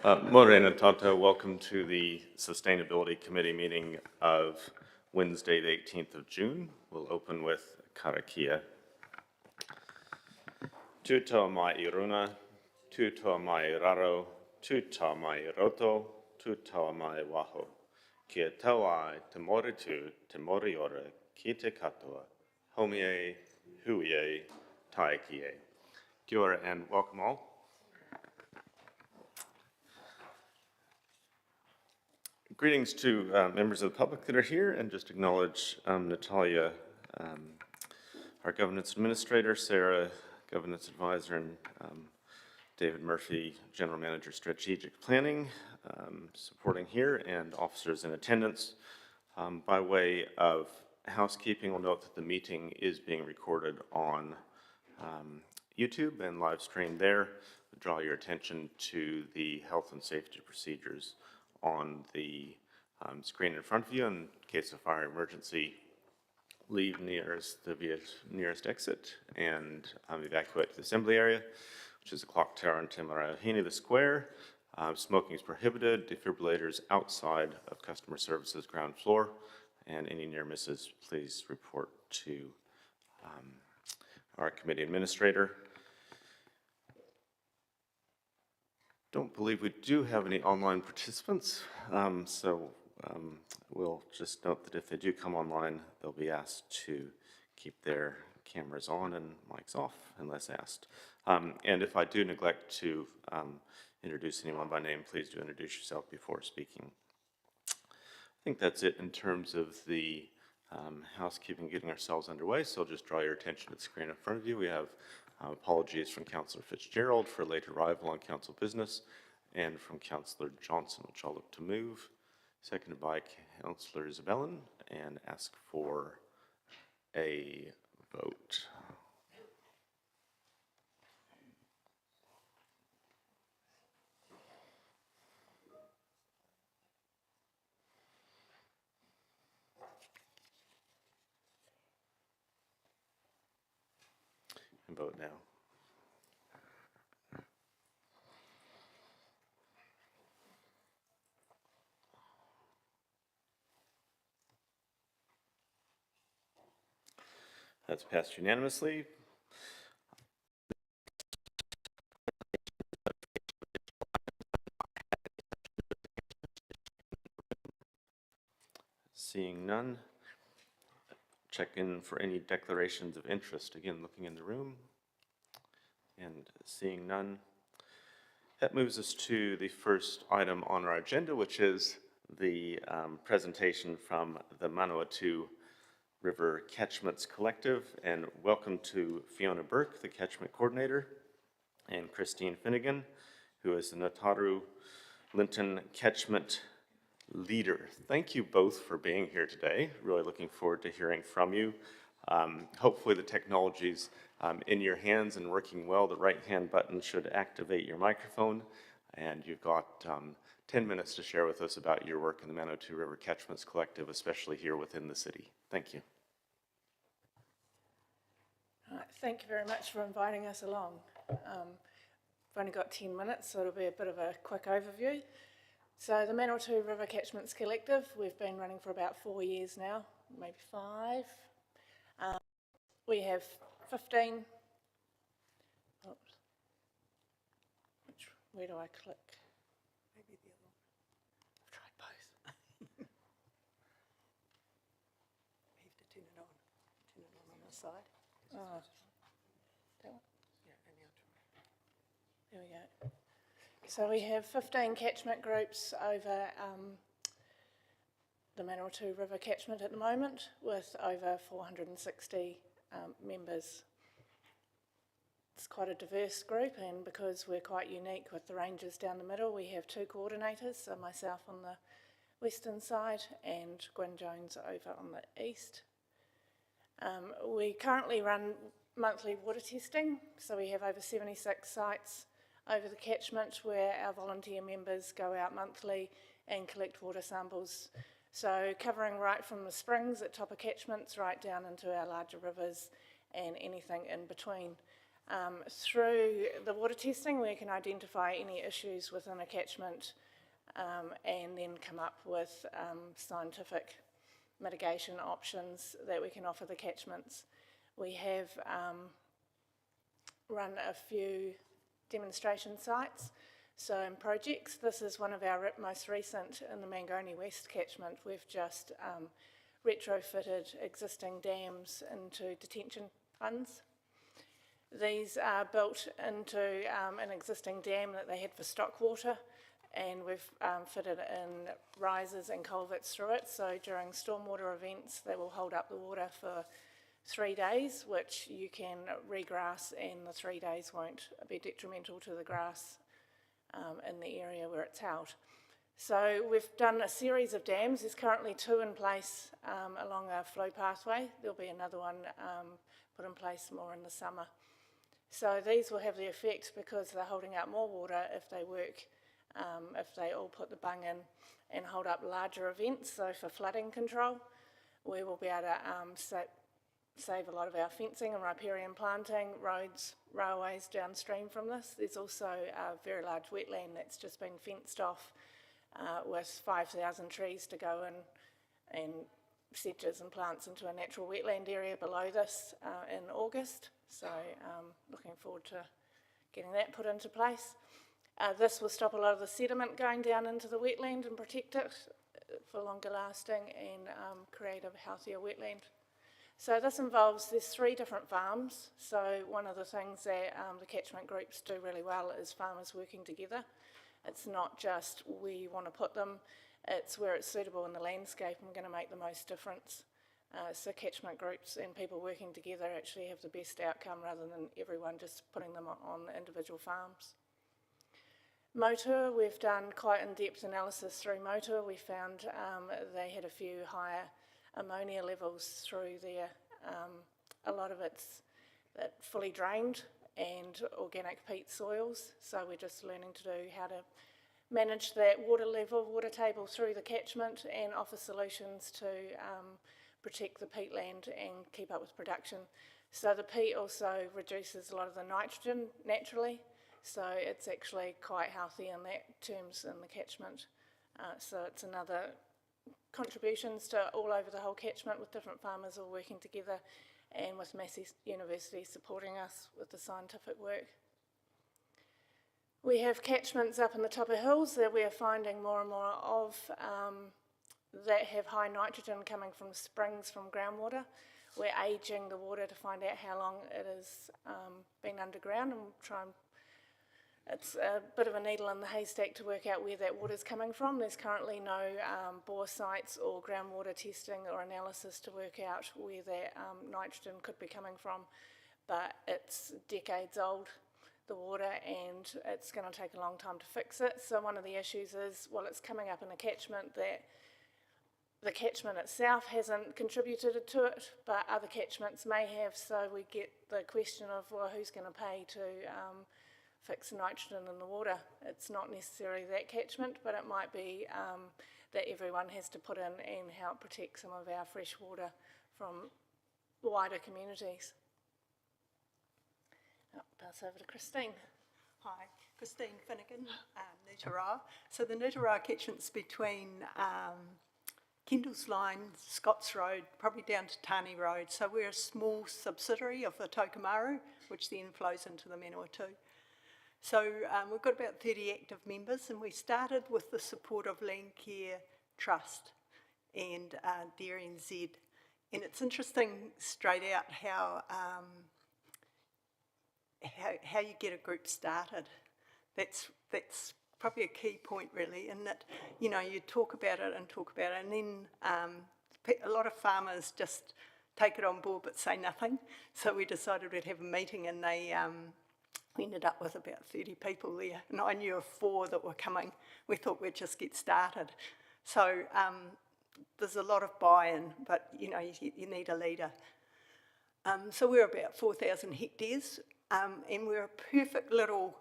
Morena Tata, welcome to the Sustainability Committee meeting of Wednesday, the 18th of June. We'll open with Karakia. Tū mai I runa, tū mai I raro, tū mai I roto, tū mai I waho. Kia tau ai te moritu, te moriora, ki te katoa, homie, huie, taekie. Kia ora and welcome all. Greetings to members of the public that are here, and just acknowledge Natalia, our governance administrator, Sarah, governance advisor, and David Murphy, general manager, strategic planning, supporting here, and officers in attendance. By way of housekeeping, we'll note that the meeting is being recorded on YouTube and live streamed there. We'll draw your attention to the health and safety procedures on the screen in front of you. In case of fire emergency, leave the nearest exit and evacuate to the assembly area, which is the clock tower in Te Maraeohine, the square. Smoking is prohibited. Defibrillators outside of customer services ground floor, and any near misses, please report to our committee administrator. Don't believe we do have any online participants, so we'll just note that if they do come online, they'll be asked to keep their cameras on and mics off unless asked. And if I do neglect to introduce anyone by name, please do introduce yourself before speaking. I think that's it in terms of the housekeeping, getting ourselves underway, so I'll just draw your attention to the screen in front of you. We have apologies from Councillor Fitzgerald for late arrival on council business, and from Councillor Johnson, which I'll look to move. Seconded by Councillor Zabellin, and ask for a vote. And vote now. That's passed unanimously. Seeing none, check in for any declarations of interest. Again, looking in the room and seeing none. That moves us to the first item on our agenda, which is the presentation from the Manawatu River Catchments Collective, and welcome to Fiona Burke, the Catchment Coordinator, and Christine Finnegan, who is the Ngataru Linton Catchment Leader. Thank you both for being here today. Really looking forward to hearing from you. Hopefully the technology's in your hands and working well. The right-hand button should activate your microphone, and you've got 10 minutes to share with us about your work in the Manawatu River Catchments Collective, especially here within the city. Thank you. Thank you very much for inviting us along. I've only got 10 minutes, so it'll be a bit of a quick overview. So the Manawatu River Catchments Collective, we've been running for about 4 years now, maybe 5. We have 15, where do I click? Maybe the other one. I've tried both. You have to turn it on the side. Oh, that one? Yeah, and now there we go. So we have 15 catchment groups over the Manawatu River catchment at the moment, with over 460 members. It's quite a diverse group, and because we're quite unique with the rangers down the middle, we have 2 coordinators, so myself on the western side and Gwyn Jones over on the east. We currently run monthly water testing, so we have over 76 sites over the catchment where our volunteer members go out monthly and collect water samples. So covering right from the springs at top of catchments right down into our larger rivers and anything in between. Through the water testing, we can identify any issues within a catchment and then come up with scientific mitigation options that we can offer the catchments. We have run a few demonstration sites. So in projects, this is one of our most recent in the Mangoni West catchment. We've just retrofitted existing dams into detention ponds. These are built into an existing dam that they had for stock water, and we've fitted in risers and culverts through it. So during stormwater events, they will hold up the water for 3 days, which you can regrass, and the 3 days won't be detrimental to the grass in the area where it's held. So we've done a series of dams. There's currently 2 in place along our flow pathway. There'll be another one put in place more in the summer. So these will have the effect, because they're holding up more water if they work, if they all put the bung in and hold up larger events. So for flooding control, we will be able to save a lot of our fencing and riparian planting, roads, railways downstream from this. There's also a very large wetland that's just been fenced off with 5,000 trees to go in and sedges and plants into a natural wetland area below this in August. So looking forward to getting that put into place. This will stop a lot of the sediment going down into the wetland and protect it for longer lasting and create a healthier wetland. So this involves, there's 3 different farms. So one of the things that the catchment groups do really well is farmers working together. It's not just where you want to put them, it's where it's suitable in the landscape and going to make the most difference. So catchment groups and people working together actually have the best outcome, rather than everyone just putting them on individual farms. Motor, we've done quite in-depth analysis through Motor. We found they had a few higher ammonia levels through there. A lot of it's fully drained and organic peat soils, so we're just learning to do how to manage that water level, water table through the catchment, and offer solutions to protect the peatland and keep up with production. So the peat also reduces a lot of the nitrogen naturally, so it's actually quite healthy in that terms in the catchment. So it's another contributions to all over the whole catchment, with different farmers all working together, and with Massey University supporting us with the scientific work. We have catchments up in the top of hills that we are finding more and more of that have high nitrogen coming from springs from groundwater. We're ageing the water to find out how long it has been underground, and we'll try and it's a bit of a needle in the haystack to work out where that water's coming from. There's currently no bore sites or groundwater testing or analysis to work out where that nitrogen could be coming from, but it's decades old, the water, and it's going to take a long time to fix it. So one of the issues is, well, it's coming up in a catchment that the catchment itself hasn't contributed to it, but other catchments may have, so we get the question of, well, who's going to pay to fix nitrogen in the water? It's not necessarily that catchment, but it might be that everyone has to put in and help protect some of our fresh water from wider communities. I'll pass over to Christine. Hi, Christine Finnegan, Nutarā. So the Nutarā catchment's between Kendall's Line, Scots Road, probably down to Tani Road. So we're a small subsidiary of the Tokomaru, which then flows into the Manawatu. So we've got about 30 active members, and we started with the support of Landcare Trust and DRNZ. And it's interesting straight out how you get a group started. That's probably a key point, really, in that, you know, you talk about it, and then a lot of farmers just take it on board but say nothing. So we decided we'd have a meeting, and we ended up with about 30 people there, and I knew of 4 that were coming. We thought we'd just get started. So there's a lot of buy-in, but you know, you need a leader. So we're about 4,000 hectares, and we're a perfect little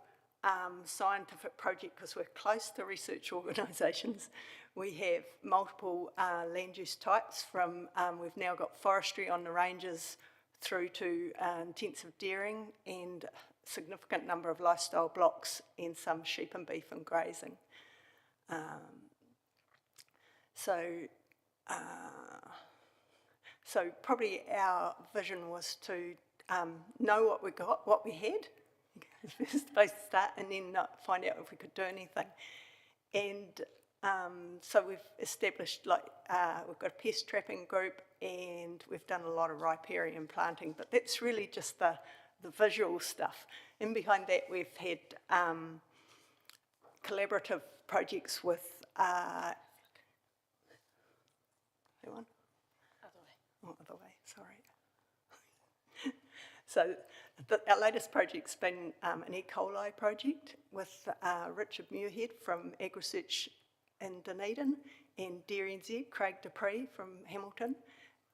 scientific project because we're close to research organisations. We have multiple land use types from, we've now got forestry on the ranges through to intensive dairying and a significant number of lifestyle blocks and some sheep and beef and grazing. So probably our vision was to know what we got, what we had, first place to start, and then find out if we could do anything. And so we've established, we've got a pest trapping group, and we've done a lot of riparian planting, but that's really just the visual stuff. And behind that, we've had collaborative projects with, that one? Other way, sorry. So our latest project's been an E. coli project with Richard Muirhead from AgResearch in Dunedin and Dairy NZ, Craig Dupree from Hamilton.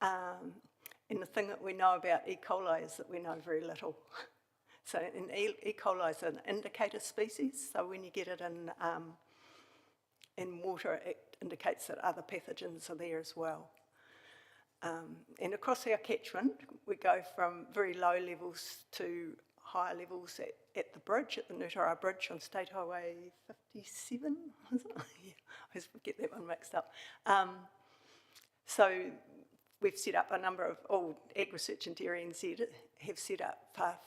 And the thing that we know about E. coli is that we know very little. So E. coli is an indicator species, so when you get it in water, it indicates that other pathogens are there as well. And across our catchment, we go from very low levels to higher levels at the bridge, at the Nutara Bridge on State Highway 57, is it? Yeah, I always get that one mixed up. So we've set up a number of, AgResearch and Dairy NZ have set up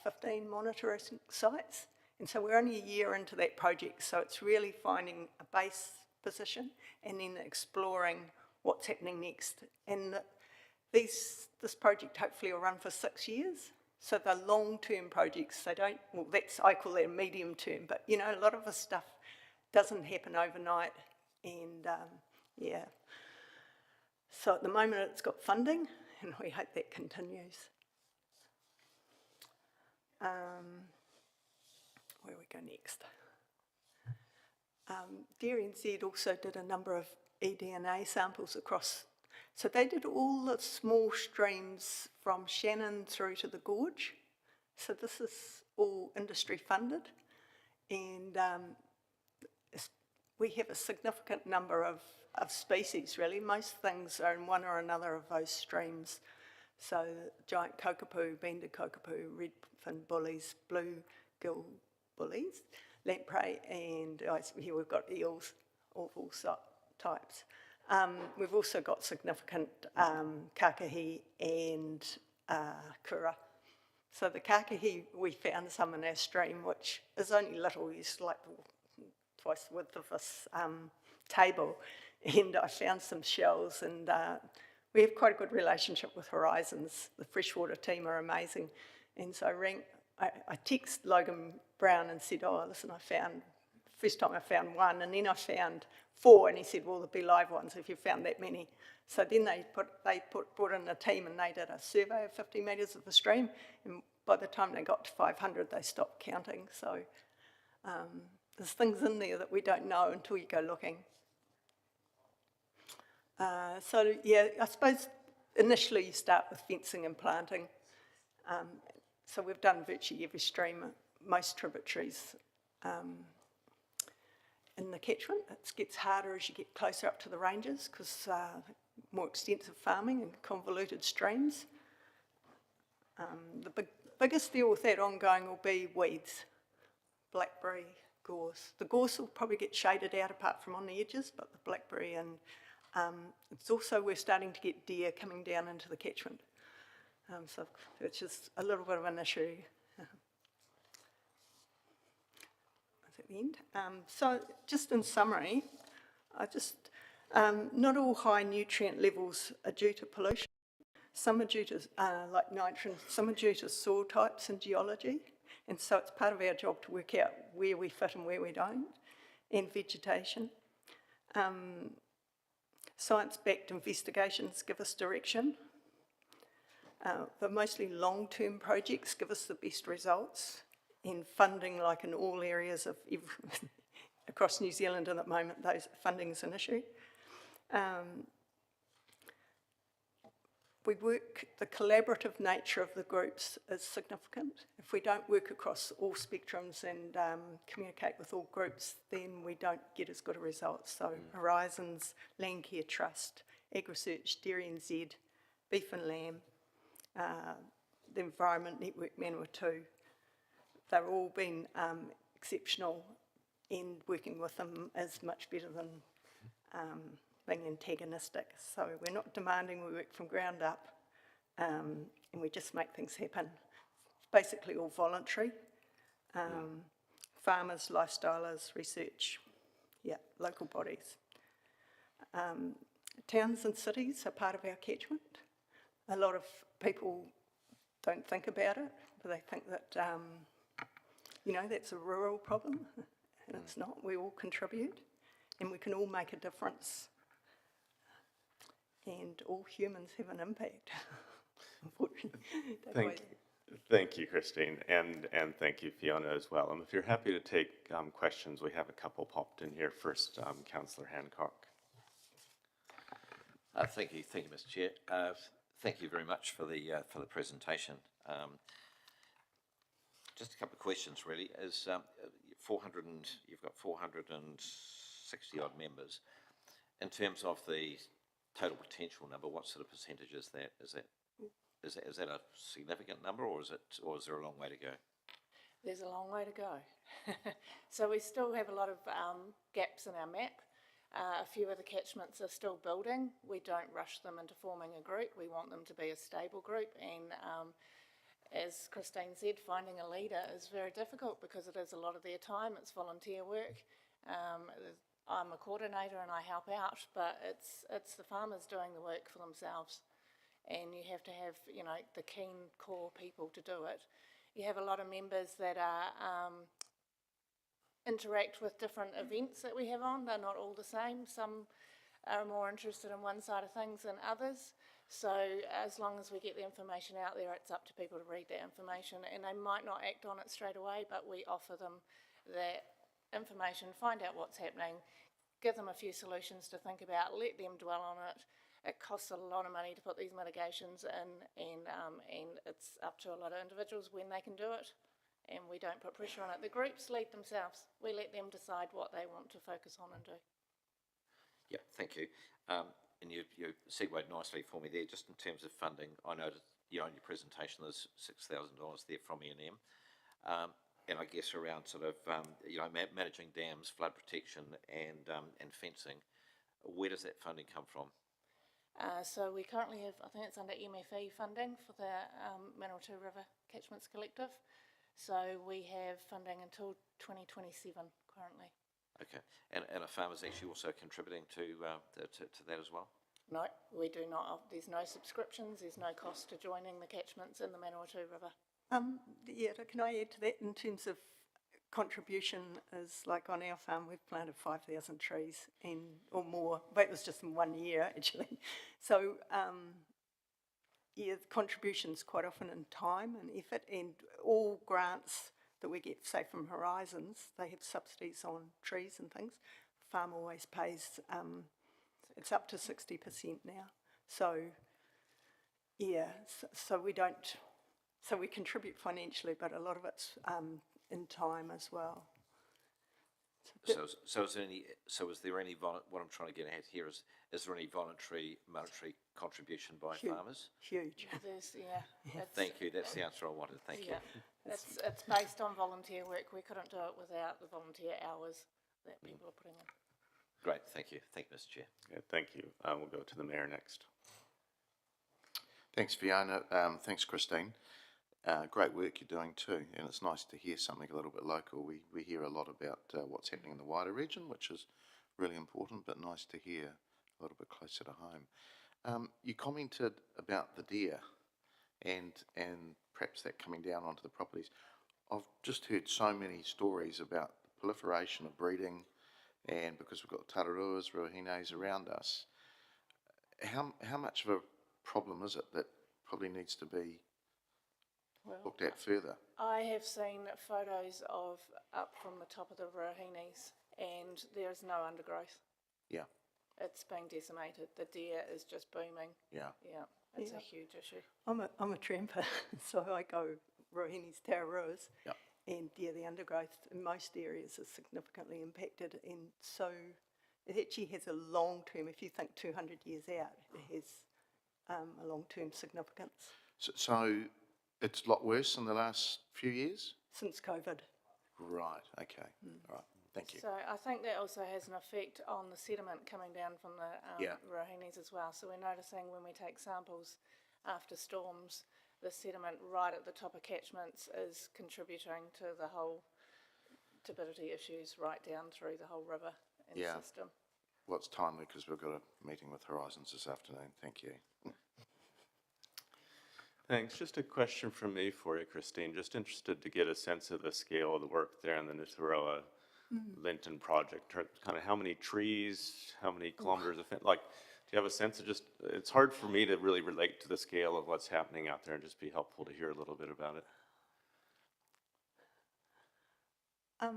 15 monitoring sites. And so we're only a year into that project, so it's really finding a base position and then exploring what's happening next. And this project hopefully will run for 6 years. So the long-term projects, they don't, well, I call that a medium term, but you know, a lot of the stuff doesn't happen overnight, and yeah. So at the moment it's got funding, and we hope that continues. Where we go next? Dairy NZ also did a number of eDNA samples across. So they did all the small streams from Shannon through to the gorge. So this is all industry funded, and we have a significant number of species really. Most things are in one or another of those streams. So giant cockapoo, banded cockapoo, redfin bullies, bluegill bullies, lamprey, and here we've got eels, all types. We've also got significant kakahi and kura. So the kakahi, we found some in our stream, which is only little, it's like twice the width of this table, and I found some shells, and we have quite a good relationship with Horizons. The freshwater team are amazing, and so I texted Logan Brown and said, listen, first time I found one, and then I found 4, and he said, well, there'll be live ones if you found that many. So then they brought in a team, and they did a survey of 50 metres of the stream, and by the time they got to 500, they stopped counting. So there's things in there that we don't know until you go looking. So yeah, I suppose initially you start with fencing and planting. So we've done virtually every stream, most tributaries. In the catchment, it gets harder as you get closer up to the ranges because more extensive farming and convoluted streams. The biggest deal with that ongoing will be weeds, blackberry, gorse. The gorse will probably get shaded out apart from on the edges, but the blackberry, and it's also, we're starting to get deer coming down into the catchment, so which is a little bit of an issue. At the end. So just in summary, not all high nutrient levels are due to pollution. Some are due to, like nitrogen, some are due to soil types and geology, and so it's part of our job to work out where we fit and where we don't, and vegetation. Science-backed investigations give us direction, but mostly long-term projects give us the best results. In funding, like in all areas of across New Zealand at the moment, those funding is an issue. The collaborative nature of the groups is significant. If we don't work across all spectrums and communicate with all groups, then we don't get as good a result. So Horizons, Landcare Trust, AgResearch, Dairy NZ, Beef and Lamb, the Environment Network Manawatu. They've all been exceptional, and working with them is much better than being antagonistic. So we're not demanding, we work from ground up, and we just make things happen. It's basically all voluntary. Farmers, lifestylers, research, local bodies. Towns and cities are part of our catchment. A lot of people don't think about it, but they think that, that's a rural problem, and it's not. We all contribute, and we can all make a difference. And all humans have an impact, unfortunately. Thank you, Christine, and thank you, Fiona, as well. If you're happy to take questions, we have a couple popped in here. First, Councillor Hancock. Thank you, Mr. Chair. Thank you very much for the presentation. Just a couple of questions, really. Is 400 and you've got 460 odd members. In terms of the total potential number, what sort of percentage is that? Is that a significant number, or is there a long way to go? There's a long way to go. So we still have a lot of gaps in our map. A few of the catchments are still building. We don't rush them into forming a group. We want them to be a stable group, and as Christine said, finding a leader is very difficult because it is a lot of their time. It's volunteer work. I'm a coordinator and I help out, but it's the farmers doing the work for themselves, and you have to have the keen core people to do it. You have a lot of members that are interact with different events that we have on. They're not all the same. Some are more interested in one side of things than others. So as long as we get the information out there, it's up to people to read that information, and they might not act on it straight away, but we offer them that information, find out what's happening, give them a few solutions to think about, let them dwell on it. It costs a lot of money to put these mitigations in, and it's up to a lot of individuals when they can do it. And we don't put pressure on it. The groups lead themselves. We let them decide what they want to focus on and do. Yeah, thank you. And you segued nicely for me there, just in terms of funding. I noticed, in your presentation, there's $6,000 there from E&M. And I guess around sort of, managing dams, flood protection and fencing. Where does that funding come from? So we currently have, I think it's under MFE funding for the Manawatu River Catchments Collective. So we have funding until 2027 currently. Okay, and are farmers actually also contributing to that as well? No, we do not. There's no subscriptions. There's no cost to joining the catchments in the Manawatu River. Can I add to that in terms of contribution? Is like on our farm we've planted 5,000 trees or more, but it was just in 1 year actually. So the contributions quite often in time and effort, and all grants that we get, say from Horizons, they have subsidies on trees and things. The farm always pays, it's up to 60% now. So so we don't, so we contribute financially, but a lot of it's in time as well. So is there any what I'm trying to get at here is there any voluntary monetary contribution by farmers? Huge. Thank you. That's the answer I wanted. Thank you. It's based on volunteer work. We couldn't do it without the volunteer hours that people are putting in. Great. Thank you. Thank you, Mr. Chair. Yeah, thank you. We'll go to the Mayor next. Thanks, Fiona. Thanks, Christine. Great work you're doing too, and it's nice to hear something a little bit local. We hear a lot about what's happening in the wider region, which is really important, but nice to hear a little bit closer to home. You commented about the deer and perhaps that coming down onto the properties. I've just heard so many stories about the proliferation of breeding, and because we've got tararuas, ruahines around us, how much of a problem is it that probably needs to be looked at further? I have seen photos of up from the top of the ruahines, and there is no undergrowth. Yeah. It's being decimated. The deer is just booming. Yeah. Yeah, it's a huge issue. I'm a tramper, so I go Rohini's, Tararuas, Yep. and the undergrowth in most areas is significantly impacted, and so it actually has a long term. If you think 200 years out, it has a long term significance. So It's a lot worse in the last few years? since COVID. Right, okay, all right, thank you. So I think that also has an effect on the sediment coming down from the Yeah. Rohini's as well. So we're noticing when we take samples after storms, the sediment right at the top of catchments is contributing to the whole turbidity issues right down through the whole river and Yeah. system. Well, it's timely because we've got a meeting with Horizons this afternoon, thank you. Thanks. Just a question from me for you, Christine. Just interested to get a sense of the scale of the work there in the Nutaroa Linton project. Kind of how many trees, how many kilometers of, like, do you have a sense of just, it's hard for me to really relate to the scale of what's happening out there and just be helpful to hear a little bit about it. How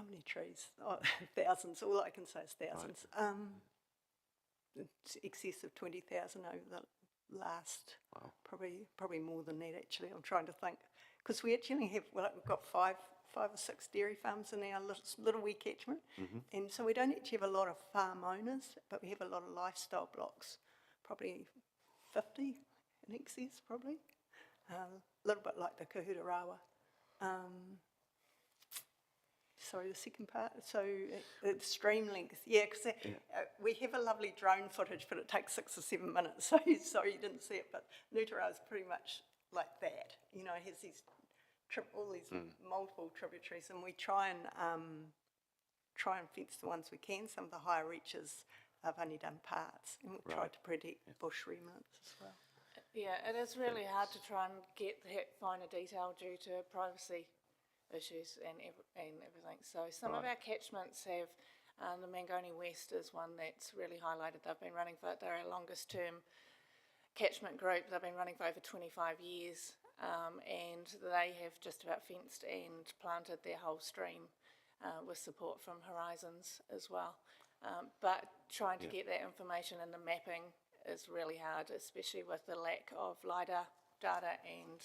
many trees? Oh, thousands. All I can say is thousands. It's excess of 20,000 over the last. Wow. Probably more than that. Actually, I'm trying to think because we actually have. Well, we've got five or six dairy farms in our little wee catchment, and so we don't actually have a lot of farm owners, but we have a lot of lifestyle blocks. Probably 50 in excess, probably. A little bit like the Kahutarawa. Sorry, the second part. So it's stream length. Yeah, because we have a lovely drone footage, but it takes 6 or 7 minutes. So sorry you didn't see it, but Nutara is pretty much like that. You know, it has these all these multiple tributaries, and we try and fence the ones we can. Some of the higher reaches I've only done parts, and we've tried to protect bush remnants as well. Yeah, it is really hard to try and get that finer detail due to privacy issues and everything. So some of our catchments have, the Mangoni West is one that's really highlighted. They've been running for, they're our longest term catchment group. They've been running for over 25 years, and they have just about fenced and planted their whole stream with support from Horizons as well. But trying to get that information in the mapping is really hard, especially with the lack of LiDAR data and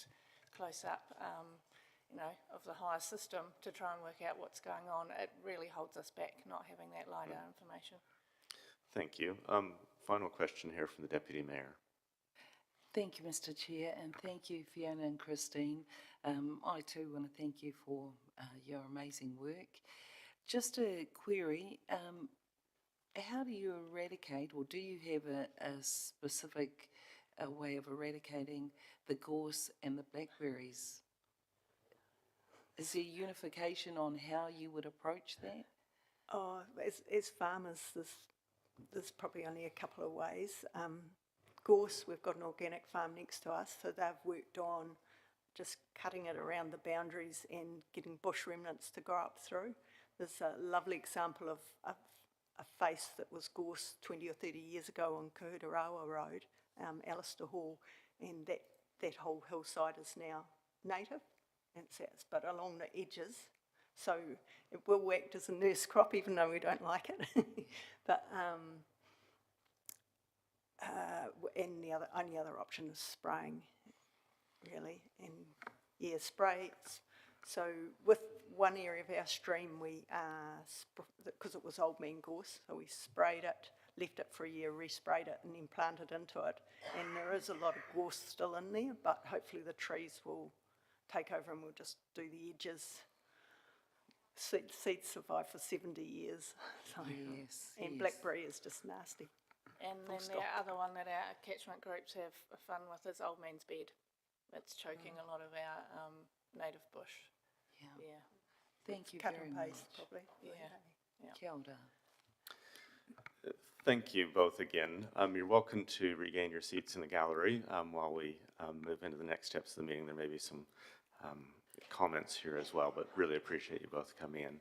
close-up of the higher system to try and work out what's going on. It really holds us back not having that LiDAR information. Thank you. Final question here from the Deputy Mayor. Thank you, Mr. Chair, and thank you, Fiona and Christine. I too want to thank you for your amazing work. Just a query, how do you eradicate, or do you have a specific way of eradicating the gorse and the blackberries? Is there unification on how you would approach that? Oh, as farmers, there's probably only a couple of ways. Gorse, we've got an organic farm next to us, so they've worked on just cutting it around the boundaries and getting bush remnants to grow up through. There's a lovely example of a face that was gorse 20 or 30 years ago on Kahutarawa Road, Alistair Hall, and that whole hillside is now native, and but along the edges, so it will act as a nurse crop even though we don't like it. But and the only other option is spraying, really, and yeah, spray. So with one area of our stream, we because it was old man gorse, so we sprayed it, left it for a year, resprayed it, and then planted into it. And there is a lot of gorse still in there, but hopefully the trees will take over and we'll just do the edges. Seeds survive for 70 years. So, Yes. and yes. blackberry is just nasty. And then the other one that our catchment groups have fun with is Old Man's Bed. It's choking a lot of our native bush. Yeah. Yeah. Thank you Cut very and much. paste, probably. Yeah. Kia ora. Thank you both again. You're welcome to regain your seats in the gallery while we move into the next steps of the meeting. There may be some comments here as well, but really appreciate you both coming in.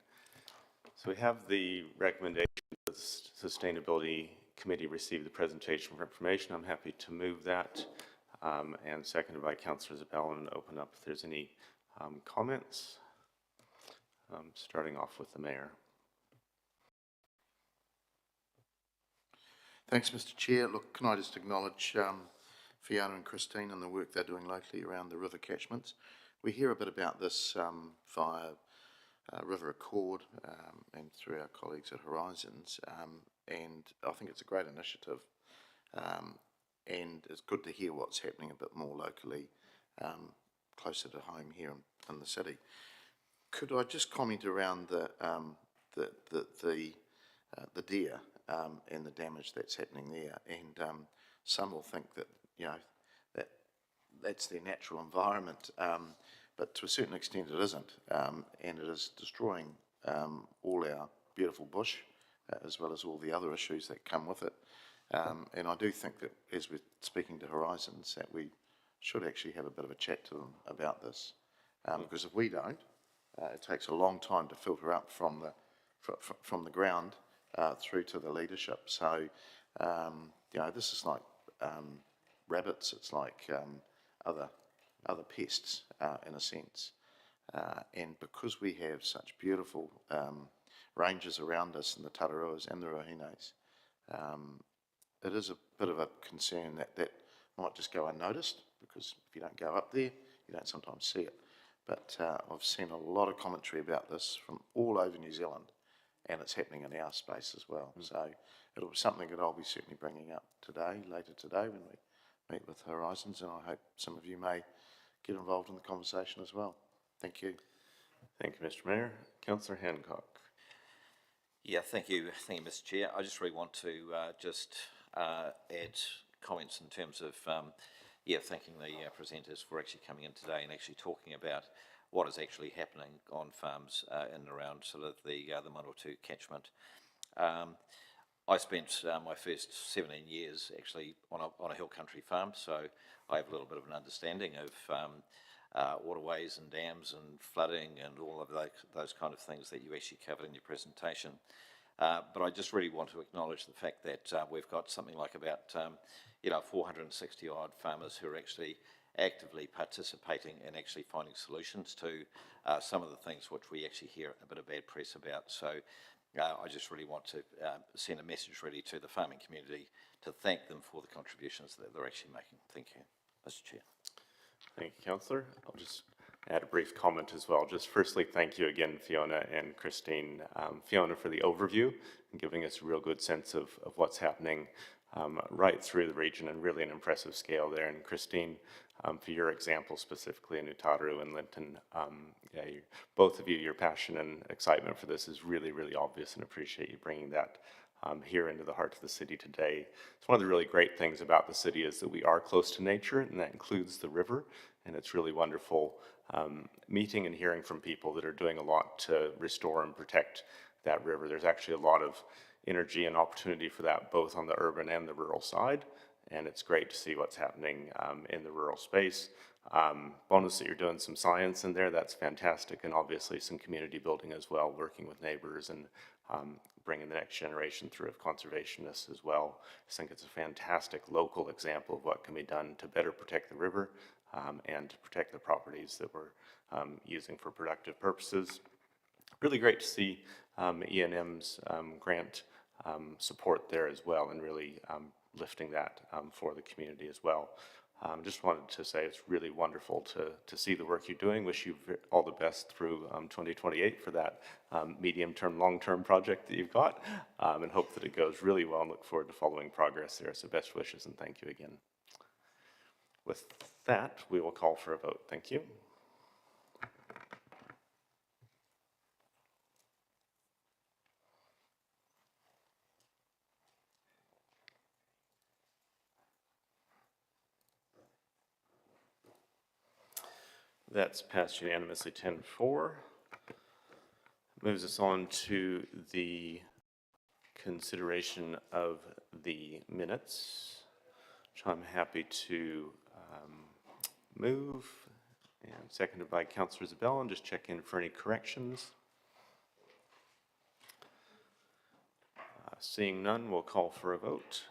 So we have the recommendation that the Sustainability Committee receive the presentation for information. I'm happy to move that, and seconded by Councillor Zabel, and open up if there's any comments, starting off with the Mayor. Thanks, Mr. Chair. Look, can I just acknowledge Fiona and Christine and the work they're doing locally around the river catchments. We hear a bit about this via River Accord and through our colleagues at Horizons, and I think it's a great initiative. and it's good to hear what's happening a bit more locally, closer to home here in the city. Could I just comment around the deer and the damage that's happening there? And some will think that that that's their natural environment, but to a certain extent it isn't, and it is destroying all our beautiful bush, as well as all the other issues that come with it. And I do think that as we're speaking to Horizons, that we should actually have a bit of a chat to them about this, because if we don't, it takes a long time to filter up from the ground through to the leadership. So, this is like rabbits. It's like other pests in a sense. And because we have such beautiful ranges around us in the Tararuas and the Rohines, it is a bit of a concern that might just go unnoticed, because if you don't go up there, you don't sometimes see it. But I've seen a lot of commentary about this from all over New Zealand, and it's happening in our space as well. So it'll be something that I'll be certainly bringing up later today when we meet with Horizons, and I hope some of you may get involved in the conversation as well. Thank you. Thank you, Mr. Mayor. Councillor Hancock. Yeah, thank you, Mr. Chair. I just really want to add comments in terms of thanking the presenters for actually coming in today and actually talking about what is actually happening on farms in and around sort of the Manawatu catchment. I spent my first 17 years actually on a hill country farm, so I have a little bit of an understanding of waterways and dams and flooding and all of those kind of things that you actually covered in your presentation. But I just really want to acknowledge the fact that we've got something like about 460 odd farmers who are actually actively participating and actually finding solutions to some of the things which we actually hear a bit of bad press about. So I just really want to send a message really to the farming community to thank them for the contributions that they're actually making. Thank you, Mr. Chair. Thank you, Councillor. I'll just add a brief comment as well. Just firstly, thank you again, Fiona and Christine. Fiona, for the overview and giving us a real good sense of what's happening right through the region, and really an impressive scale there. And Christine, for your example specifically in Utaru and Linton, both of you, your passion and excitement for this is really, really obvious, and appreciate you bringing that here into the heart of the city today. It's one of the really great things about the city is that we are close to nature, and that includes the river, and it's really wonderful meeting and hearing from people that are doing a lot to restore and protect that river. There's actually a lot of energy and opportunity for that, both on the urban and the rural side, and it's great to see what's happening in the rural space. Bonus that you're doing some science in there, that's fantastic, and obviously some community building as well, working with neighbors and bringing the next generation through of conservationists as well. I think it's a fantastic local example of what can be done to better protect the river and to protect the properties that we're using for productive purposes. Really great to see E&M's grant support there as well, and really lifting that for the community as well. Just wanted to say it's really wonderful to see the work you're doing. Wish you all the best through 2028 for that medium-term, long-term project that you've got, and hope that it goes really well, and look forward to following progress there. So best wishes, and thank you again. With that, we will call for a vote. Thank you. That's passed unanimously 10-4. Moves us on to the consideration of the minutes, which I'm happy to move, and seconded by Councillor Isabella, and just check in for any corrections. Seeing none, we'll call for a vote.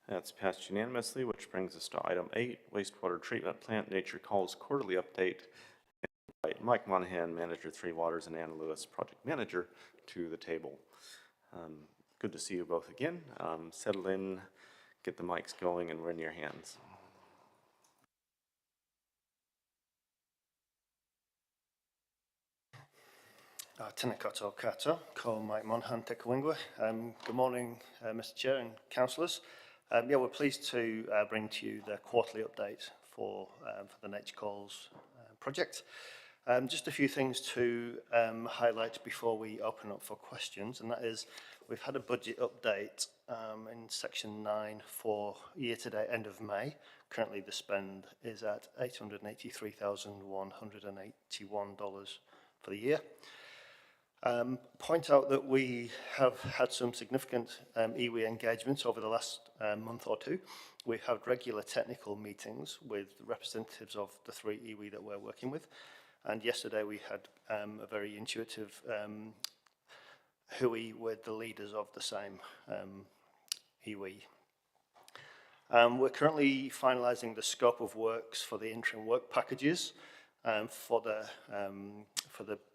That's passed unanimously, which brings us to item 8, wastewater treatment plant Nature Calls quarterly update. And invite Mike Monahan, Manager 3 Waters, and Anna Lewis, Project Manager, to the table. Good to see you both again. Settle in, get the mics going, and we're in your hands. Tēnā koutou katoa, ko Mike Monaghan te kawingwa. Good morning, Mr Chair and councillors. We're pleased to bring to you the quarterly update for the Nature Calls project. Just a few things to highlight before we open up for questions, and that is we've had a budget update in section 9 for year to date end of May. Currently the spend is at $883,181 for the year. Point out that we have had some significant iwi engagements over the last month or two. We've had regular technical meetings with representatives of the 3 iwi that we're working with. And yesterday we had a very intuitive hui with the leaders of the same iwi. We're currently finalising the scope of works for the interim work packages for the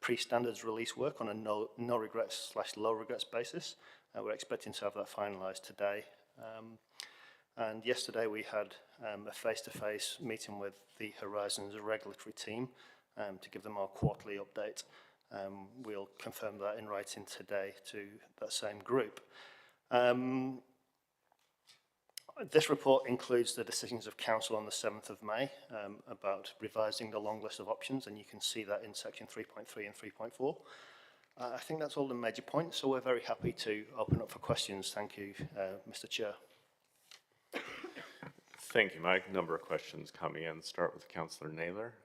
pre-standards release work on a no regrets / low regrets basis. We're expecting to have that finalised today. And yesterday we had a face-to-face meeting with the Horizons regulatory team to give them our quarterly update. We'll confirm that in writing today to that same group. This report includes the decisions of Council on the 7th of May about revising the long list of options, and you can see that in section 3.3 and 3.4. I think that's all the major points, so we're very happy to open up for questions. Thank you, Mr Chair. Thank you, Mike. Number of questions coming in. Start with Councillor Naylor.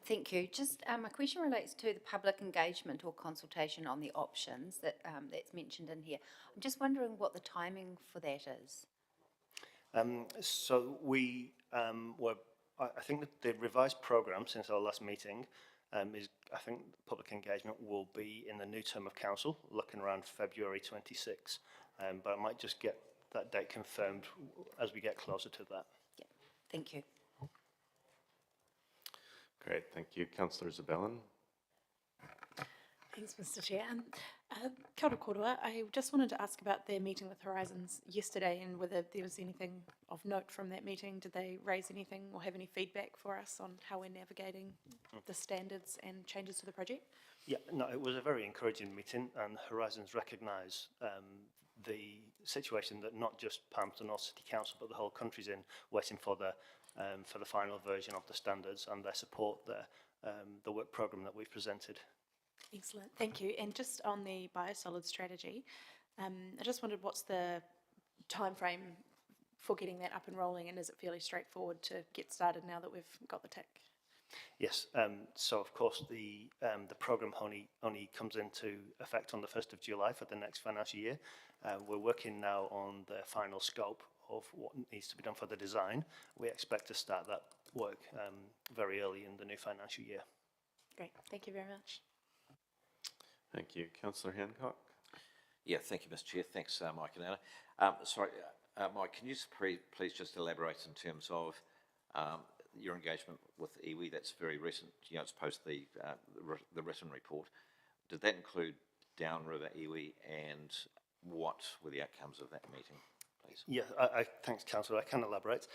Thank you. Just a question relates to the public engagement or consultation on the options that that's mentioned in here. I'm just wondering what the timing for that is. So we I think that the revised programme since our last meeting is, I think public engagement will be in the new term of council, looking around February 26. But I might just get that date confirmed as we get closer to that. Yeah. Thank you. Great, thank you. Councillor Zabellan. Thanks, Mr Chair. Kia ora koroa. I just wanted to ask about their meeting with Horizons yesterday and whether there was anything of note from that meeting. Did they raise anything or have any feedback for us on how we're navigating the standards and changes to the project? Yeah, no, it was a very encouraging meeting, and Horizons recognise the situation that not just Palmerston North City Council but the whole country's in, waiting for the final version of the standards, and they support the work programme that we've presented. Excellent, thank you. And just on the biosolid strategy, I just wondered what's the time frame for getting that up and rolling, and is it fairly straightforward to get started now that we've got the tick? Yes, so of course the programme only comes into effect on the 1st of July for the next financial year. We're working now on the final scope of what needs to be done for the design. We expect to start that work very early in the new financial year. Great, thank you very much. Thank you. Councillor Hancock. Yeah, thank you, Mr Chair. Thanks, Mike and Anna. Sorry, Mike, can you please just elaborate in terms of your engagement with iwi? That's very recent, you know, it's post the written report. Did that include downriver iwi, and what were the outcomes of that meeting, please? Yeah, thanks, Councillor. I can elaborate.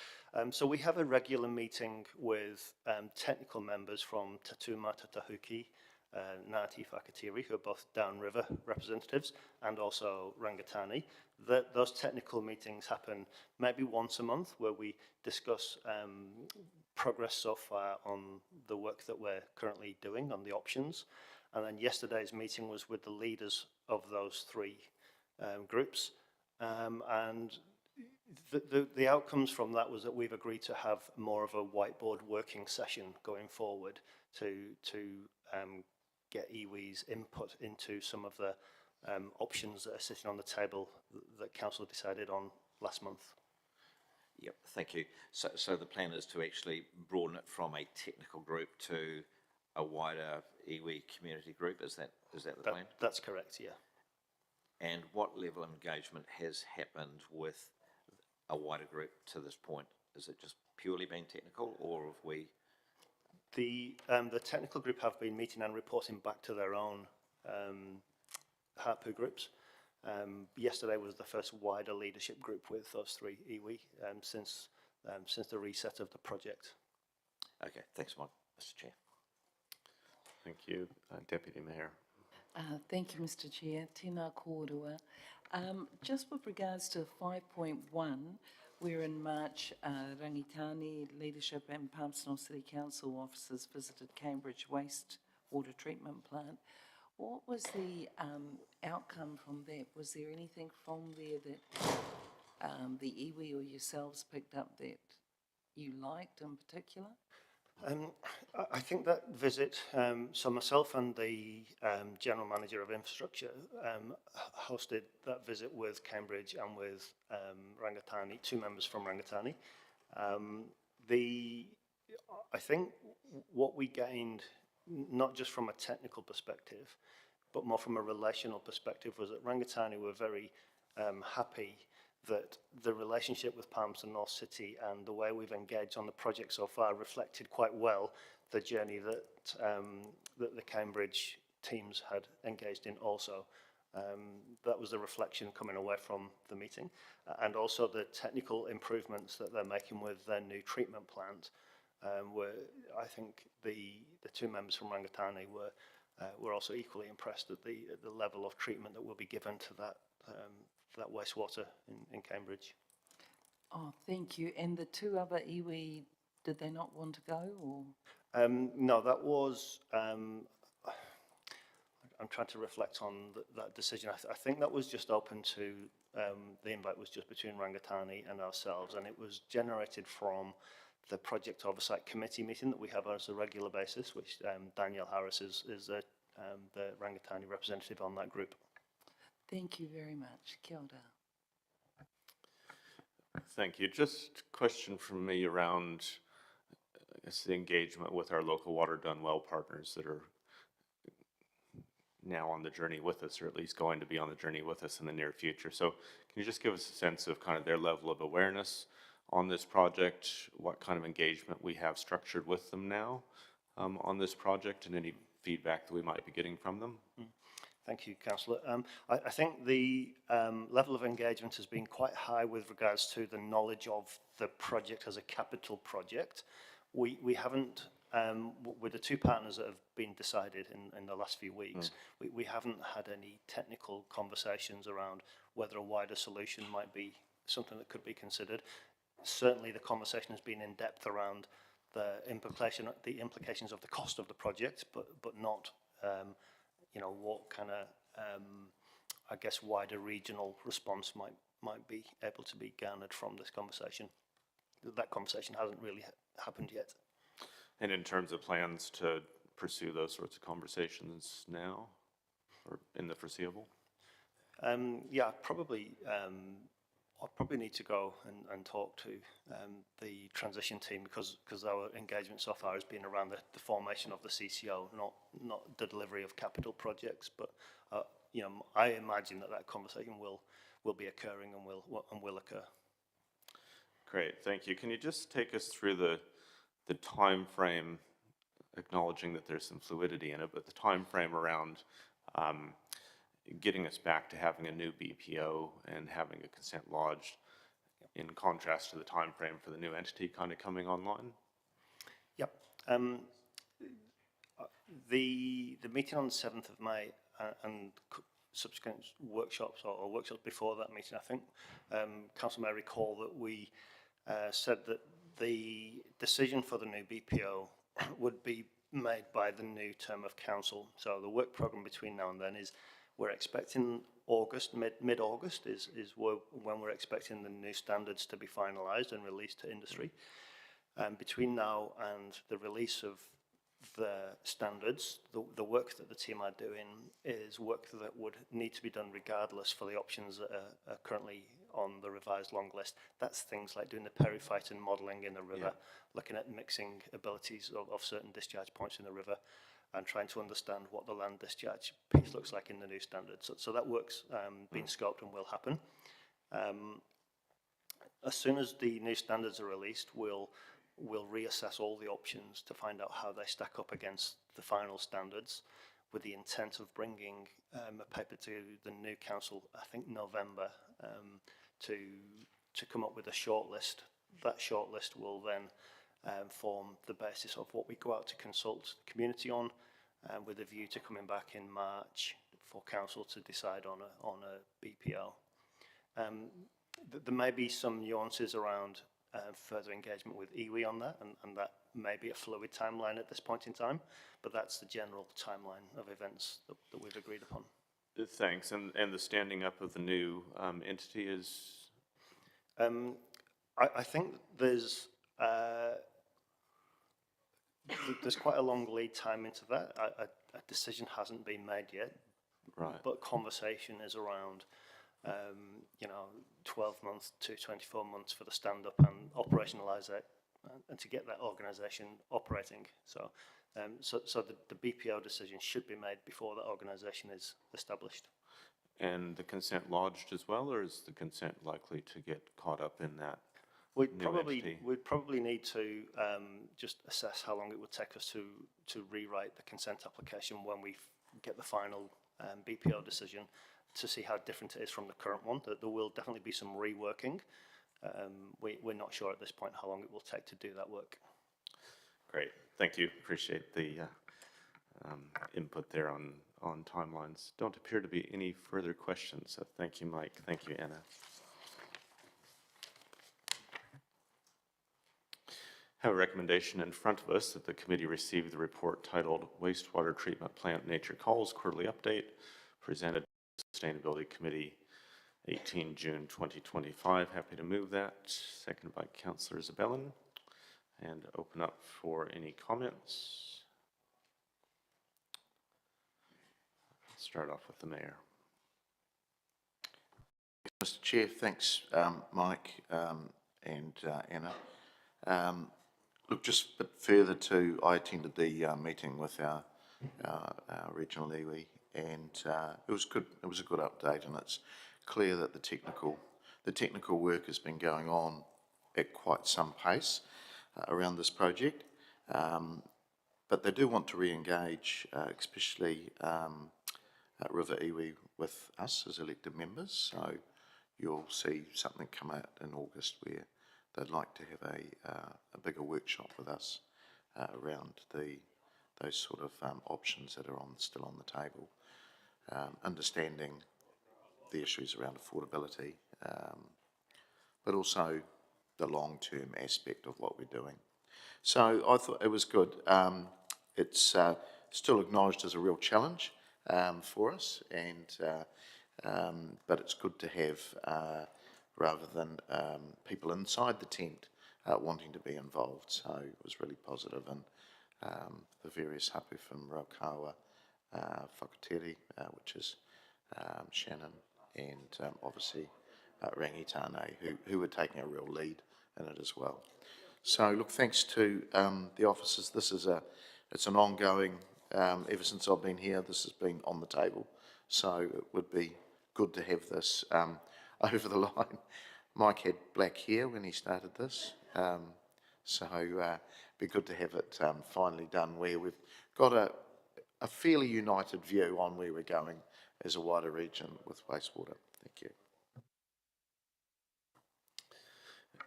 So we have a regular meeting with technical members from Te Tūmata Tahuki, Ngāti Whakatiri, who are both downriver representatives, and also Rangatani. Those technical meetings happen maybe once a month, where we discuss progress so far on the work that we're currently doing on the options. And then yesterday's meeting was with the leaders of those 3 groups. And the outcomes from that was that we've agreed to have more of a whiteboard working session going forward to get iwi's input into some of the options that are sitting on the table that Council decided on last month. Yep, thank you. So the plan is to actually broaden it from a technical group to a wider iwi community group. Is that the plan? That's correct, yeah. And what level of engagement has happened with a wider group to this point? Is it just purely been technical, or have we? The technical group have been meeting and reporting back to their own HAPU groups. Yesterday was the first wider leadership group with those 3 iwi since the reset of the project. Okay, thanks, Mike. Mr Chair. Thank you, Deputy Mayor. Thank you, Mr Chair. Tēnā kōrua. Just with regards to 5.1, where in March, Rangitani Leadership and Palmerston North City Council officers visited Cambridge Wastewater Treatment Plant. What was the outcome from that? Was there anything from there that the iwi or yourselves picked up that you liked in particular? I think that visit, so myself and the General Manager of Infrastructure hosted that visit with Cambridge and with Rangitani, 2 members from Rangitani. I think what we gained, not just from a technical perspective, but more from a relational perspective, was that Rangitani were very happy that the relationship with Palmerston North City and the way we've engaged on the project so far reflected quite well the journey that that the Cambridge teams had engaged in also. That was the reflection coming away from the meeting, and also the technical improvements that they're making with their new treatment plant. Were, I think the 2 members from Rangitani were also equally impressed at the level of treatment that will be given to that wastewater in Cambridge. Oh, thank you. And the 2 other iwi, did they not want to go, or? No, that was, I'm trying to reflect on that decision. I think that was just open to, the invite was just between Rangitani and ourselves, and it was generated from the Project Oversight Committee meeting that we have on a regular basis, which Daniel Harris is the Rangitani representative on that group. Thank you very much. Kia ora. Thank you. Just a question from me around, I guess, the engagement with our local water done well partners that are now on the journey with us, or at least going to be on the journey with us in the near future. So can you just give us a sense of kind of their level of awareness on this project, what kind of engagement we have structured with them now on this project, and any feedback that we might be getting from them? Thank you, Councillor. I think the level of engagement has been quite high with regards to the knowledge of the project as a capital project. We haven't, with the 2 partners that have been decided in the last few weeks, we haven't had any technical conversations around whether a wider solution might be something that could be considered. Certainly the conversation has been in depth around the implications of the cost of the project, but not you know, what kind of, I guess, wider regional response might be able to be garnered from this conversation. That conversation hasn't really happened yet. And in terms of plans to pursue those sorts of conversations now, or in the foreseeable? Yeah, probably. I'll probably need to go and talk to the transition team, because our engagement so far has been around the formation of the CCO, not the delivery of capital projects. But you know, I imagine that conversation will be occurring and will occur. Great, thank you. Can you just take us through the time frame, acknowledging that there's some fluidity in it, but the time frame around getting us back to having a new BPO and having a consent lodged, in contrast to the time frame for the new entity kind of coming online? Yep. The meeting on the 7th of May and subsequent workshops or workshops before that meeting, I think Council may recall that we said that the decision for the new BPO would be made by the new term of council. So the work programme between now and then is, we're expecting August, mid-August is when we're expecting the new standards to be finalised and released to industry. Between now and the release of the standards, the work that the team are doing is work that would need to be done regardless for the options that are currently on the revised long list. That's things like doing the periphyton modelling in the river, looking at mixing abilities of certain discharge points in the river, and trying to understand what the land discharge piece looks like in the new standards. So that work's been scoped and will happen. As soon as the new standards are released, we'll reassess all the options to find out how they stack up against the final standards, with the intent of bringing a paper to the new council, I think November, to come up with a shortlist. That shortlist will then form the basis of what we go out to consult the community on, with a view to coming back in March for council to decide on a BPL. There may be some nuances around further engagement with iwi on that, and that may be a fluid timeline at this point in time, but that's the general timeline of events that we've agreed upon. Thanks. And the standing up of the new entity is? I think there's quite a long lead time into that. A decision hasn't been made yet, Right. but conversation is around, 12 months to 24 months for the stand-up and operationalise it, and to get that organisation operating. So the BPO decision should be made before that organisation is established. And the consent lodged as well, or is the consent likely to get caught up in that? We'd new probably entity? need to just assess how long it would take us to rewrite the consent application when we get the final BPO decision, to see how different it is from the current one. There will definitely be some reworking. We're not sure at this point how long it will take to do that work. Great, thank you. Appreciate the input there on timelines. Don't appear to be any further questions, so thank you, Mike. Thank you, Anna. Have a recommendation in front of us that the committee receive the report titled Wastewater Treatment Plant Nature Calls Quarterly Update, presented to the Sustainability Committee 18 June 2025. Happy to move that. Seconded by Councillor Zabellin. And open up for any comments. Start off with the mayor. Mr. Chair, thanks, Mike and Anna. Look, just a bit further to, I attended the meeting with our regional iwi, and it was good. It was a good update, and it's clear that the technical work has been going on at quite some pace around this project. But they do want to re-engage, especially River Iwi, with us as elected members. So you'll see something come out in August where they'd like to have a bigger workshop with us around those sort of options that are still on the table, understanding the issues around affordability, but also the long-term aspect of what we're doing. So I thought it was good. It's still acknowledged as a real challenge for us, but it's good to have, rather than people inside the tent wanting to be involved. So it was really positive, and the various hapu from Raukawa, Whakatiri, which is Shannon, and obviously Rangitane, who were taking a real lead in it as well. So look, thanks to the officers. It's an ongoing, ever since I've been here, this has been on the table. So it would be good to have this over the line. Mike had black hair when he started this, so it'd be good to have it finally done, where we've got a fairly united view on where we're going as a wider region with wastewater. Thank you.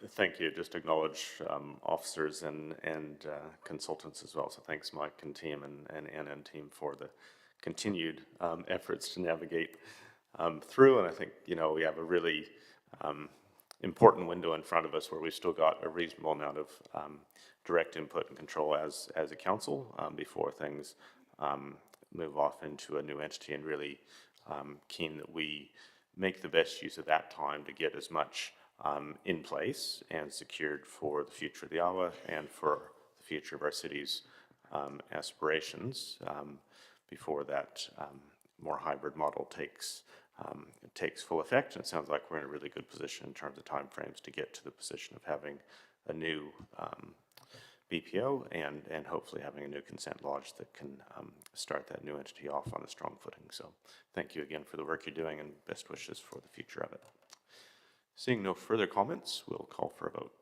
Thank you. Just acknowledge officers and consultants as well. So thanks, Mike and team, and Anna and team, for the continued efforts to navigate through. And I think, we have a really important window in front of us where we've still got a reasonable amount of direct input and control as a council before things move off into a new entity, and really keen that we make the best use of that time to get as much in place and secured for the future of the Awa and for the future of our city's aspirations before that more hybrid model takes full effect. And it sounds like we're in a really good position in terms of timeframes to get to the position of having a new BPO and hopefully having a new consent lodge that can start that new entity off on a strong footing. So thank you again for the work you're doing, and best wishes for the future of it. Seeing no further comments, we'll call for a vote.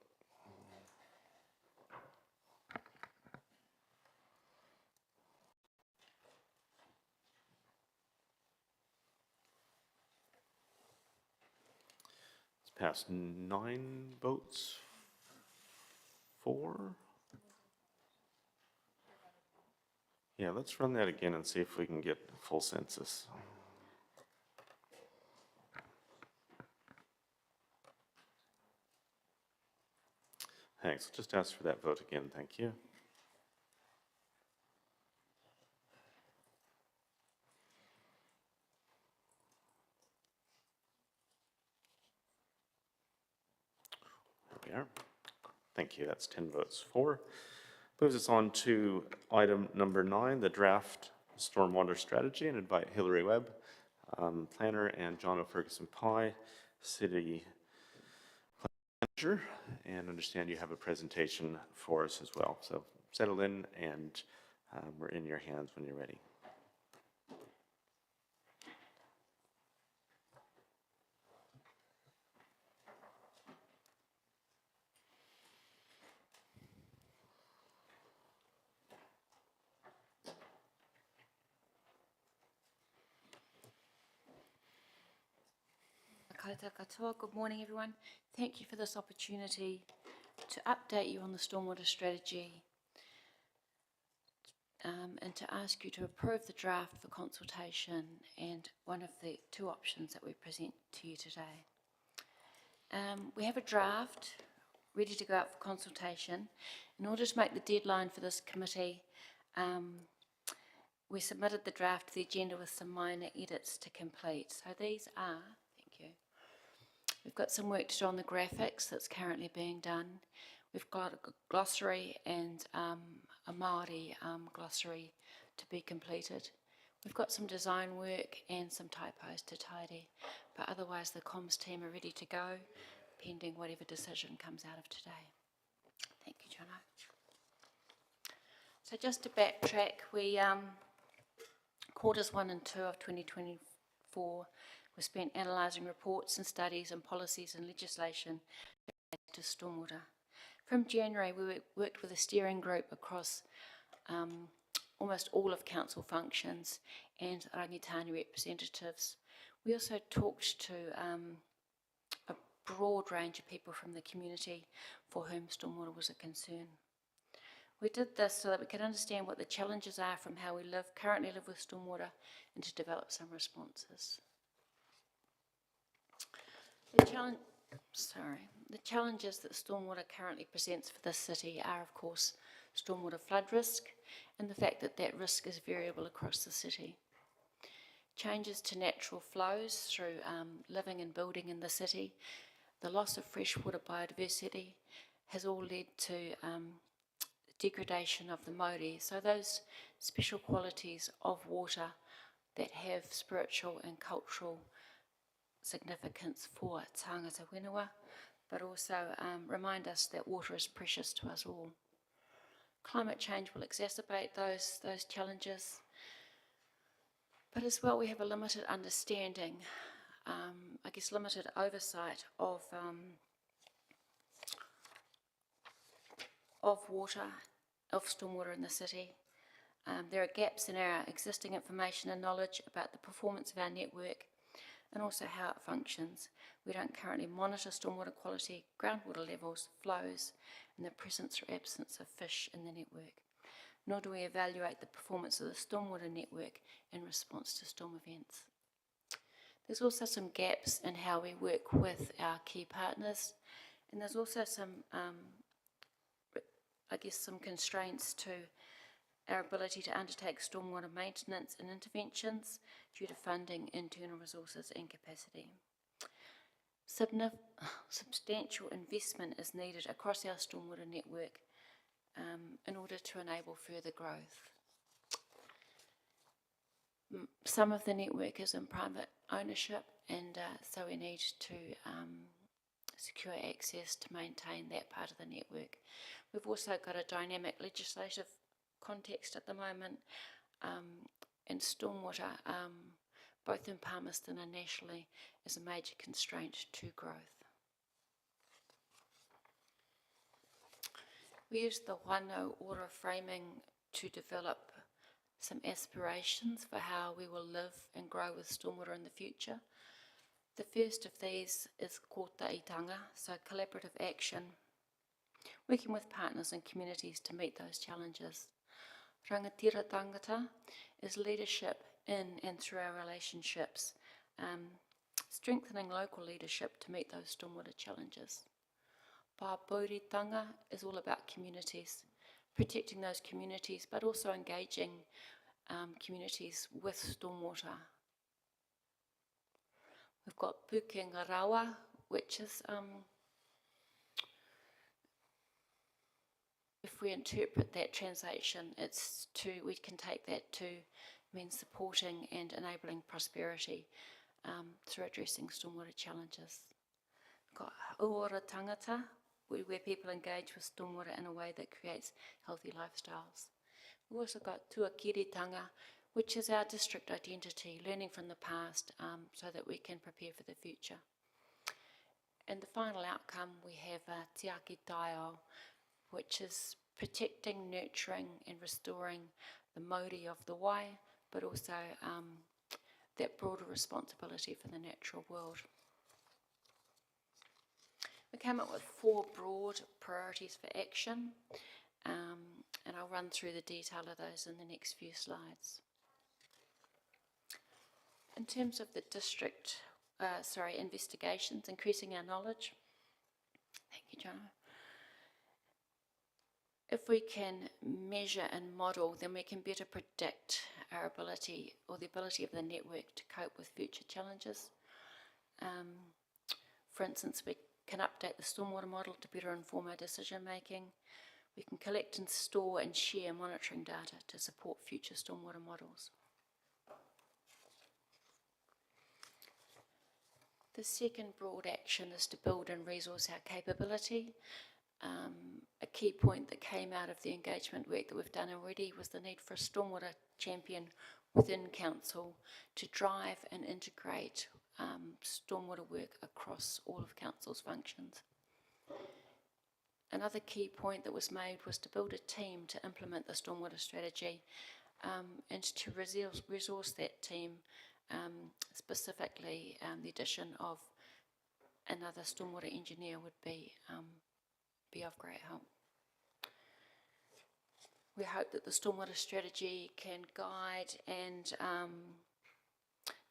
It's passed 9 votes for. Yeah, let's run that again and see if we can get a full census. Thanks. Just ask for that vote again. Thank you. There we are. Thank you. That's 10 votes for. Moves us on to item number 9, the draft stormwater strategy, and invite Hillary Webb, planner, and John O'Ferguson Pye, city manager, and understand you have a presentation for us as well. So settle in, and we're in your hands when you're ready. Koutou katoa. Good morning, everyone. Thank you for this opportunity to update you on the stormwater strategy and to ask you to approve the draft for consultation and one of the 2 options that we present to you today. We have a draft ready to go out for consultation. In order to make the deadline for this committee, we submitted the draft to the agenda with some minor edits to complete. So these are, thank you, we've got some work to do on the graphics that's currently being done. We've got a glossary and a Māori glossary to be completed. We've got some design work and some typos to tidy, but otherwise the comms team are ready to go, pending whatever decision comes out of today. Thank you, Jono. So just to backtrack, we quarters 1 and 2 of 2024 were spent analysing reports and studies and policies and legislation related to stormwater. From January, we worked with a steering group across almost all of council functions and Rangitani representatives. We also talked to a broad range of people from the community for whom stormwater was a concern. We did this so that we could understand what the challenges are from how we currently live with stormwater, and to develop some responses. The challenges that stormwater currently presents for this city are, of course, stormwater flood risk and the fact that that risk is variable across the city. Changes to natural flows through living and building in the city, the loss of freshwater biodiversity has all led to degradation of the Māori. So those special qualities of water that have spiritual and cultural significance for tangata whenua, but also remind us that water is precious to us all. Climate change will exacerbate those challenges, but as well we have a limited understanding, limited oversight of water, of stormwater in the city. There are gaps in our existing information and knowledge about the performance of our network and also how it functions. We don't currently monitor stormwater quality, groundwater levels, flows, and the presence or absence of fish in the network, nor do we evaluate the performance of the stormwater network in response to storm events. There's also some gaps in how we work with our key partners, and there's also some some constraints to our ability to undertake stormwater maintenance and interventions due to funding, internal resources and capacity. Substantial investment is needed across our stormwater network in order to enable further growth. Some of the network is in private ownership, and so we need to secure access to maintain that part of the network. We've also got a dynamic legislative context at the moment, and stormwater, both in Palmerston and nationally, is a major constraint to growth. We used the whānau ora framing to develop some aspirations for how we will live and grow with stormwater in the future. The first of these is kotaitanga, so collaborative action, working with partners and communities to meet those challenges. Rangatira tangata is leadership in and through our relationships, strengthening local leadership to meet those stormwater challenges. Pāpauritanga is all about communities, protecting those communities, but also engaging communities with stormwater. We've got Pukenga Rawa, which is, if we interpret that translation, we can take that to mean supporting and enabling prosperity through addressing stormwater challenges. We've got Uora Tangata, where people engage with stormwater in a way that creates healthy lifestyles. We've also got Tuakiritanga, which is our district identity, learning from the past so that we can prepare for the future. And the final outcome, we have Te Aki Taio, which is protecting, nurturing and restoring the mauri of the wai, but also that broader responsibility for the natural world. We came up with 4 broad priorities for action, and I'll run through the detail of those in the next few slides. In terms of the district, investigations, increasing our knowledge. Thank you, Jono. If we can measure and model, then we can better predict our ability or the ability of the network to cope with future challenges. For instance, we can update the stormwater model to better inform our decision making. We can collect and store and share monitoring data to support future stormwater models. The second broad action is to build and resource our capability. A key point that came out of the engagement work that we've done already was the need for a stormwater champion within council to drive and integrate stormwater work across all of council's functions. Another key point that was made was to build a team to implement the stormwater strategy and to resource that team, specifically the addition of another stormwater engineer would be of great help. We hope that the stormwater strategy can guide and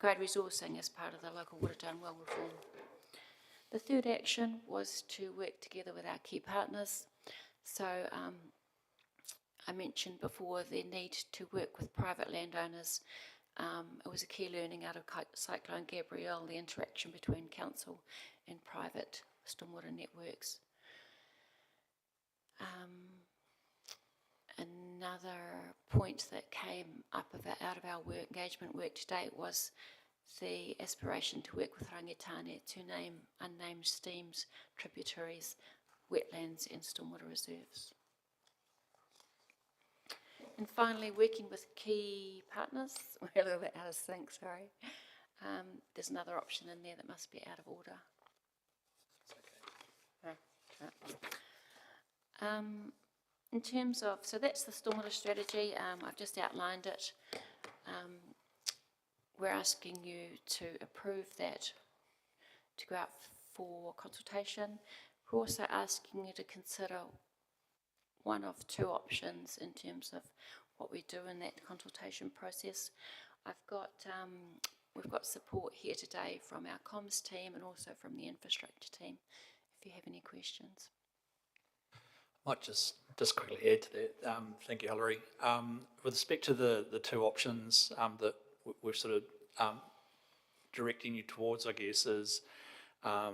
guide resourcing as part of the local water done well reform. The third action was to work together with our key partners. So I mentioned before the need to work with private landowners. It was a key learning out of Cyclone Gabrielle, the interaction between council and private stormwater networks. Another point that came up out of our engagement work to date was the aspiration to work with Rangitane to name unnamed streams, tributaries, wetlands and stormwater reserves. And finally, working with key partners. We're a little bit out of sync, sorry. There's another option in there that must be out of order. In terms of, so that's the stormwater strategy. I've just outlined it. We're asking you to approve that to go out for consultation. We're also asking you to consider one of 2 options in terms of what we do in that consultation process. We've got support here today from our comms team and also from the infrastructure team, if you have any questions. I might just quickly add to that. Thank you, Hilary. With respect to the 2 options that we're sort of directing you towards, I guess, is a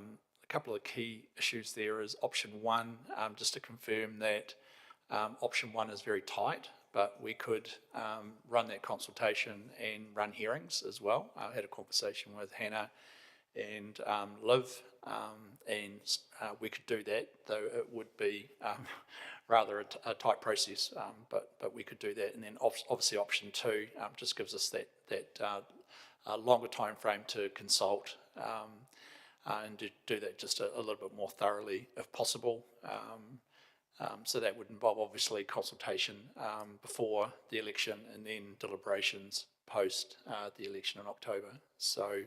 couple of key issues there is option 1, just to confirm that option 1 is very tight, but we could run that consultation and run hearings as well. I had a conversation with Hannah and Liv, and we could do that, though it would be rather a tight process, but we could do that. And then obviously option 2 just gives us that longer time frame to consult and to do that just a little bit more thoroughly if possible. So that would involve obviously consultation before the election and then deliberations post the election in October. So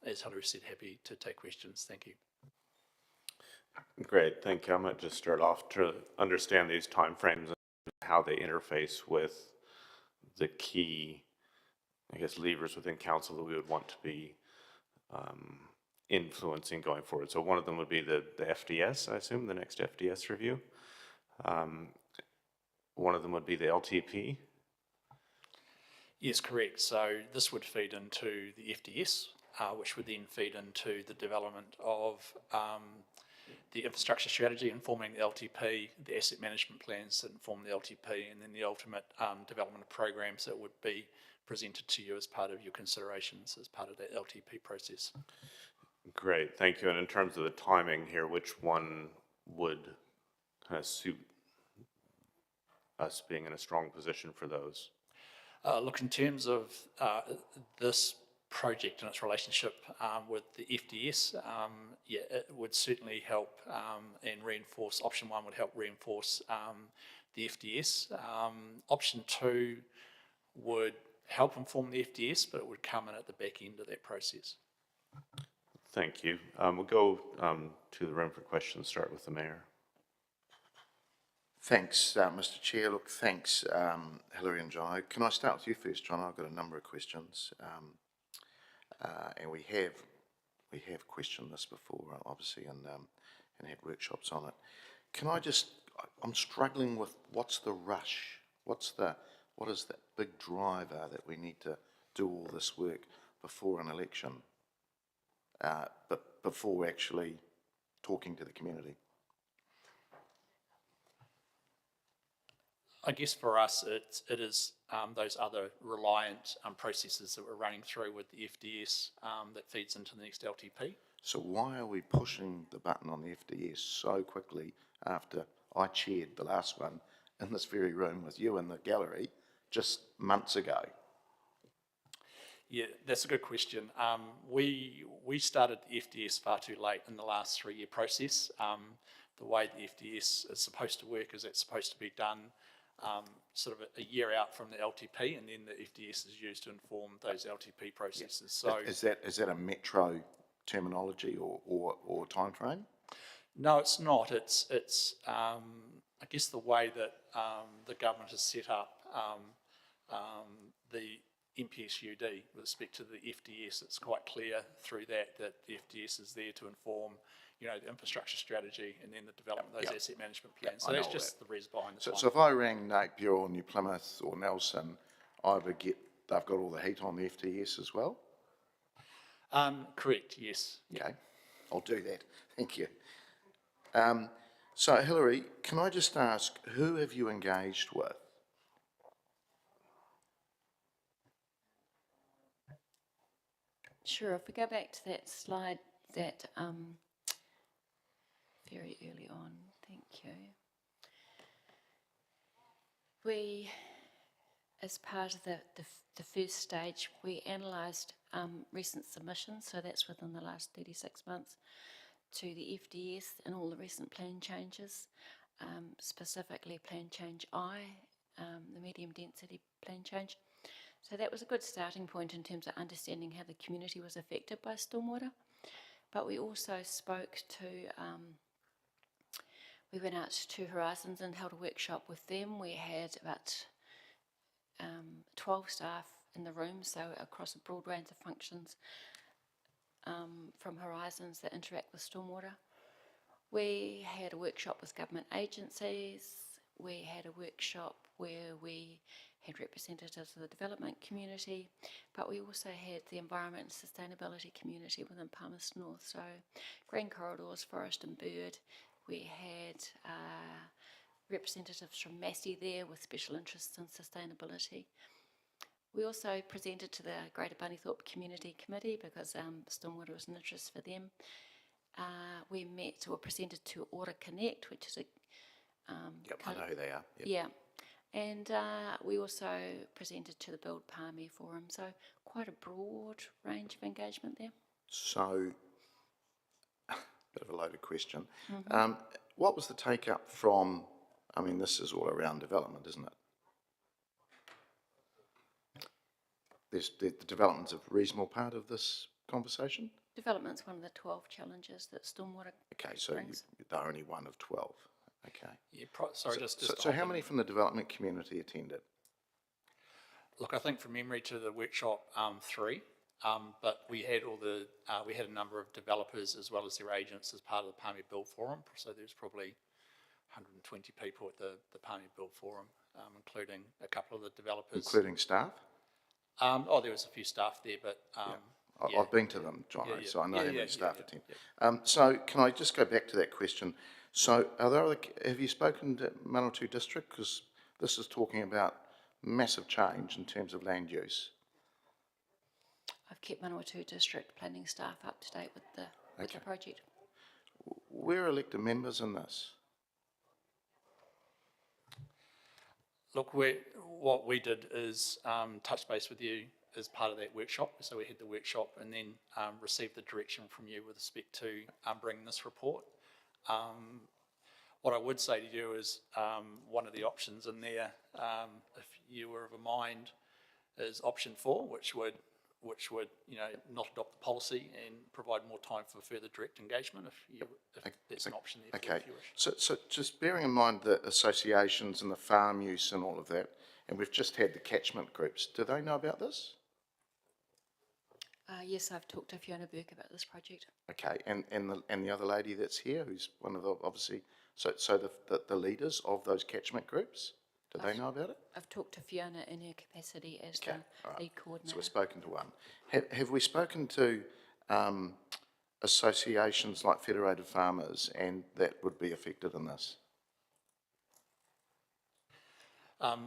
as Hilary said, happy to take questions. Thank you. Great, thank you. I might just start off to understand these timeframes how they interface with the key, I guess, levers within council that we would want to be influencing going forward. So one of them would be the FDS, I assume, the next FDS review. One of them would be the LTP. Yes, correct. So this would feed into the FDS, which would then feed into the development of the infrastructure strategy informing the LTP, the asset management plans that inform the LTP, and then the ultimate development of programs that would be presented to you as part of your considerations as part of that LTP process. Great, thank you. And in terms of the timing here, which one would kind of suit us being in a strong position for those? Look, in terms of this project and its relationship with the FDS, yeah, it would certainly help and reinforce, option one would help reinforce the FDS. Option two would help inform the FDS, but it would come in at the back end of that process. Thank you. We'll go to the room for questions, start with the Mayor. Thanks, Mr. Chair. Look, thanks, Hilary and John. Can I start with you first, John? I've got a number of questions, and we have questioned this before, obviously, and had workshops on it. Can I just? I'm struggling with what's the rush? What is that big driver that we need to do all this work before an election, but before actually talking to the community? I guess for us, it is those other reliant processes that we're running through with the FDS that feeds into the next LTP. So why are we pushing the button on the FDS so quickly after I chaired the last one in this very room with you in the gallery just months ago? Yeah, that's a good question. We started the FDS far too late in the last 3-year process. The way the FDS is supposed to work is it's supposed to be done sort of a year out from the LTP, and then the FDS is used to inform those LTP processes. So is that a metro terminology or time frame? No, it's not. It's I guess the way that the government has set up the MPSUD with respect to the FDS, it's quite clear through that the FDS is there to inform, you know, the infrastructure strategy and then the development of those asset management plans. So that's just the reason behind the So if I rang Napier or New Plymouth or Nelson, I would get, they've got all the heat on the FDS as well? Correct, yes. Okay, I'll do that. Thank you. So Hilary, can I just ask, who have you engaged with? Sure, if we go back to that slide that very early on, thank you. We, as part of the first stage, we analysed recent submissions, so that's within the last 36 months, to the FDS and all the recent plan changes, specifically Plan Change I, the medium density plan change. So that was a good starting point in terms of understanding how the community was affected by stormwater. But we also spoke to, we went out to Horizons and held a workshop with them. We had about 12 staff in the room, so across a broad range of functions from Horizons that interact with stormwater. We had a workshop with government agencies. We had a workshop where we had representatives of the development community, but we also had the environment and sustainability community within Palmerston North, so Green Corridors, Forest and Bird. We had representatives from Massey there with special interests in sustainability. We also presented to the Greater Bunnythorpe Community Committee because stormwater was an interest for them. We met or presented to Order Connect, which is a Yep, I know who they are. Yep. yeah, and we also presented to the Build Palmy Forum, so quite a broad range of engagement there. So, bit of a loaded question. What was the take-up from, I mean, this is all around development, isn't it? The development's a reasonable part of this conversation? Development's one of the 12 challenges that stormwater Okay, so brings. they're only one of 12. Okay. Yeah, sorry, just So, to so hop how in. many from the development community attended? Look, I think from memory to the workshop, 3, but we had we had a number of developers as well as their agents as part of the Palmy Build Forum, so there's probably 120 people at the Palmy Build Forum, including a couple of the developers. Including staff? There was a few staff there, but yeah. I've been to them, John, Yeah, yeah. so I know Yeah, how many yeah, staff yeah, attend. yeah. So can I just go back to that question? So are there have you spoken to Manawatu District? Because this is talking about massive change in terms of land use. I've kept Manawatu District planning staff up to date with the project. We're elected members in this. Look, what we did is touch base with you as part of that workshop. So we had the workshop and then received the direction from you with respect to bringing this report. What I would say to you is one of the options in there, if you were of a mind, is option 4, which would not adopt the policy and provide more time for further direct engagement. If there's an option there. Okay. If you wish. So just bearing in mind the associations and the farm use and all of that, and we've just had the catchment groups. Do they know about this? Yes, I've talked to Fiona Burke about this project. Okay, and the other lady that's here, who's one of the obviously the leaders of those catchment groups, do they know about it? I've talked to Fiona in her capacity as Okay, the all right. lead So coordinator. we've spoken to one. Have we spoken to associations like Federated Farmers and that would be affected in this?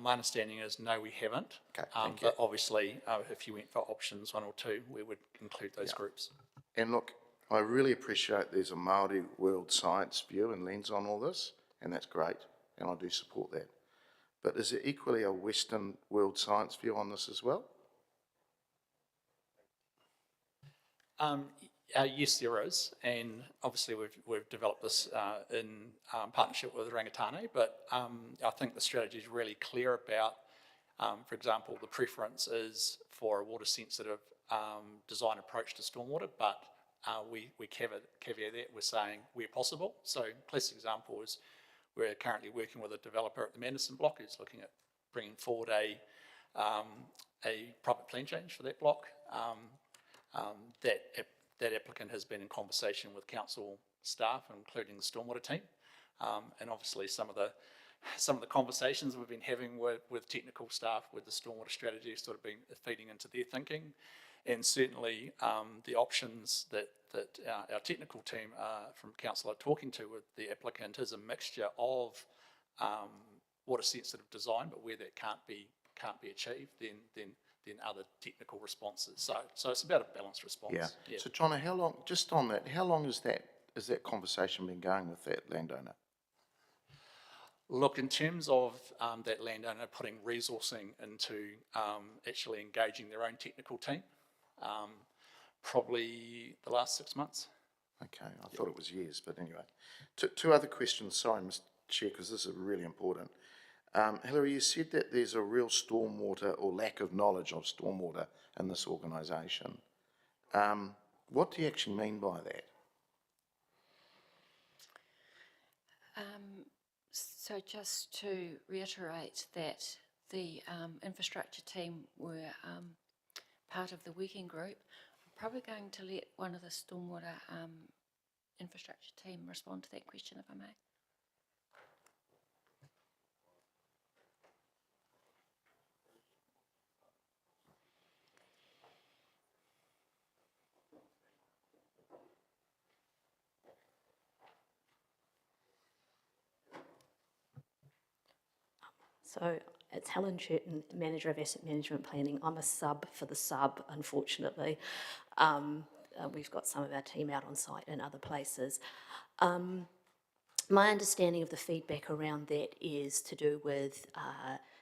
My understanding is no, we haven't. Okay, thank you. But obviously, if you went for options 1 or 2, we would include those groups. And look, I really appreciate there's a Māori world science view and lens on all this, and that's great, and I do support that. But is there equally a Western world science view on this as well? Yes, there is, and obviously we've developed this in partnership with Rangitane, but I think the strategy is really clear about, for example, the preference is for a water-sensitive design approach to stormwater, but we caveat that, we're saying where possible. So classic example is we're currently working with a developer at the Manderson block who's looking at bringing forward a private plan change for that block. That applicant has been in conversation with council staff, including the stormwater team, and obviously some of the conversations we've been having with technical staff, with the stormwater strategy, sort of been feeding into their thinking, and certainly the options that our technical team from council are talking to with the applicant is a mixture of water sensitive design, but where that can't be achieved, then other technical responses. So it's about a balanced response. Yeah. So John, how long, just on that, how long has that conversation been going with that landowner? Look, in terms of that landowner putting resourcing into actually engaging their own technical team, probably the last 6 months. Okay, I thought it was years, but anyway. Two other questions, sorry, Mr. Chair, because this is really important. Hilary, you said that there's a real stormwater or lack of knowledge of stormwater in this organisation. What do you actually mean by that? So just to reiterate that the infrastructure team were part of the working group, I'm probably going to let one of the stormwater infrastructure team respond to that question, if I may. So it's Helen Churton, Manager of Asset Management Planning. I'm a sub for the sub, unfortunately. We've got some of our team out on site in other places. My understanding of the feedback around that is to do with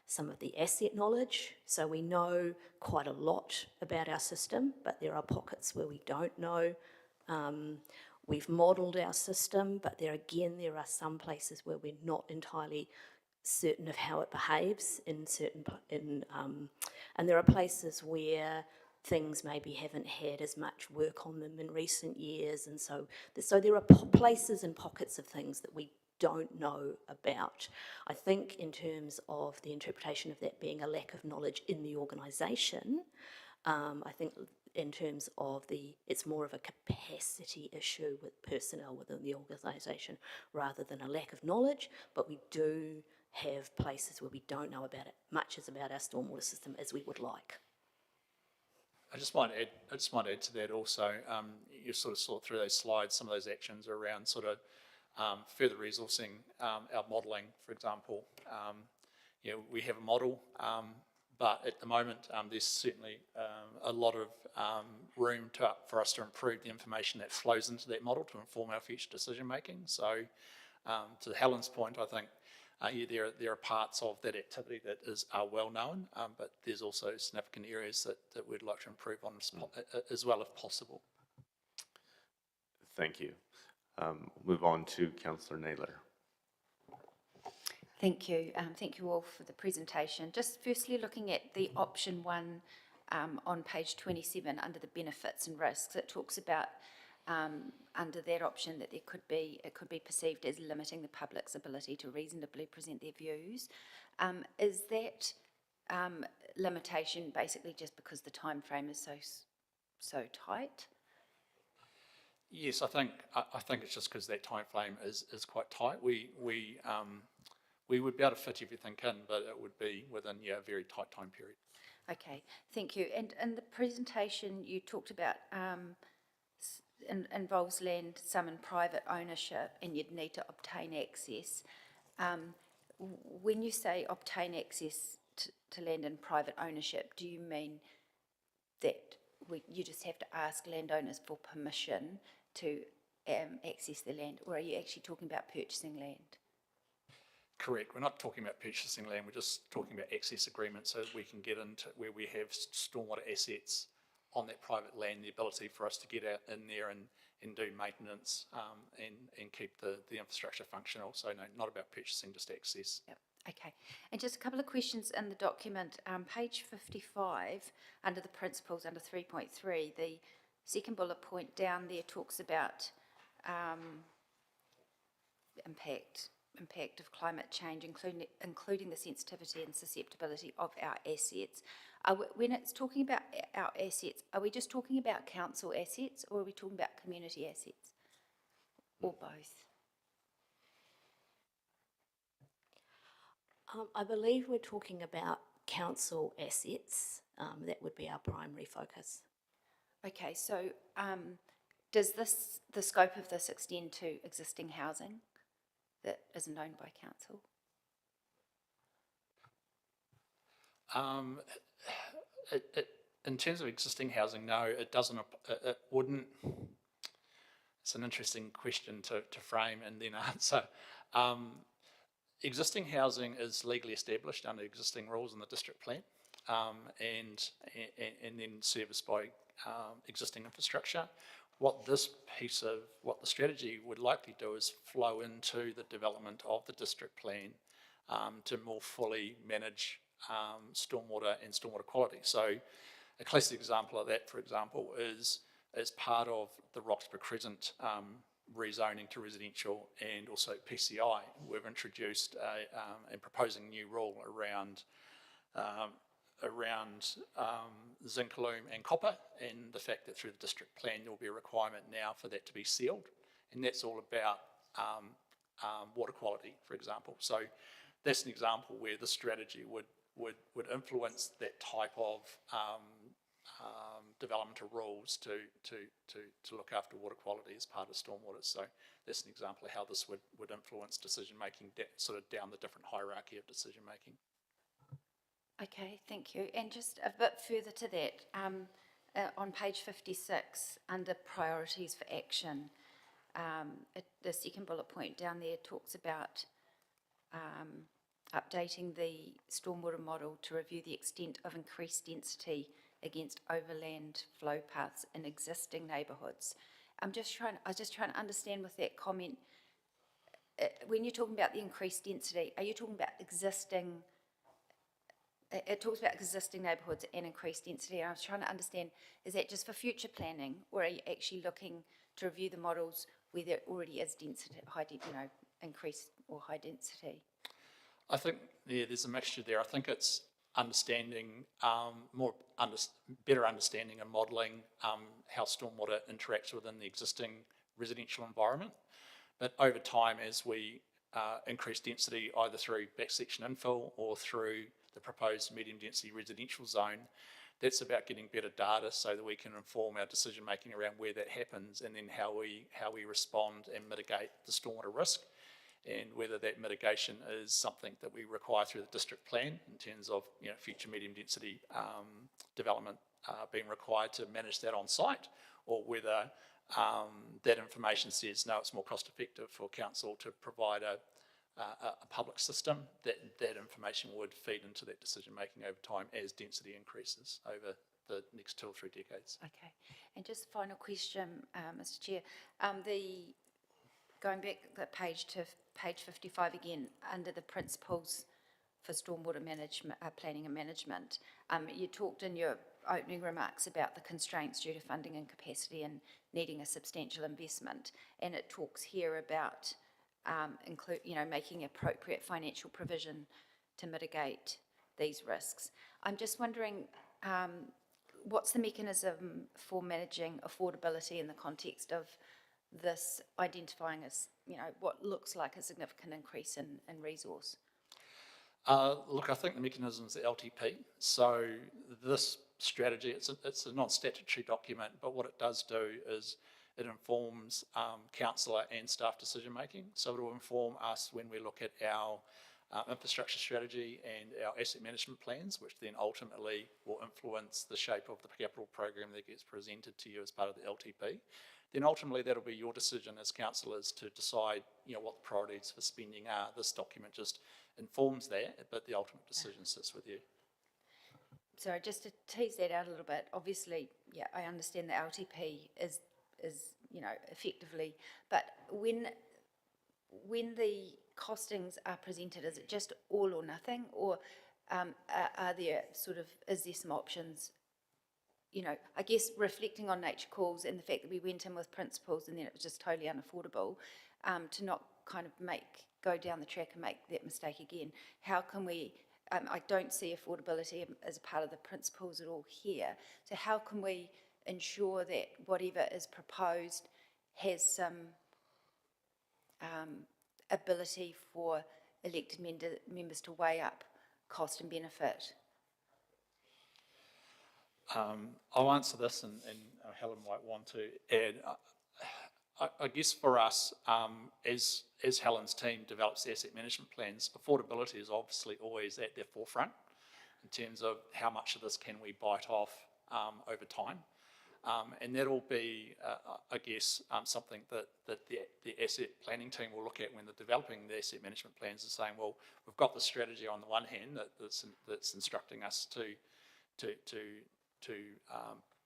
some of the asset knowledge. So we know quite a lot about our system, but there are pockets where we don't know. We've modelled our system, but there are some places where we're not entirely certain of how it behaves and there are places where things maybe haven't had as much work on them in recent years, and so there are places and pockets of things that we don't know about. I think in terms of the interpretation of that being a lack of knowledge in the organisation, I think in terms of it's more of a capacity issue with personnel within the organisation rather than a lack of knowledge, but we do have places where we don't know about it much as about our stormwater system as we would like. I just might add to that also. You sort of saw through those slides some of those actions around sort of further resourcing our modelling, for example. We have a model, but at the moment there's certainly a lot of room for us to improve the information that flows into that model to inform our future decision making. So, to Helen's point, I think there are parts of that activity that are well known, but there's also significant areas that we'd like to improve on as well if possible. Thank you. Move on to Councillor Naylor. Thank you. Thank you all for the presentation. Just firstly looking at the option 1 on page 27 under the benefits and risks, it talks about under that option that it could be perceived as limiting the public's ability to reasonably present their views. Is that limitation basically just because the time frame is so tight? Yes, I think it's just because that time frame is quite tight. We would be able to fit everything in, but it would be within a very tight time period. Okay, thank you. And in the presentation you talked about involves land, some in private ownership, and you'd need to obtain access. When you say obtain access to land in private ownership, do you mean that you just have to ask landowners for permission to access the land, or are you actually talking about purchasing land? Correct. We're not talking about purchasing land. We're just talking about access agreements so that we can get into where we have stormwater assets on that private land, the ability for us to get out in there and do maintenance and keep the infrastructure functional. So no, not about purchasing, just access. Yep. Okay. And just a couple of questions in the document. Page 55, under the principles, under 3.3, the second bullet point down there talks about impact of climate change, including the sensitivity and susceptibility of our assets. When it's talking about our assets, are we just talking about council assets, or are we talking about community assets, or both? I believe we're talking about council assets. That would be our primary focus. Okay, so does the scope of this extend to existing housing that isn't owned by council? In terms of existing housing, no, it doesn't. It wouldn't. It's an interesting question to frame and then answer. Existing housing is legally established under existing rules in the district plan, and then serviced by existing infrastructure. What the strategy would likely do is flow into the development of the district plan to more fully manage stormwater and stormwater quality. So a classic example of that, for example, is as part of the Roxburgh Crescent rezoning to residential and also PCI, we've introduced and proposing a new rule around zinc, alum and copper, and the fact that through the district plan there will be a requirement now for that to be sealed, and that's all about water quality, for example. So that's an example where the strategy would influence that type of developmental rules to look after water quality as part of stormwater. So that's an example of how this would influence decision making sort of down the different hierarchy of decision making. Okay, thank you. And just a bit further to that, on page 56, under priorities for action, the second bullet point down there talks about updating the stormwater model to review the extent of increased density against overland flow paths in existing neighbourhoods. I was just trying to understand with that comment, when you're talking about the increased density, are you talking about existing? It talks about existing neighbourhoods and increased density. And I was trying to understand, is that just for future planning, or are you actually looking to review the models where there already is density, increased or high density? I think there's a mixture there. I think it's understanding, better understanding and modelling how stormwater interacts within the existing residential environment. But over time, as we increase density either through back section infill or through the proposed medium density residential zone, that's about getting better data so that we can inform our decision making around where that happens, and then how we respond and mitigate the stormwater risk, and whether that mitigation is something that we require through the district plan in terms of future medium density development being required to manage that on site, or whether that information says no, it's more cost effective for council to provide a public system. That information would feed into that decision making over time as density increases over the next 2 or 3 decades. Okay, and just a final question, Mr. Chair. Going back that page to page 55 again, under the principles for stormwater management, planning and management, you talked in your opening remarks about the constraints due to funding and capacity and needing a substantial investment, and it talks here about making appropriate financial provision to mitigate these risks. I'm just wondering, what's the mechanism for managing affordability in the context of this identifying as, what looks like a significant increase in resource? Look, I think the mechanism is the LTP. So this strategy, it's a non-statutory document, but what it does do is it informs councillor and staff decision making. So it will inform us when we look at our infrastructure strategy and our asset management plans, which then ultimately will influence the shape of the capital program that gets presented to you as part of the LTP. Then ultimately that'll be your decision as councillors to decide what the priorities for spending are. This document just informs that, but the ultimate decision sits with you. So just to tease that out a little bit, obviously, I understand the LTP is effectively, but when the costings are presented, is it just all or nothing, or is there some options? I guess reflecting on Nature Calls and the fact that we went in with principles and then it was just totally unaffordable, to not kind of go down the track and make that mistake again. How can we, I don't see affordability as a part of the principles at all here, so how can we ensure that whatever is proposed has some ability for elected members to weigh up cost and benefit? I'll answer this, and Helen might want to add. I guess for us, as Helen's team develops the asset management plans, affordability is obviously always at their forefront in terms of how much of this can we bite off over time. And that'll be, something that the asset planning team will look at when they're developing the asset management plans, and saying, well, we've got the strategy on the one hand that's instructing us to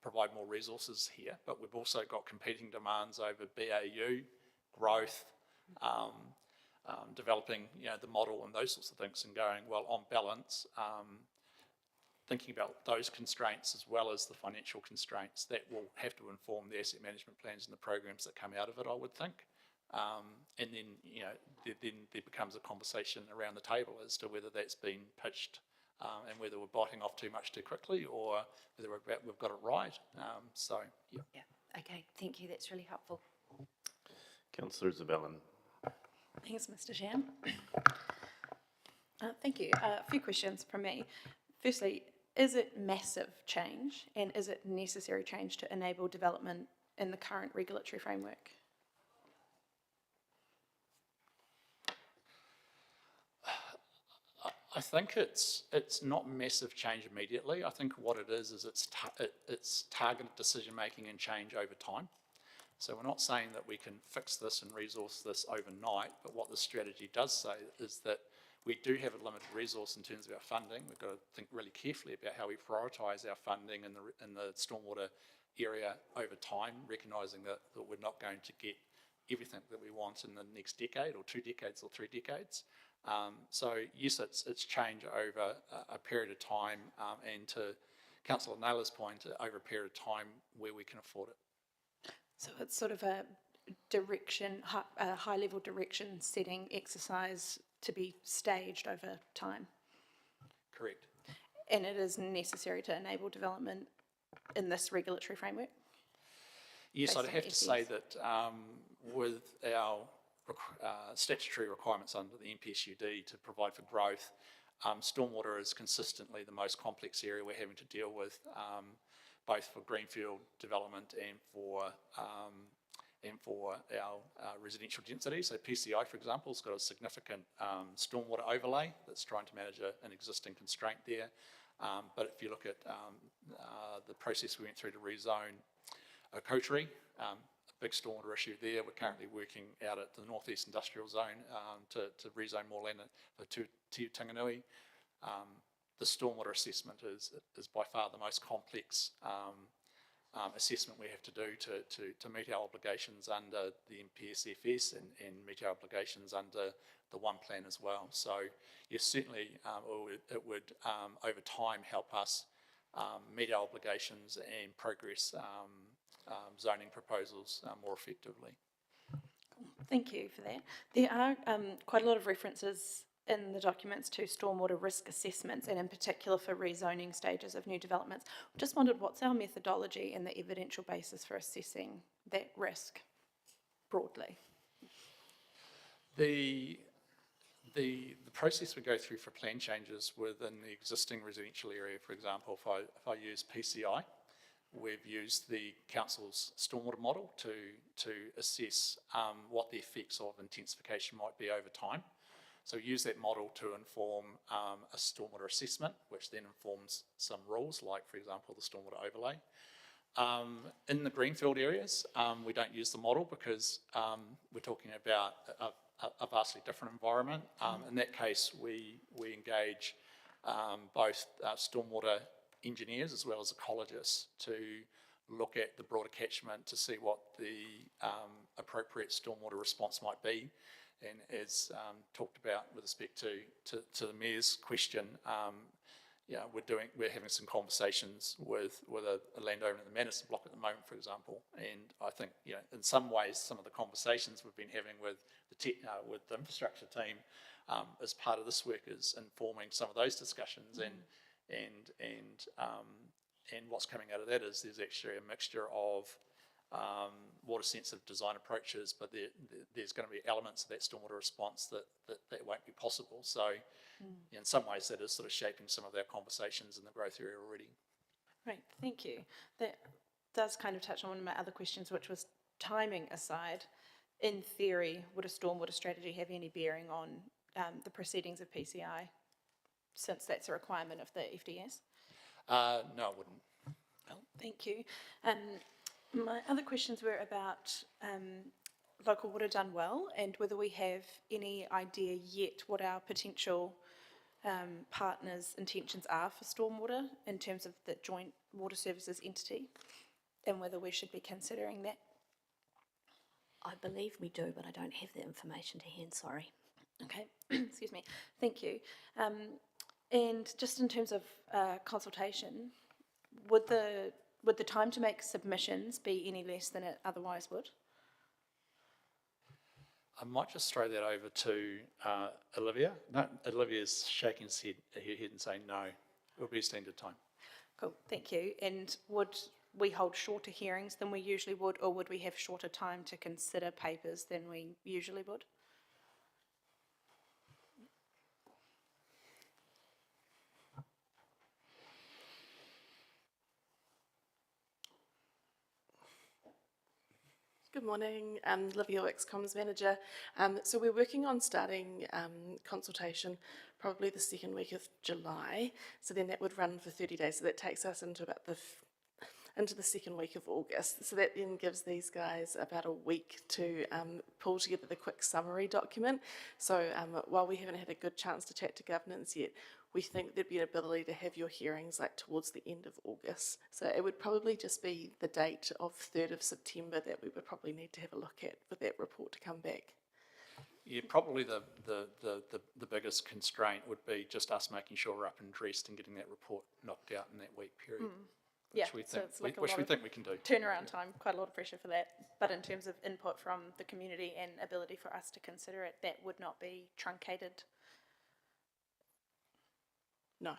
provide more resources here, but we've also got competing demands over BAU, growth, developing the model and those sorts of things, and going, well, on balance, thinking about those constraints as well as the financial constraints that will have to inform the asset management plans and the programs that come out of it, I would think. And then, then there becomes a conversation around the table as to whether that's been pitched and whether we're biting off too much too quickly, or whether we've got it right. Okay, thank you, that's really helpful. Councillor Zabellan. Thanks, Mr. Chair. Thank you. A few questions from me. Firstly, is it massive change, and is it necessary change to enable development in the current regulatory framework? I think it's not massive change immediately. I think what it is it's targeted decision making and change over time. So we're not saying that we can fix this and resource this overnight, but what the strategy does say is that we do have a limited resource in terms of our funding. We've got to think really carefully about how we prioritise our funding in the stormwater area over time, recognising that we're not going to get everything that we want in the next decade or 2 decades or 3 decades. So yes, it's change over a period of time, and to Councillor Naylor's point, over a period of time where we can afford it. So it's sort of a high-level direction setting exercise to be staged over time. Correct. And it is necessary to enable development in this regulatory framework? Yes, based I'd on have to say SES? that with our statutory requirements under the NPSUD to provide for growth, stormwater is consistently the most complex area we're having to deal with, both for greenfield development and for our residential density. So PCI, for example, has got a significant stormwater overlay that's trying to manage an existing constraint there. But if you look at the process we went through to rezone Coterie, a big stormwater issue there. We're currently working out at the Northeast Industrial Zone to rezone more land for Te Tinganui. The stormwater assessment is by far the most complex assessment we have to do to meet our obligations under the NPSFS and meet our obligations under the One Plan as well. So yes, certainly it would over time help us meet our obligations and progress zoning proposals more effectively. Thank you for that. There are quite a lot of references in the documents to stormwater risk assessments, and in particular for rezoning stages of new developments. Just wondered, what's our methodology and the evidential basis for assessing that risk broadly? The process we go through for plan changes within the existing residential area, for example, if I use PCI, we've used the council's stormwater model to assess what the effects of intensification might be over time. So we use that model to inform a stormwater assessment, which then informs some rules, like, for example, the stormwater overlay. In the greenfield areas, we don't use the model because we're talking about a vastly different environment. In that case, we engage both stormwater engineers as well as ecologists to look at the broader catchment to see what the appropriate stormwater response might be. And as talked about with respect to the Mayor's question, we're having some conversations with a landowner in the Madison block at the moment, for example. And I think, in some ways, some of the conversations we've been having with the infrastructure team as part of this work is informing some of those discussions. And what's coming out of that is there's actually a mixture of water-sensitive design approaches, but there's going to be elements of that stormwater response that won't be possible. So in some ways that is sort of shaping some of our conversations in the growth area already. Right, thank you. That does kind of touch on one of my other questions, which was timing aside. In theory, would a stormwater strategy have any bearing on the proceedings of PCI, since that's a requirement of the FDS? No, it wouldn't. Oh, thank you. My other questions were about local water done well, and whether we have any idea yet what our potential partners' intentions are for stormwater in terms of the joint water services entity, and whether we should be considering that. I believe we do, but I don't have the information to hand, sorry. Okay, excuse me. Thank you. And just in terms of consultation, would the time to make submissions be any less than it otherwise would? I might just throw that over to Olivia. No, Olivia's shaking his head and saying no. It will be a standard time. Cool, thank you. And would we hold shorter hearings than we usually would, or would we have shorter time to consider papers than we usually would? Good morning, Livia Wicks, Comms Manager. So we're working on starting consultation probably the second week of July. So then that would run for 30 days. So that takes us into about into the second week of August. So that then gives these guys about a week to pull together the quick summary document. So while we haven't had a good chance to chat to governance yet, we think there'd be an ability to have your hearings like towards the end of August. So it would probably just be the date of 3rd of September that we would probably need to have a look at for that report to come back. Yeah, probably the biggest constraint would be just us making sure we're up and dressed and getting that report knocked out in that week period. Yeah, which we so think, it's like a which lot we of think we can do. turnaround time, quite a lot of pressure for that. But in terms of input from the community and ability for us to consider it, that would not be truncated. No.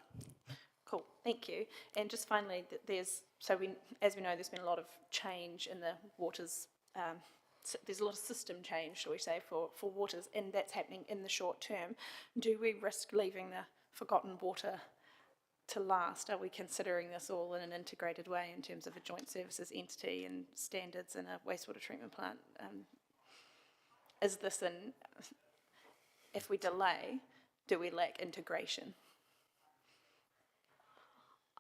Cool, thank you. And just finally, as we know, there's been a lot of change in the waters. There's a lot of system change, shall we say, for waters, and that's happening in the short term. Do we risk leaving the forgotten water to last? Are we considering this all in an integrated way in terms of a joint services entity and standards in a wastewater treatment plant? If we delay, do we lack integration?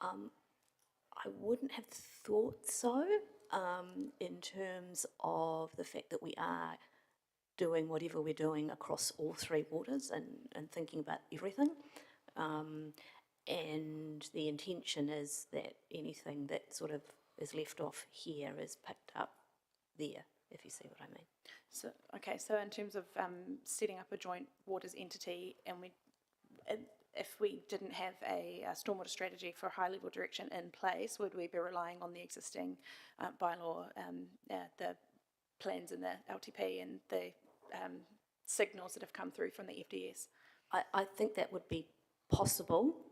I wouldn't have thought so, in terms of the fact that we are doing whatever we're doing across all three waters and thinking about everything. And the intention is that anything that sort of is left off here is picked up there, if you see what I mean. So, okay, so in terms of setting up a joint waters entity, and if we didn't have a stormwater strategy for high-level direction in place, would we be relying on the existing bylaw, the plans in the LTP and the signals that have come through from the FDS? I think that would be possible,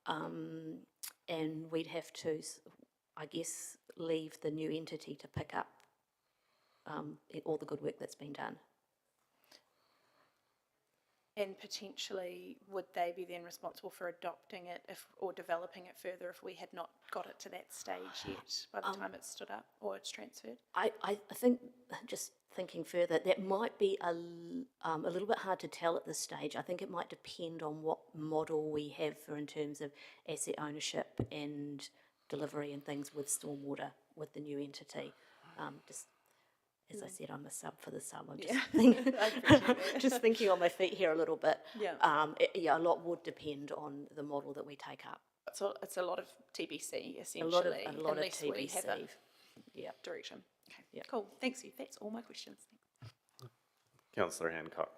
and we'd have to, I guess, leave the new entity to pick up all the good work that's been done. And potentially, would they be then responsible for adopting it or developing it further if we had not got it to that stage yet by the time it's stood up or it's transferred? I think, just thinking further, that might be a little bit hard to tell at this stage. I think it might depend on what model we have in terms of asset ownership and delivery and things with stormwater, with the new entity. As I said, I'm a sub for the sub. I'm just, just thinking on my feet here a little bit. Yeah. A lot would depend on the model that we take up. So it's a lot of TBC, essentially. A lot of unless we TBC. have a direction. Okay, Yeah. Cool. Thanks, you. That's all my questions. Councillor Hancock.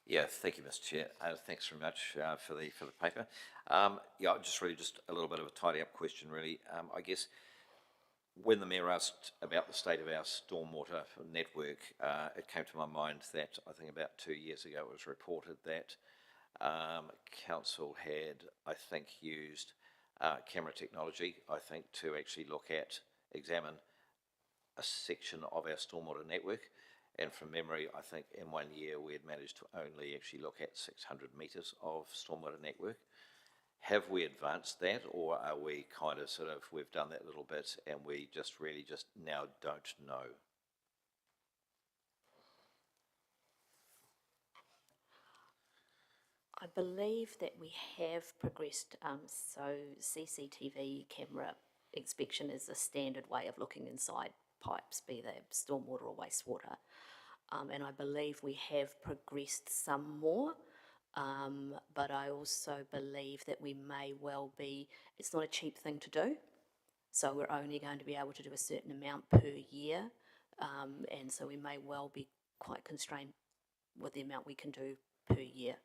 Yeah, thank you, Mr. Chair. Thanks very much for the paper. Just a little bit of a tidy up question, really. I guess when the Mayor asked about the state of our stormwater network, it came to my mind that I think about 2 years ago it was reported that Council had, I think, used camera technology, I think, to actually examine a section of our stormwater network. And from memory, I think in 1 year we had managed to only actually look at 600 metres of stormwater network. Have we advanced that, or are we kind of we've done that little bit and we just really now don't know? I believe that we have progressed, so CCTV camera inspection is a standard way of looking inside pipes, be they stormwater or wastewater. And I believe we have progressed some more, but I also believe that we may well be, it's not a cheap thing to do, so we're only going to be able to do a certain amount per year, and so we may well be quite constrained with the amount we can do per year.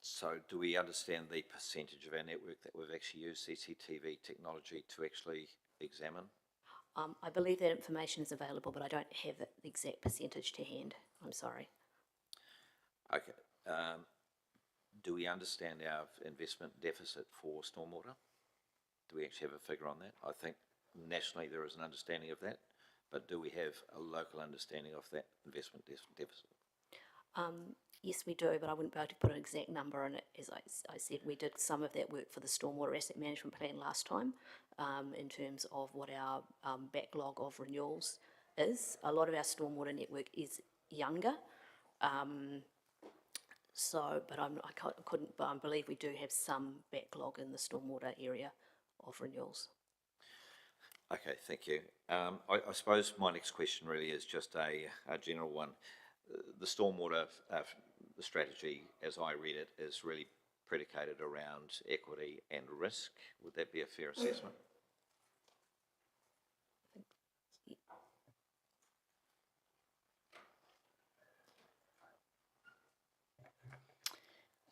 So do we understand the percentage of our network that we've actually used CCTV technology to actually examine? I believe that information is available, but I don't have the exact percentage to hand. I'm sorry. Okay. Do we understand our investment deficit for stormwater? Do we actually have a figure on that? I think nationally there is an understanding of that, but do we have a local understanding of that investment deficit? Yes, we do, but I wouldn't be able to put an exact number on it. As I said, we did some of that work for the Stormwater Asset Management Plan last time, in terms of what our backlog of renewals is. A lot of our stormwater network is younger, but I believe we do have some backlog in the stormwater area of renewals. Okay, thank you. I suppose my next question really is just a general one. The stormwater strategy, as I read it, is really predicated around equity and risk. Would that be a fair assessment?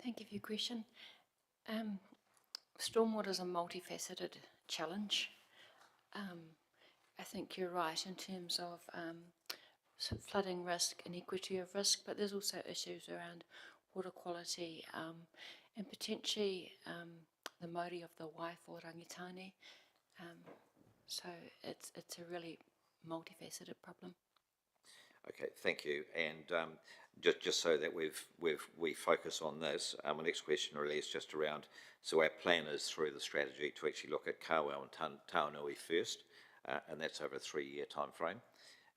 Thank you for your question. stormwater is a multifaceted challenge. I think you're right in terms of flooding risk and equity of risk, but there's also issues around water quality and potentially the mauri of the waifu rangitane. So it's a really multifaceted problem. Okay, thank you. And just so that we focus on this, my next question really is just around, so our plan is through the strategy to actually look at Kawau and Taonui first, and that's over a 3-year time frame,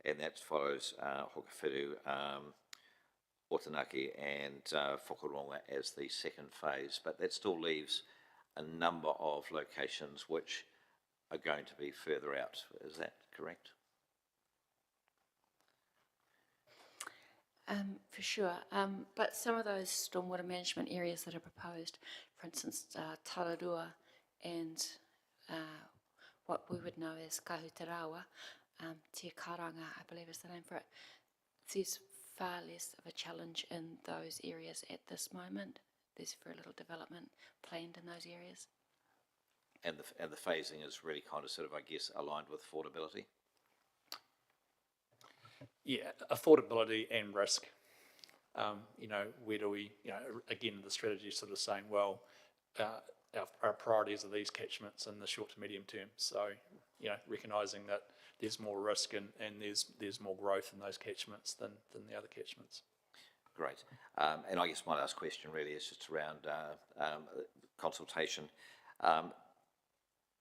and that follows Hokowhiru, Otanaki and Whakaronga as the second phase, but that still leaves a number of locations which are going to be further out. Is that correct? For sure, but some of those stormwater management areas that are proposed, for instance, Tararua and what we would know as Kahutarawa, Te Karanga, I believe is the name for it, there's far less of a challenge in those areas at this moment. There's very little development planned in those areas. And the phasing is really kind of sort of, I guess, aligned with affordability? Yeah, affordability and risk. You know, where do we, you know, again, the strategy is sort of saying, well, our priorities are these catchments in the short to medium term. So, you know, recognising that there's more risk and there's more growth in those catchments than the other catchments. Great. And I guess my last question really is just around consultation.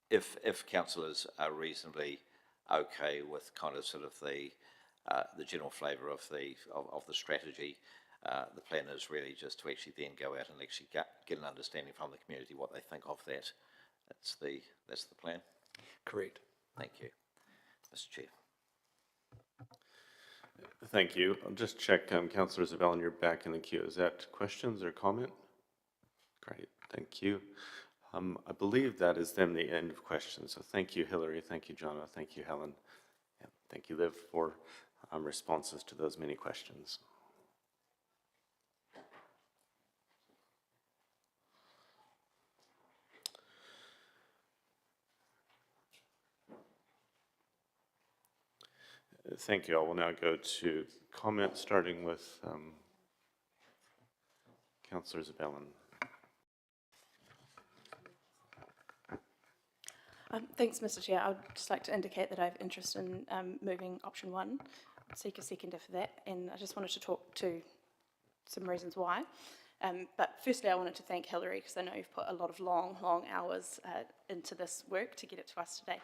If councillors are reasonably okay with kind of sort of the general flavour of the strategy, the plan is really just to actually then go out and actually get an understanding from the community what they think of that. That's the plan. Correct. Thank you, Mr. Chair. Thank you. I'll just check, Councillor Isabella, you're back in the queue. Is that questions or comment? Great, thank you. I believe that is then the end of questions. So thank you, Hilary. Thank you, Jonna. Thank you, Helen. Yeah, thank you, Liv, for responses to those many questions. Thank you. I will now go to comments, starting with Councillor Isabella. Thanks, Mr. Chair. I would just like to indicate that I have interest in moving option 1, seek a seconder for that, and I just wanted to talk to some reasons why. But firstly, I wanted to thank Hilary, because I know you've put a lot of long hours into this work to get it to us today.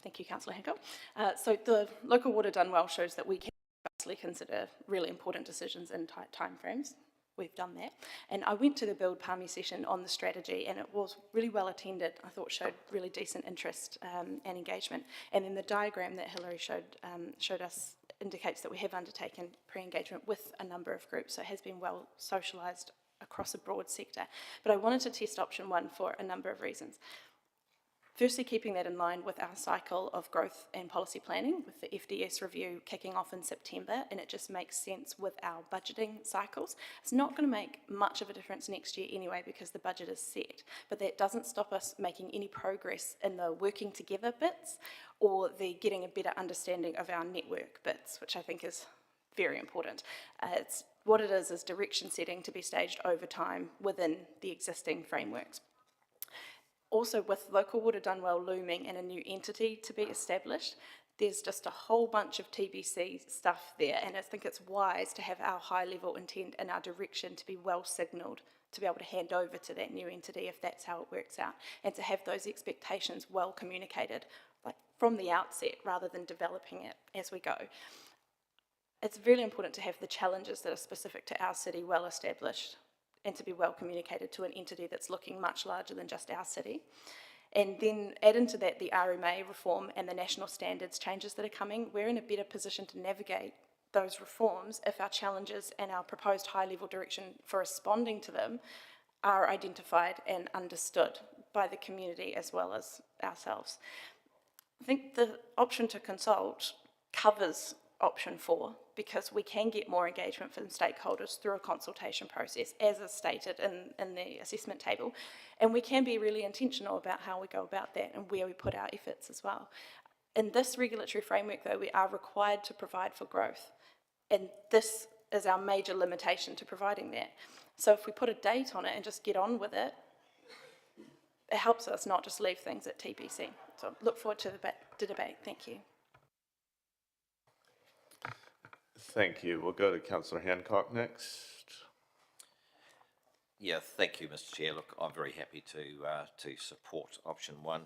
Thank you, Councillor Hancock. So the local water done well shows that we can consider really important decisions in tight timeframes. We've done that. And I went to the Build Palmy session on the strategy, and it was really well attended. I thought showed really decent interest and engagement. And then the diagram that Hilary showed us indicates that we have undertaken pre-engagement with a number of groups, so it has been well socialised across a broad sector. But I wanted to test option 1 for a number of reasons. Firstly, keeping that in line with our cycle of growth and policy planning, with the FDS review kicking off in September, and it just makes sense with our budgeting cycles. It's not going to make much of a difference next year anyway, because the budget is set, but that doesn't stop us making any progress in the working together bits or the getting a better understanding of our network bits, which I think is very important. What it is direction setting to be staged over time within the existing frameworks. Also, with local water done well looming and a new entity to be established, there's just a whole bunch of TBC stuff there, and I think it's wise to have our high-level intent and our direction to be well signalled to be able to hand over to that new entity if that's how it works out, and to have those expectations well communicated, like from the outset, rather than developing it as we go. It's really important to have the challenges that are specific to our city well established, and to be well communicated to an entity that's looking much larger than just our city. And then add into that the RMA reform and the national standards changes that are coming. We're in a better position to navigate those reforms if our challenges and our proposed high-level direction for responding to them are identified and understood by the community as well as ourselves. I think the option to consult covers option 4 because we can get more engagement from stakeholders through a consultation process, as is stated in the assessment table. And we can be really intentional about how we go about that and where we put our efforts as well. In this regulatory framework, though, we are required to provide for growth. And this is our major limitation to providing that. So if we put a date on it and just get on with it, it helps us not just leave things at TBC. So look forward to the debate. Thank you. Thank you. We'll go to Councillor Hancock next. Yeah, thank you, Mr. Chair. Look, I'm very happy to support option 1,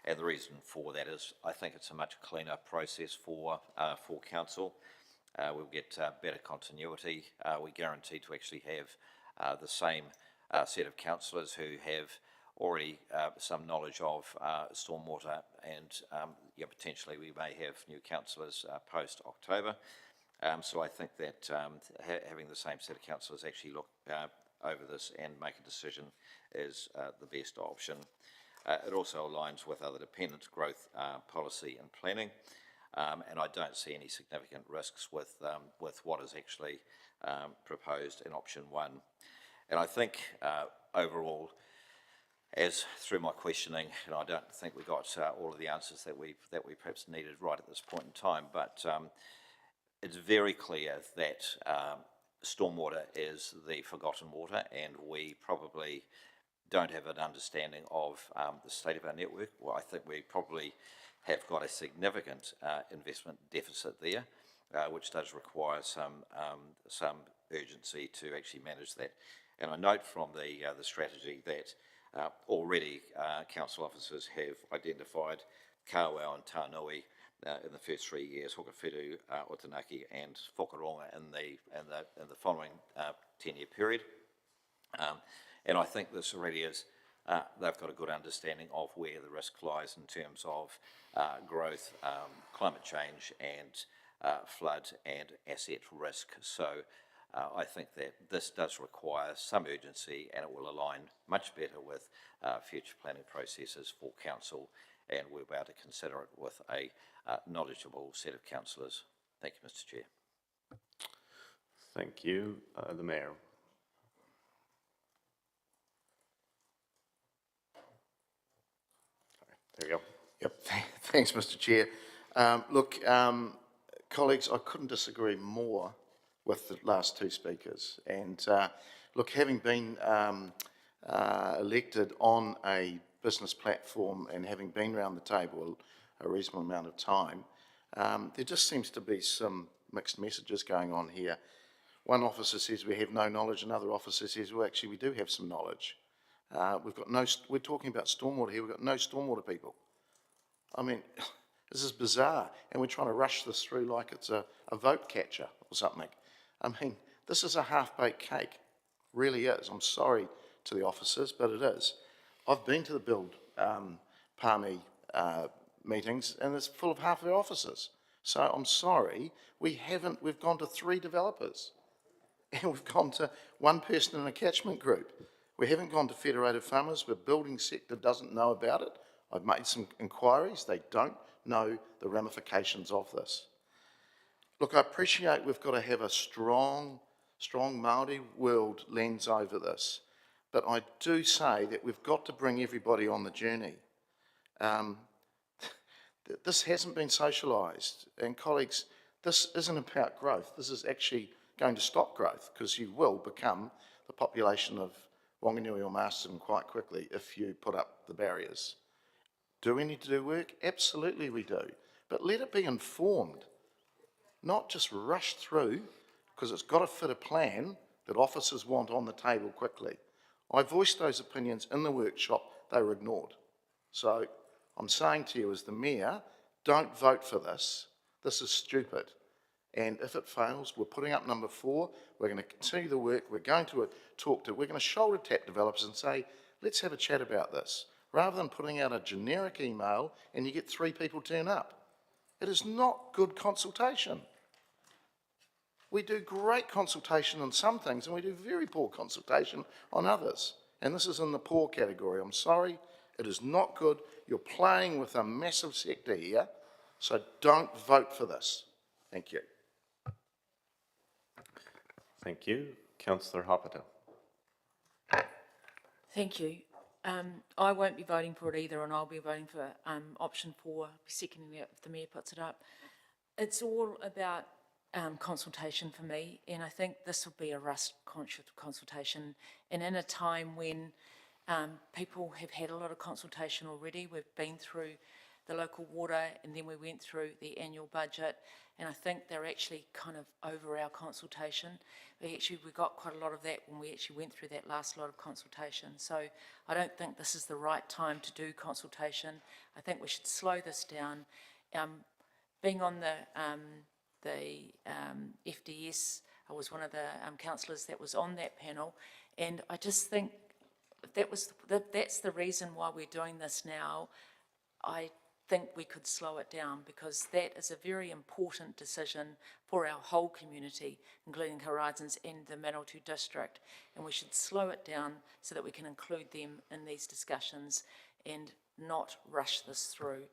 and the reason for that is I think it's a much cleaner process for council. We'll get better continuity. We guarantee to actually have the same set of councillors who have already some knowledge of stormwater, and yeah, potentially we may have new councillors post-October. So I think that having the same set of councillors actually look over this and make a decision is the best option. It also aligns with other dependent growth policy and planning, and I don't see any significant risks with what is actually proposed in option 1. And I think overall, as through my questioning, and I don't think we got all of the answers that we perhaps needed right at this point in time, but it's very clear that stormwater is the forgotten water, and we probably don't have an understanding of the state of our network. Well, I think we probably have got a significant investment deficit there, which does require some urgency to actually manage that. And I note from the strategy that already council officers have identified Kawau and Tānui in the first 3 years, Hokowhitu, Otaunaki and Whakaronga in the following 10-year period. And I think this already is, they've got a good understanding of where the risk lies in terms of growth, climate change and flood and asset risk. So I think that this does require some urgency, and it will align much better with future planning processes for council, and we'll be able to consider it with a knowledgeable set of councillors. Thank you, Mr. Chair. Thank you. The Mayor. There you go. Yep, thanks, Mr. Chair. Look, colleagues, I couldn't disagree more with the last two speakers. And look, having been elected on a business platform and having been around the table a reasonable amount of time, there just seems to be some mixed messages going on here. One officer says we have no knowledge, another officer says, well, actually, we do have some knowledge. We're talking about stormwater here, we've got no stormwater people. I mean, this is bizarre, and we're trying to rush this through like it's a vote catcher or something. I mean, this is a half-baked cake, really is. I'm sorry to the officers, but it is. I've been to the Build Palmy meetings, and it's full of half our officers. So I'm sorry, we've gone to 3 developers, and we've gone to 1 person in a catchment group. We haven't gone to federated farmers, the building sector doesn't know about it. I've made some inquiries, they don't know the ramifications of this. Look, I appreciate we've got to have a strong Māori world lens over this, but I do say that we've got to bring everybody on the journey. This hasn't been socialised, and colleagues, this isn't about growth. This is actually going to stop growth, because you will become the population of Wanganui or Marston quite quickly if you put up the barriers. Do we need to do work? Absolutely we do, but let it be informed, not just rushed through, because it's got to fit a plan that officers want on the table quickly. I voiced those opinions in the workshop, they were ignored. So I'm saying to you as the Mayor, don't vote for this. This is stupid. And if it fails, we're putting up number 4. We're going to continue the work. We're going to we're going to shoulder tap developers and say, let's have a chat about this, rather than putting out a generic email and you get 3 people turn up. It is not good consultation. We do great consultation on some things and we do very poor consultation on others. And this is in the poor category. I'm sorry, it is not good. You're playing with a massive sector here, so don't vote for this. Thank you. Thank you. Councillor Hopperton. Thank you. I won't be voting for it either, and I'll be voting for option 4, seconding it if the Mayor puts it up. It's all about consultation for me, and I think this will be a rushed consultation. And in a time when people have had a lot of consultation already, we've been through the local water, and then we went through the annual budget, and I think they're actually kind of over our consultation. We got quite a lot of that when we actually went through that last lot of consultation. So I don't think this is the right time to do consultation. I think we should slow this down. Being on the FDS, I was one of the councillors that was on that panel, and I just think that's the reason why we're doing this now. I think we could slow it down, because that is a very important decision for our whole community, including Horizons and the Manawatu district, and we should slow it down so that we can include them in these discussions and not rush this through.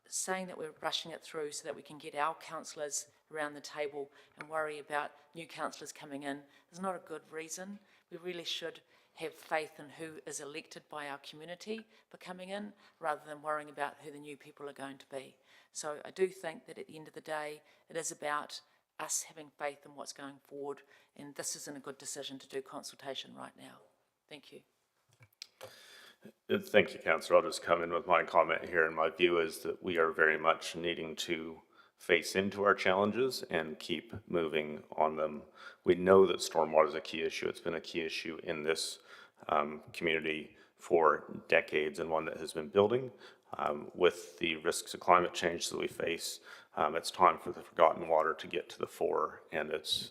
Saying that we're rushing it through so that we can get our councillors around the table and worry about new councillors coming in is not a good reason. We really should have faith in who is elected by our community for coming in, rather than worrying about who the new people are going to be. So I do think that at the end of the day, it is about us having faith in what's going forward, and this isn't a good decision to do consultation right now. Thank you. Thank you, Councillor. I'll just come in with my comment here, and my view is that we are very much needing to face into our challenges and keep moving on them. We know that stormwater is a key issue. It's been a key issue in this community for decades, and one that has been building. With the risks of climate change that we face, it's time for the forgotten water to get to the fore, and it's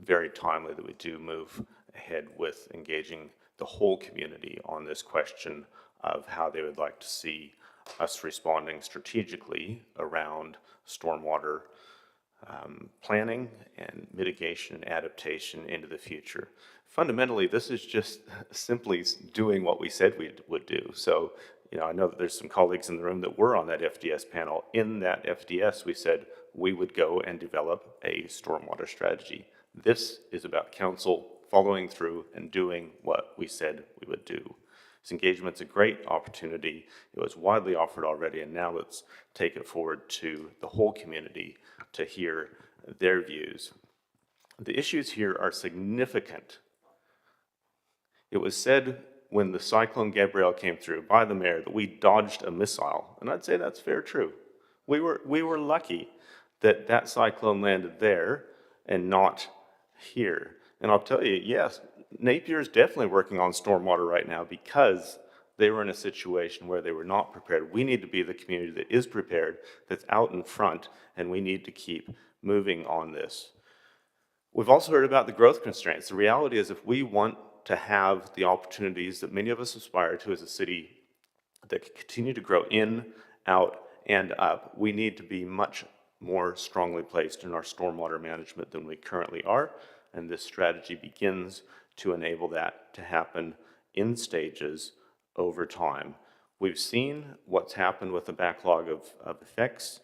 very timely that we do move ahead with engaging the whole community on this question of how they would like to see us responding strategically around stormwater planning and mitigation and adaptation into the future. Fundamentally, this is just simply doing what we said we would do. So, you know, I know that there's some colleagues in the room that were on that FDS panel. In that FDS, we said we would go and develop a stormwater strategy. This is about council following through and doing what we said we would do. This engagement's a great opportunity. It was widely offered already, and now let's take it forward to the whole community to hear their views. The issues here are significant. It was said when the Cyclone Gabrielle came through by the mayor that we dodged a missile, and I'd say that's fair true. We were lucky that that cyclone landed there and not here. And I'll tell you, yes, Napier is definitely working on stormwater right now because they were in a situation where they were not prepared. We need to be the community that is prepared, that's out in front, and we need to keep moving on this. We've also heard about the growth constraints. The reality is, if we want to have the opportunities that many of us aspire to as a city that can continue to grow in, out, and up, we need to be much more strongly placed in our stormwater management than we currently are. And this strategy begins to enable that to happen in stages over time. We've seen what's happened with the backlog of effects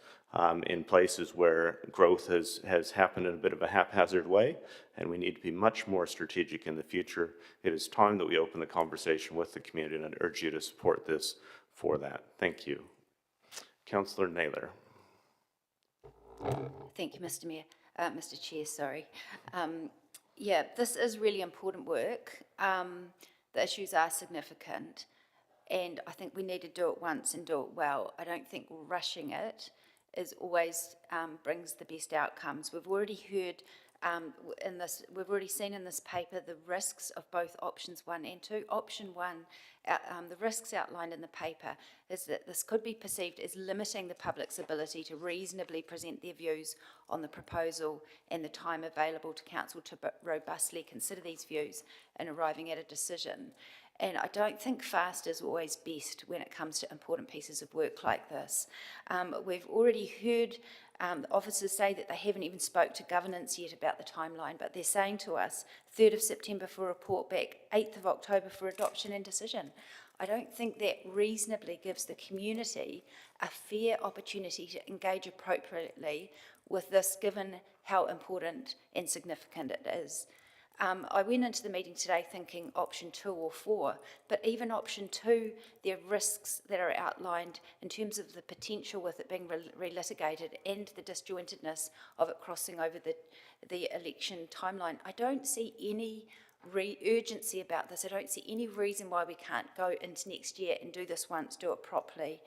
in places where growth has happened in a bit of a haphazard way, and we need to be much more strategic in the future. It is time that we open the conversation with the community, and I'd urge you to support this for that. Thank you. Councillor Naylor. Thank you, Mr. Mayor. Mr. Chair, sorry. Yeah, this is really important work. The issues are significant, and I think we need to do it once and do it well. I don't think rushing it is always brings the best outcomes. We've already heard we've already seen in this paper the risks of both options 1 and 2. Option 1, the risks outlined in the paper is that this could be perceived as limiting the public's ability to reasonably present their views on the proposal and the time available to council to robustly consider these views in arriving at a decision. And I don't think fast is always best when it comes to important pieces of work like this. We've already heard the officers say that they haven't even spoke to governance yet about the timeline, but they're saying to us 3rd of September for a report back, 8th of October for adoption and decision. I don't think that reasonably gives the community a fair opportunity to engage appropriately with this, given how important and significant it is. I went into the meeting today thinking option 2 or 4, but even option 2, there are risks that are outlined in terms of the potential with it being relitigated and the disjointedness of it crossing over the election timeline. I don't see any urgency about this. I don't see any reason why we can't go into next year and do this once, do it properly.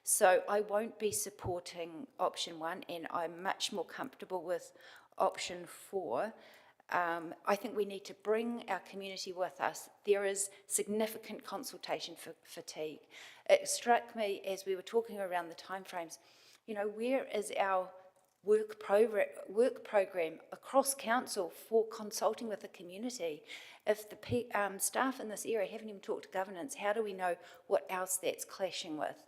So I won't be supporting option 1, and I'm much more comfortable with option 4. I think we need to bring our community with us. There is significant consultation fatigue. It struck me as we were talking around the timeframes, you know, where is our work program across council for consulting with the community? If the staff in this area haven't even talked to governance, how do we know what else that's clashing with?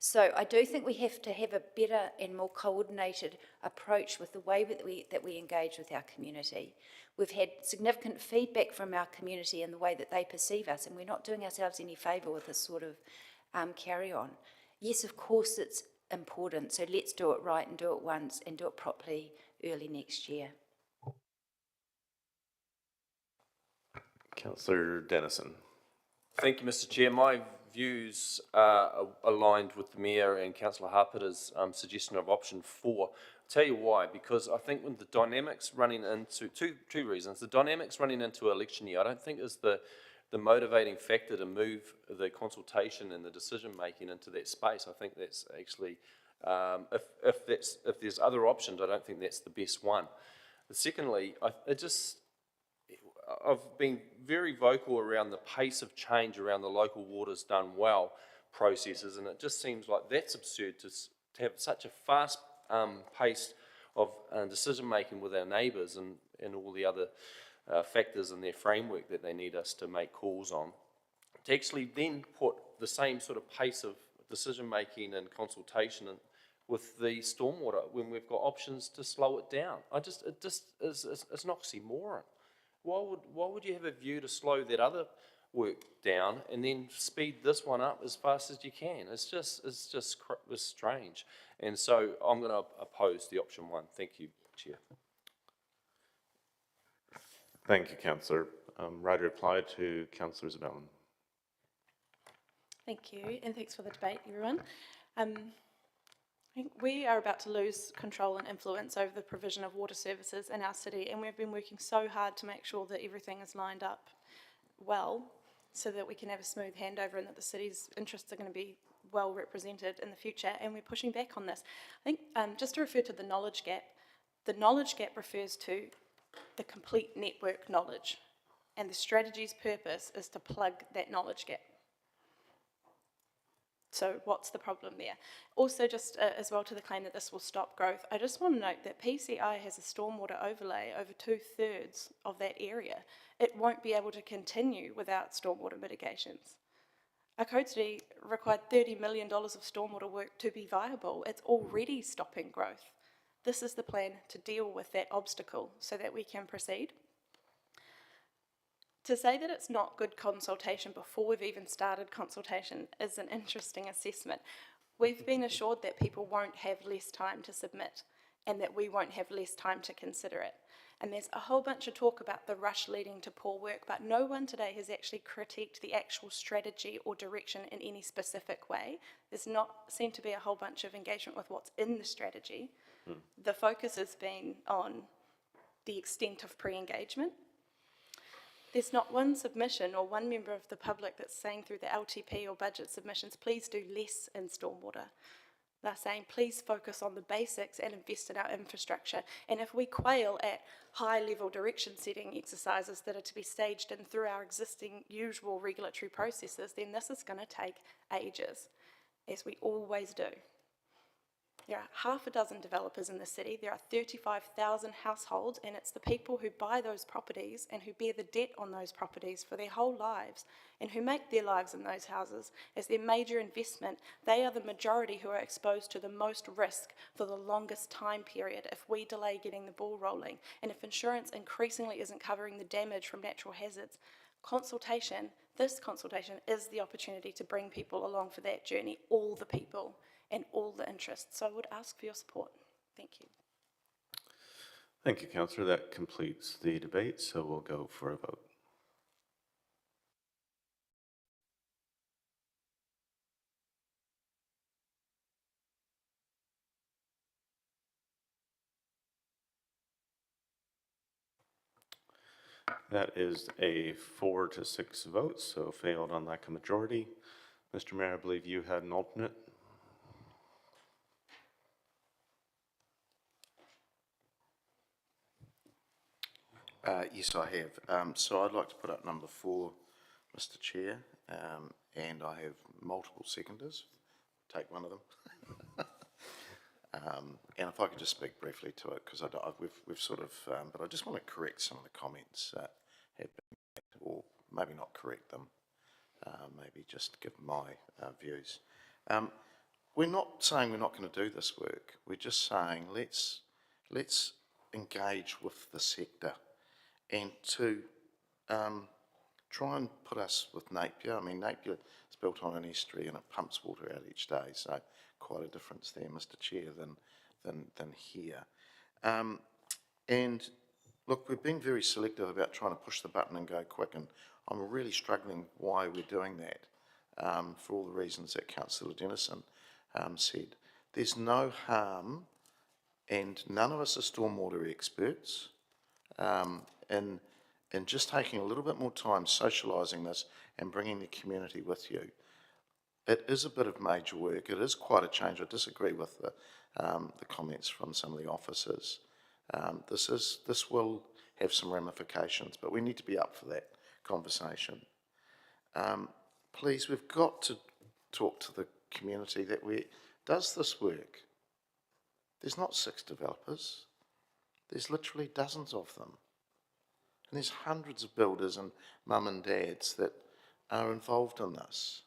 So I do think we have to have a better and more coordinated approach with the way that we engage with our community. We've had significant feedback from our community in the way that they perceive us, and we're not doing ourselves any favour with this sort of carry-on. Yes, of course it's important, so let's do it right and do it once and do it properly early next year. Councillor Dennison. Thank you, Mr. Chair. My views are aligned with the Mayor and Councillor Harpiter's suggestion of option 4. I'll tell you why, because I think when the dynamics running into, two reasons, the dynamics running into election year, I don't think is the motivating factor to move the consultation and the decision making into that space. I think that's actually, if there's other options, I don't think that's the best one. Secondly, I've been very vocal around the pace of change around the local waters done well processes, and it just seems like that's absurd to have such a fast pace of decision making with our neighbours and all the other factors in their framework that they need us to make calls on. To actually then put the same sort of pace of decision making and consultation with the stormwater when we've got options to slow it down. It's an oxymoron. Why would you have a view to slow that other work down and then speed this one up as fast as you can? It's strange. And so I'm going to oppose the option 1. Thank you, Chair. Thank you, Councillor. Right reply to Councillor Isabella. Thank you, and thanks for the debate, everyone. I think we are about to lose control and influence over the provision of water services in our city, and we've been working so hard to make sure that everything is lined up well so that we can have a smooth handover and that the city's interests are going to be well represented in the future, and we're pushing back on this. I think just to refer to the knowledge gap refers to the complete network knowledge, and the strategy's purpose is to plug that knowledge gap. So what's the problem there? Also, just as well to the claim that this will stop growth, I just want to note that PCI has a stormwater overlay over 2/3 of that area. It won't be able to continue without stormwater mitigations. Akotiri required $30 million of stormwater work to be viable. It's already stopping growth. This is the plan to deal with that obstacle so that we can proceed. To say that it's not good consultation before we've even started consultation is an interesting assessment. We've been assured that people won't have less time to submit and that we won't have less time to consider it. And there's a whole bunch of talk about the rush leading to poor work, but no one today has actually critiqued the actual strategy or direction in any specific way. There's not seemed to be a whole bunch of engagement with what's in the strategy. The focus has been on the extent of pre-engagement. There's not one submission or one member of the public that's saying through the LTP or budget submissions, please do less in stormwater. They're saying, please focus on the basics and invest in our infrastructure. And if we quail at high-level direction-setting exercises that are to be staged in through our existing usual regulatory processes, then this is going to take ages, as we always do. There are half a dozen developers in the city, there are 35,000 households, and it's the people who buy those properties and who bear the debt on those properties for their whole lives and who make their lives in those houses as their major investment. They are the majority who are exposed to the most risk for the longest time period if we delay getting the ball rolling, and if insurance increasingly isn't covering the damage from natural hazards. This consultation is the opportunity to bring people along for that journey, all the people and all the interests. So I would ask for your support. Thank you. Thank you, Councillor. That completes the debate, so we'll go for a vote. That is a 4 to 6 vote, so failed on lack of majority. Mr. Mayor, I believe you had an alternate. Yes, I have. So I'd like to put up number 4, Mr. Chair, and I have multiple seconders. Take one of them. And if I could just speak briefly to it, because we've sort of, but I just want to correct some of the comments that have been made, or maybe not correct them, maybe just give my views. We're not saying we're not going to do this work. We're just saying let's engage with the sector, and to try and put us with Napier. I mean, Napier is built on an estuary and it pumps water out each day, so quite a difference there, Mr. Chair, than here. And look, we've been very selective about trying to push the button and go quick, and I'm really struggling why we're doing that, for all the reasons that Councillor Dennison said. There's no harm, and none of us are stormwater experts, in just taking a little bit more time socialising this and bringing the community with you. It is a bit of major work. It is quite a change. I disagree with the comments from some of the officers. This will have some ramifications, but we need to be up for that conversation. Please, we've got to talk to the community that does this work. There's not 6 developers. There's literally dozens of them. And there's hundreds of builders and mum and dads that are involved in this.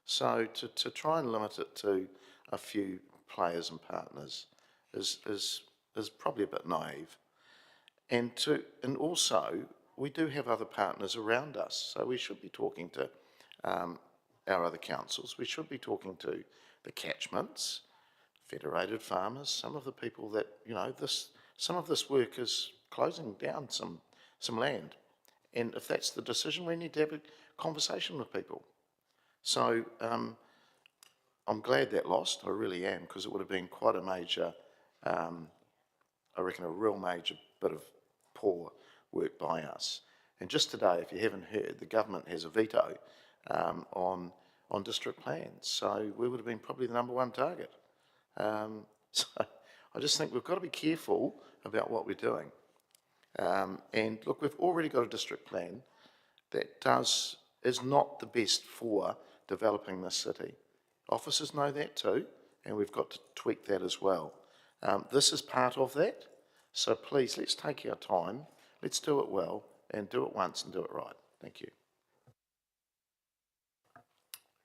So to try and limit it to a few players and partners is probably a bit naive. And also, we do have other partners around us, so we should be talking to our other councils. We should be talking to the catchments, federated farmers, some of the people that, you know, some of this work is closing down some land. And if that's the decision, we need to have a conversation with people. So I'm glad that lost, I really am, because it would have been quite a major, I reckon a real major bit of poor work by us. And just today, if you haven't heard, the government has a veto on district plans. So we would have been probably the #1 target. So I just think we've got to be careful about what we're doing. And look, we've already got a district plan that is not the best for developing this city. Officers know that too, and we've got to tweak that as well. This is part of that, so please, let's take our time, let's do it well, and do it once and do it right. Thank you.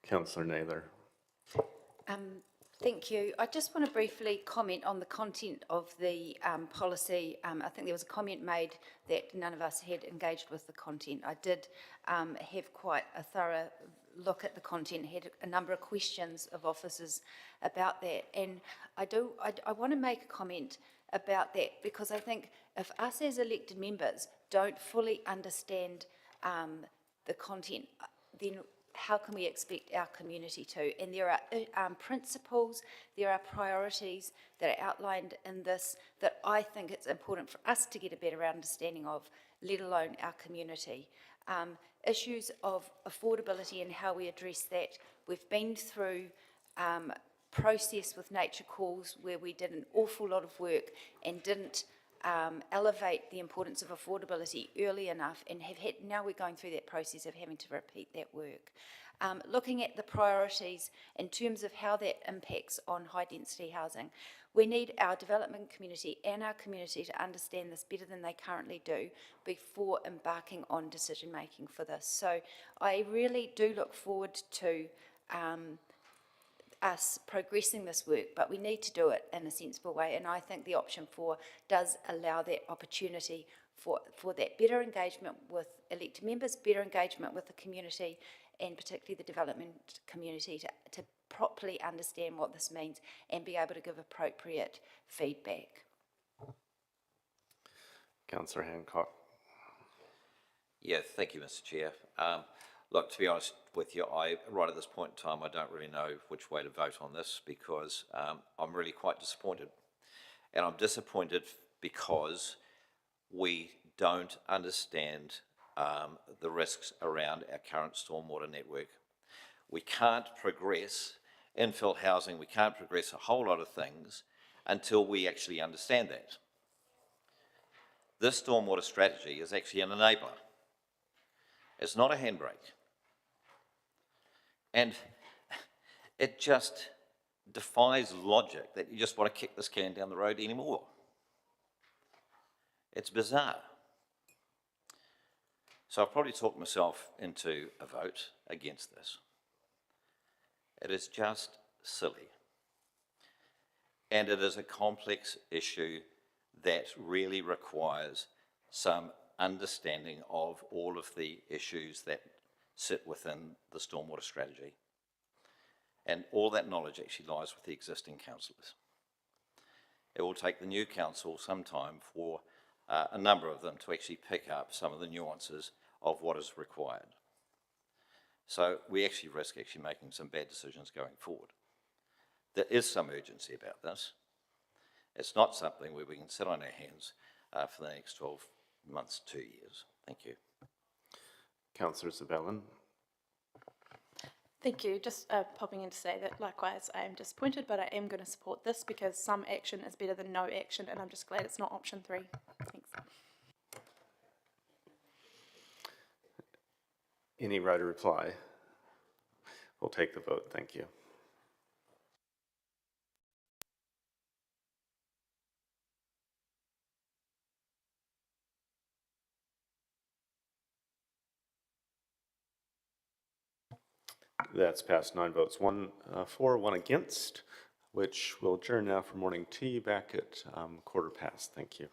Councillor Naylor. Thank you. I just want to briefly comment on the content of the policy. I think there was a comment made that none of us had engaged with the content. I did have quite a thorough look at the content, had a number of questions of officers about that. And I want to make a comment about that, because I think if us as elected members don't fully understand the content, then how can we expect our community to? And there are principles, there are priorities that are outlined in this that I think it's important for us to get a better understanding of, let alone our community. Issues of affordability and how we address that. We've been through process with Nature Calls where we did an awful lot of work and didn't elevate the importance of affordability early enough, and now we're going through that process of having to repeat that work. Looking at the priorities in terms of how that impacts on high density housing, we need our development community and our community to understand this better than they currently do before embarking on decision making for this. So I really do look forward to us progressing this work, but we need to do it in a sensible way, and I think the option 4 does allow that opportunity for that better engagement with elected members, better engagement with the community, and particularly the development community to properly understand what this means and be able to give appropriate feedback. Councillor Hancock. Yeah, thank you, Mr. Chair. Look, to be honest with you, right at this point in time, I don't really know which way to vote on this because I'm really quite disappointed. And I'm disappointed because we don't understand the risks around our current stormwater network. We can't progress infill housing, we can't progress a whole lot of things until we actually understand that. This stormwater strategy is actually an enabler. It's not a handbrake. And it just defies logic that you just want to kick this can down the road anymore. It's bizarre. So I've probably talked myself into a vote against this. It is just silly. And it is a complex issue that really requires some understanding of all of the issues that sit within the stormwater strategy. And all that knowledge actually lies with the existing councillors. It will take the new council some time for a number of them to actually pick up some of the nuances of what is required. So we actually risk actually making some bad decisions going forward. There is some urgency about this. It's not something where we can sit on our hands for the next 12 months, 2 years. Thank you. Councillor Sabellin. Thank you. Just popping in to say that likewise I am disappointed, but I am going to support this because some action is better than no action, and I'm just glad it's not option 3. Thanks. Any right to reply? We'll take the vote. Thank you. That's passed 9 votes, 1 for, 1 against, which will adjourn now for morning tea back at 1:15. Thank you.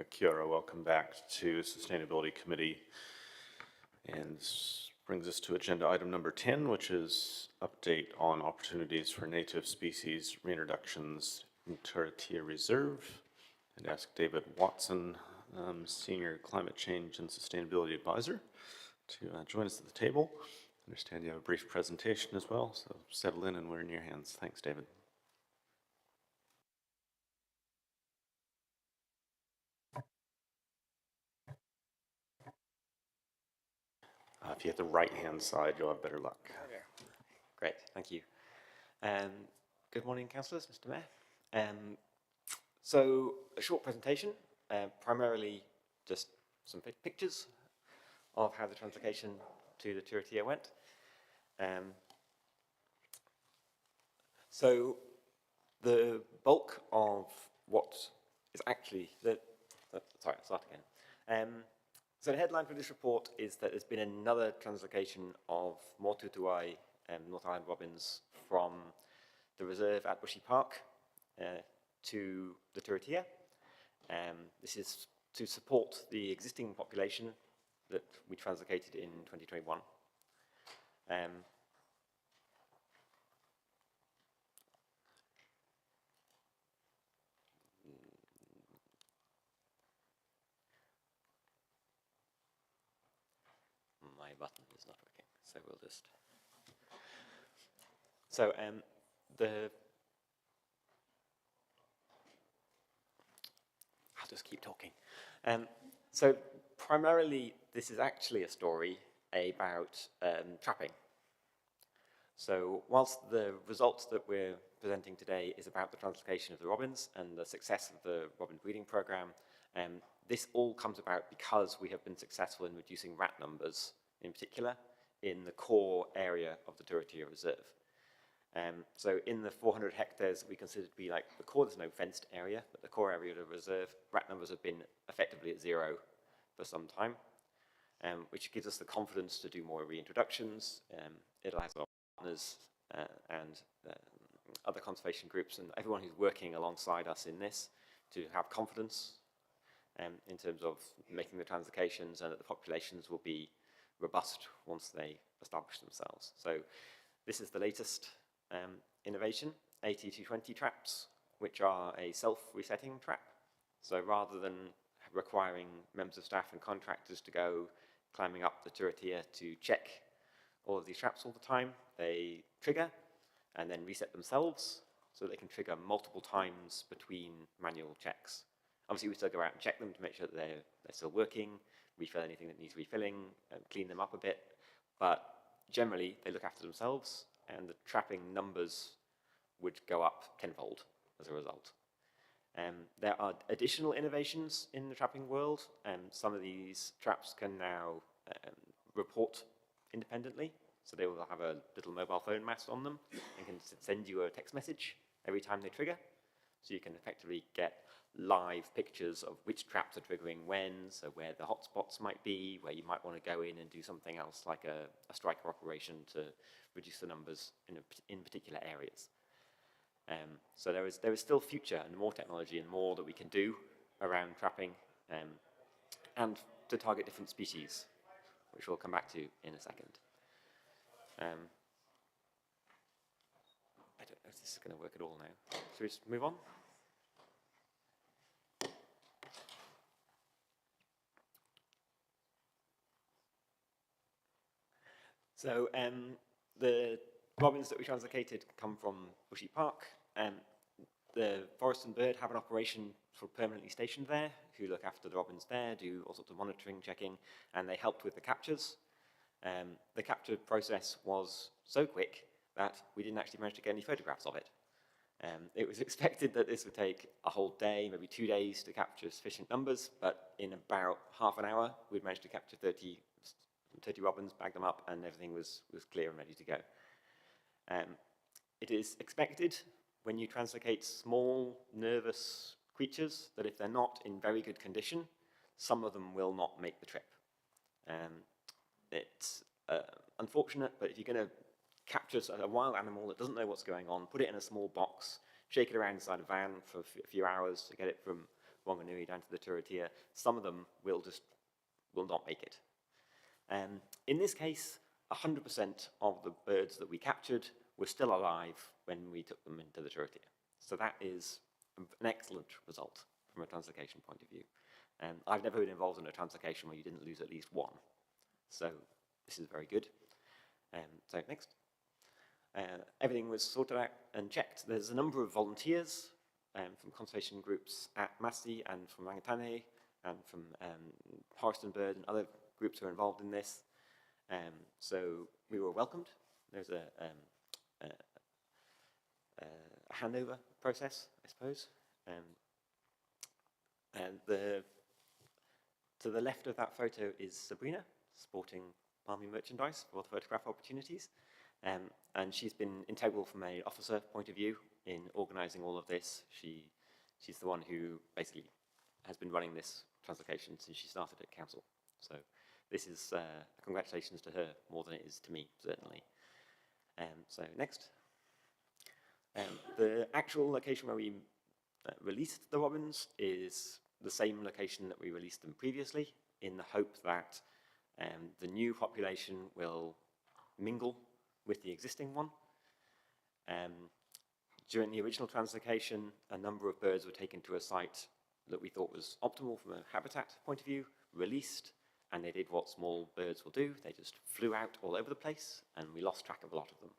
Kia ora, welcome back to Sustainability Committee. And this brings us to agenda item number 10, which is update on opportunities for native species reintroductions in Turitea Reserve. And ask David Watson, Senior Climate Change and Sustainability Advisor, to join us at the table. I understand you have a brief presentation as well, so settle in and we're in your hands. Thanks, David. If you hit the right-hand side, you'll have better luck. Great, thank you. Good morning, councillors, Mr. Mayor. So, a short presentation, primarily just some pictures of how the translocation to the Turitea went. So, the bulk of what is actually sorry, I'll start again. So the headline for this report is that there's been another translocation of Motutuai North Island robins from the reserve at Bushy Park to the Turitea. This is to support the existing population that we translocated in 2021. My button is not working, so we'll just... So I'll just keep talking. So primarily, this is actually a story about trapping. So whilst the results that we're presenting today is about the translocation of the robins and the success of the robin breeding program, this all comes about because we have been successful in reducing rat numbers, in particular, in the core area of the Turitea Reserve. So in the 400 hectares we consider to be like the core, there's no fenced area, but the core area of the reserve, rat numbers have been effectively at 0 for some time, which gives us the confidence to do more reintroductions. It allows our partners and other conservation groups and everyone who's working alongside us in this to have confidence in terms of making the translocations and that the populations will be robust once they establish themselves. So this is the latest innovation, AT220 traps, which are a self-resetting trap. So rather than requiring members of staff and contractors to go climbing up the Turitea to check all of these traps all the time, they trigger and then reset themselves so they can trigger multiple times between manual checks. Obviously we still go out and check them to make sure that they're still working, refill anything that needs refilling, clean them up a bit, but generally they look after themselves and the trapping numbers would go up tenfold as a result. There are additional innovations in the trapping world. Some of these traps can now report independently, so they will have a little mobile phone mast on them and can send you a text message every time they trigger. So you can effectively get live pictures of which traps are triggering when, so where the hotspots might be, where you might want to go in and do something else like a striker operation to reduce the numbers in particular areas. So there is still future and more technology and more that we can do around trapping and to target different species, which we'll come back to in a second. I don't know if this is going to work at all now. Should we just move on? So the robins that we translocated come from Bushy Park. The Forest and Bird have an operation sort of permanently stationed there, who look after the robins there, do all sorts of monitoring, checking, and they helped with the captures. The capture process was so quick that we didn't actually manage to get any photographs of it. It was expected that this would take a whole day, maybe 2 days to capture sufficient numbers, but in about half an hour, we'd managed to capture 30 robins, bag them up, and everything was clear and ready to go. It is expected when you translocate small, nervous creatures that if they're not in very good condition, some of them will not make the trip. It's unfortunate, but if you're going to capture a wild animal that doesn't know what's going on, put it in a small box, shake it around inside a van for a few hours to get it from Wanganui down to the Turitea. Some of them will not make it. In this case, 100% of the birds that we captured were still alive when we took them into the Turitea. So that is an excellent result from a translocation point of view. I've never been involved in a translocation where you didn't lose at least one. So this is very good. So next. Everything was sorted out and checked. There's a number of volunteers from conservation groups at Masti and from Rangatane and from Forest and Bird and other groups who are involved in this. So we were welcomed. There's a handover process, I suppose. And to the left of that photo is Sabrina, sporting Palmy merchandise for the photograph opportunities. And she's been integral from an officer point of view in organising all of this. She's the one who basically has been running this translocation since she started at council. So this is congratulations to her more than it is to me, certainly. So next. The actual location where we released the robins is the same location that we released them previously, in the hope that the new population will mingle with the existing one. During the original translocation, a number of birds were taken to a site that we thought was optimal from a habitat point of view, released, and they did what small birds will do. They just flew out all over the place, and we lost track of a lot of them.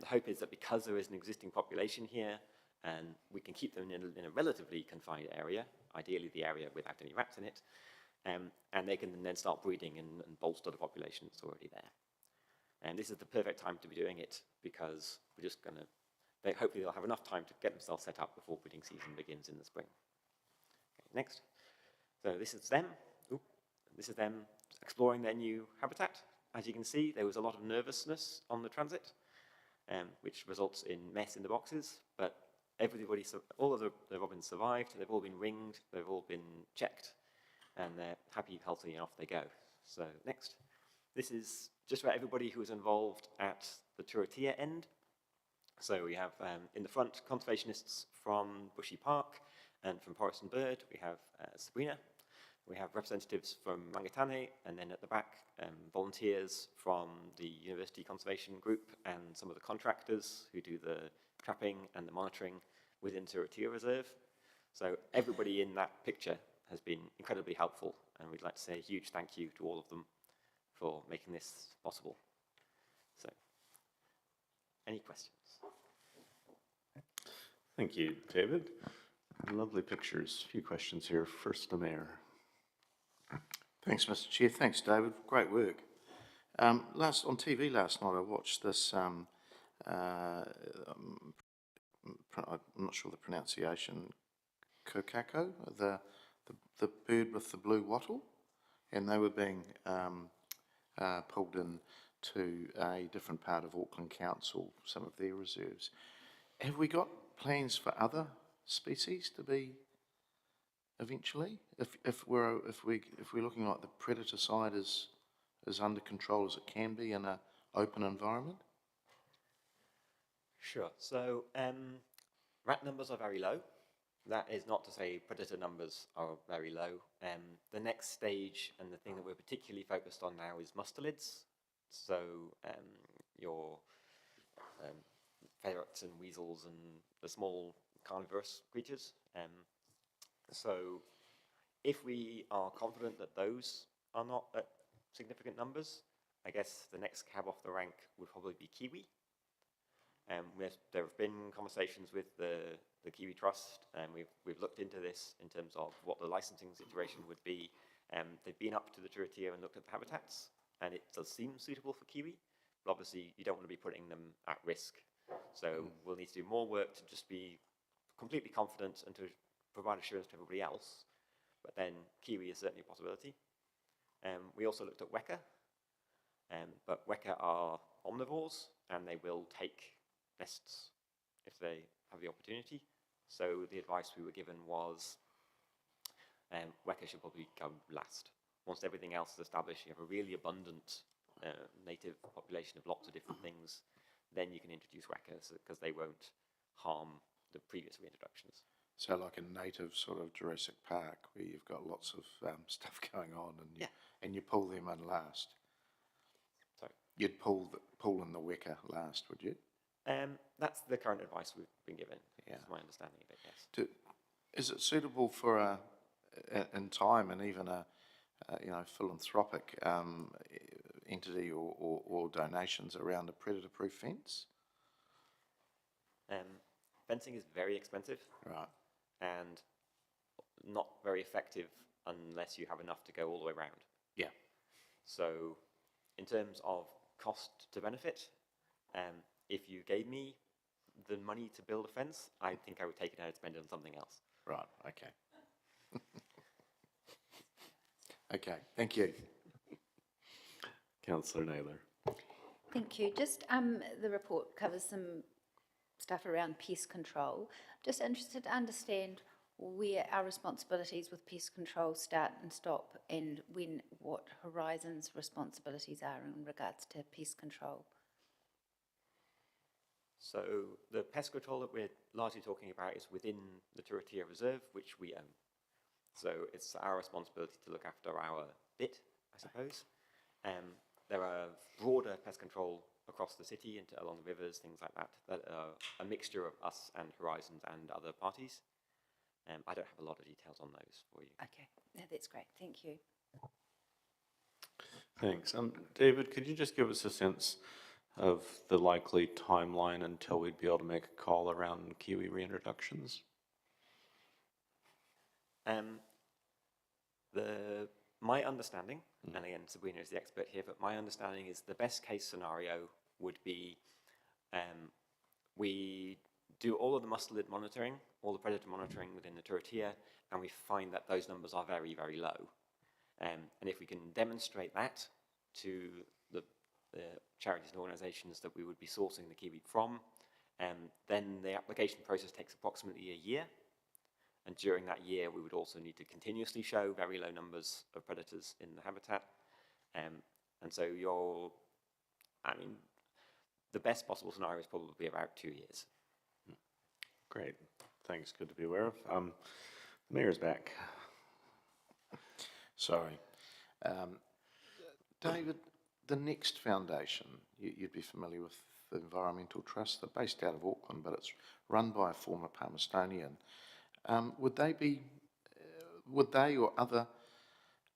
The hope is that because there is an existing population here, and we can keep them in a relatively confined area, ideally the area without any rats in it, and they can then start breeding and bolster the population that's already there. And this is the perfect time to be doing it, because we're just going to, hopefully they'll have enough time to get themselves set up before breeding season begins in the spring. Okay, next. So this is them. This is them exploring their new habitat. As you can see, there was a lot of nervousness on the transit, which results in mess in the boxes, but all of the robins survived. They've all been ringed, they've all been checked, and they're happy, healthy, and off they go. So next. This is just about everybody who was involved at the Turitea end. So we have in the front conservationists from Bushy Park and from Forest and Bird. We have Sabrina. We have representatives from Rangatane, and then at the back, volunteers from the University Conservation Group and some of the contractors who do the trapping and the monitoring within Turitea Reserve. So everybody in that picture has been incredibly helpful, and we'd like to say a huge thank you to all of them for making this possible. So, any questions? Thank you, David. Lovely pictures. A few questions here. First, the Mayor. Thanks, Mr. Chair. Thanks, David. Great work. On TV last night, I watched this. I'm not sure the pronunciation. Kokako, the bird with the blue wattle, and they were being pulled in to a different part of Auckland Council, some of their reserves. Have we got plans for other species to be eventually? If we're looking like the predator side is under control as it can be in an open environment? Sure. So rat numbers are very low. That is not to say predator numbers are very low. The next stage, and the thing that we're particularly focused on now, is mustelids. So your ferrets and weasels and the small carnivorous creatures. So if we are confident that those are not at significant numbers, I guess the next cab off the rank would probably be kiwi. There have been conversations with the Kiwi Trust, and we've looked into this in terms of what the licensing situation would be. They've been up to the Turitea and looked at the habitats, and it does seem suitable for kiwi, but obviously you don't want to be putting them at risk. So we'll need to do more work to just be completely confident and to provide assurance to everybody else. But then kiwi is certainly a possibility. We also looked at weka, but weka are omnivores, and they will take nests if they have the opportunity. So the advice we were given was weka should probably go last. Once everything else is established, you have a really abundant native population of lots of different things, then you can introduce weka because they won't harm the previous reintroductions. So like a native sort of Jurassic Park where you've got lots of stuff going on and you pull them in last. Sorry. You'd pull in the Weka last, would you? That's the current advice we've been given. Yeah. Is my understanding of it, yes. Is it suitable for in time and even a philanthropic entity or donations around a predator-proof fence? Fencing is very expensive. Right. And not very effective unless you have enough to go all the way around. Yeah. So in terms of cost to benefit, if you gave me the money to build a fence, I think I would take it out and spend it on something else. Right, okay. Okay, thank you. Councillor Naylor. Thank you. Just the report covers some stuff around pest control. Just interested to understand where our responsibilities with pest control start and stop, and what Horizon's responsibilities are in regards to pest control. So the pest control that we're largely talking about is within the Turitea Reserve, which we own. So it's our responsibility to look after our bit, I suppose. There are broader pest control across the city and along the rivers, things like that, that are a mixture of us and Horizons and other parties. I don't have a lot of details on those for you. Okay, no, that's great. Thank you. Thanks. David, could you just give us a sense of the likely timeline until we'd be able to make a call around kiwi reintroductions? My understanding, and again, Sabrina is the expert here, but my understanding is the best case scenario would be we do all of the mustelid monitoring, all the predator monitoring within the Turitea, and we find that those numbers are very, very low. And if we can demonstrate that to the charities and organisations that we would be sourcing the kiwi from, then the application process takes approximately a year. And during that year, we would also need to continuously show very low numbers of predators in the habitat. And so the best possible scenario is probably about 2 years. Great. Thanks. Good to be aware of. The Mayor's back. Sorry. David, the Next Foundation, you'd be familiar with the Environmental Trust. They're based out of Auckland, but it's run by a former Palmerstonian. Would they or other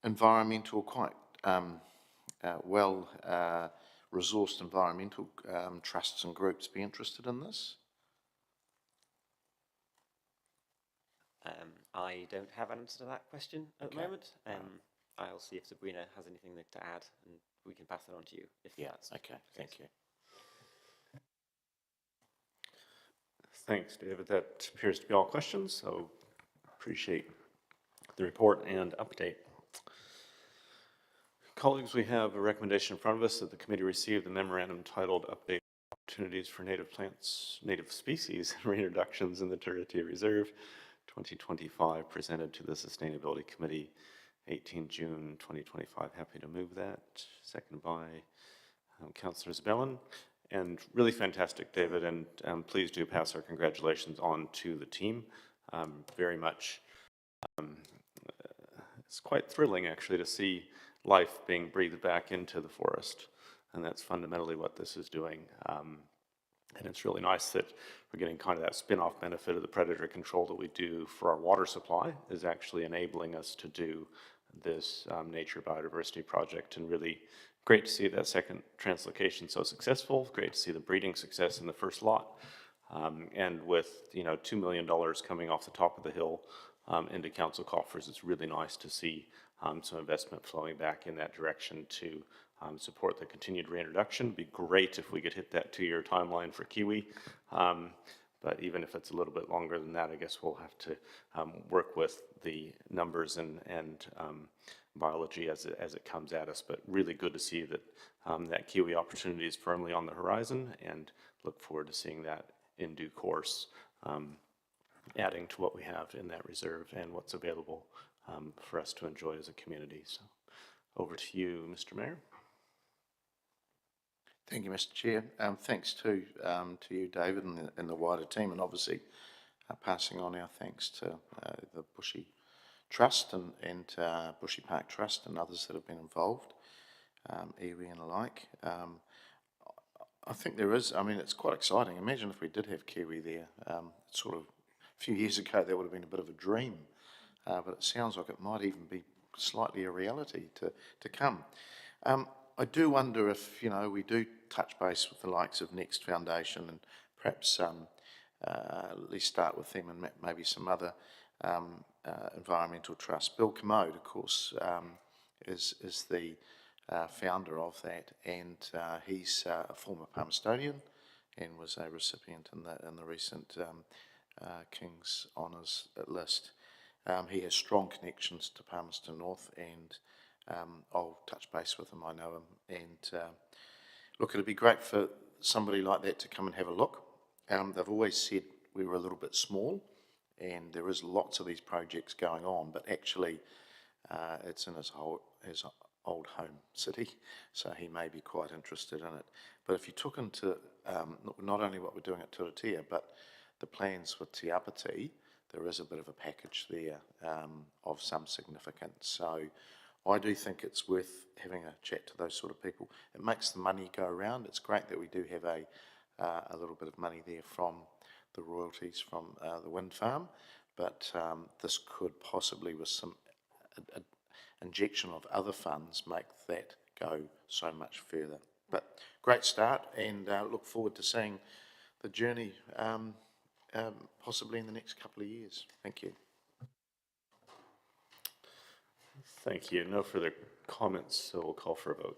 environmental, quite resourced environmental trusts and groups be interested in this? I don't have an answer to that question at the moment. I'll see if Sabrina has anything to add, and we can pass that on to you. Okay, thank you. Thanks, David. That appears to be all questions, so appreciate the report and update. Colleagues, we have a recommendation in front of us that the committee receive the memorandum titled Update Opportunities for Native Plants, Native Species and Reintroductions in the Turitea Reserve 2025, presented to the Sustainability Committee 18 June 2025. Happy to move that. Seconded by Councillor Zabellin. And really fantastic, David, and please do pass our congratulations on to the team. Very much, it's quite thrilling actually to see life being breathed back into the forest, and that's fundamentally what this is doing. And it's really nice that we're getting kind of that spin-off benefit of the predator control that we do for our water supply is actually enabling us to do this nature biodiversity project, and really great to see that second translocation so successful. Great to see the breeding success in the first lot. And with, $2 million coming off the top of the hill into council coffers, it's really nice to see some investment flowing back in that direction to support the continued reintroduction. It'd be great if we could hit that 2-year timeline for kiwi. But even if it's a little bit longer than that, I guess we'll have to work with the numbers and biology as it comes at us. But really good to see that that kiwi opportunity is firmly on the horizon, and look forward to seeing that in due course, adding to what we have in that reserve and what's available for us to enjoy as a community. So over to you, Mr. Mayor. Thank you, Mr. Chair. Thanks to you, David, and the wider team, and obviously passing on our thanks to the Bushy Trust and Bushy Park Trust and others that have been involved, iwi and alike. I think there is, I mean, it's quite exciting. Imagine if we did have kiwi there. Sort of a few years ago, that would have been a bit of a dream, but it sounds like it might even be slightly a reality to come. I do wonder if, you know, we do touch base with the likes of Next Foundation and perhaps at least start with them and maybe some other environmental trusts. Bill Commode, of course, is the founder of that, and he's a former Palmerstonian and was a recipient in the recent King's Honours list. He has strong connections to Palmerston North, and I'll touch base with him, I know him, and look, it'd be great for somebody like that to come and have a look. They've always said we were a little bit small, and there is lots of these projects going on, but actually it's in his old home city, so he may be quite interested in it. But if you took into not only what we're doing at Turitea, but the plans with Te Apiti, there is a bit of a package there of some significance. So I do think it's worth having a chat to those sort of people. It makes the money go around. It's great that we do have a little bit of money there from the royalties from the wind farm, but this could possibly, with some injection of other funds, make that go so much further. But great start, and look forward to seeing the journey possibly in the next couple of years. Thank you. Thank you. No further comments, so we'll call for a vote.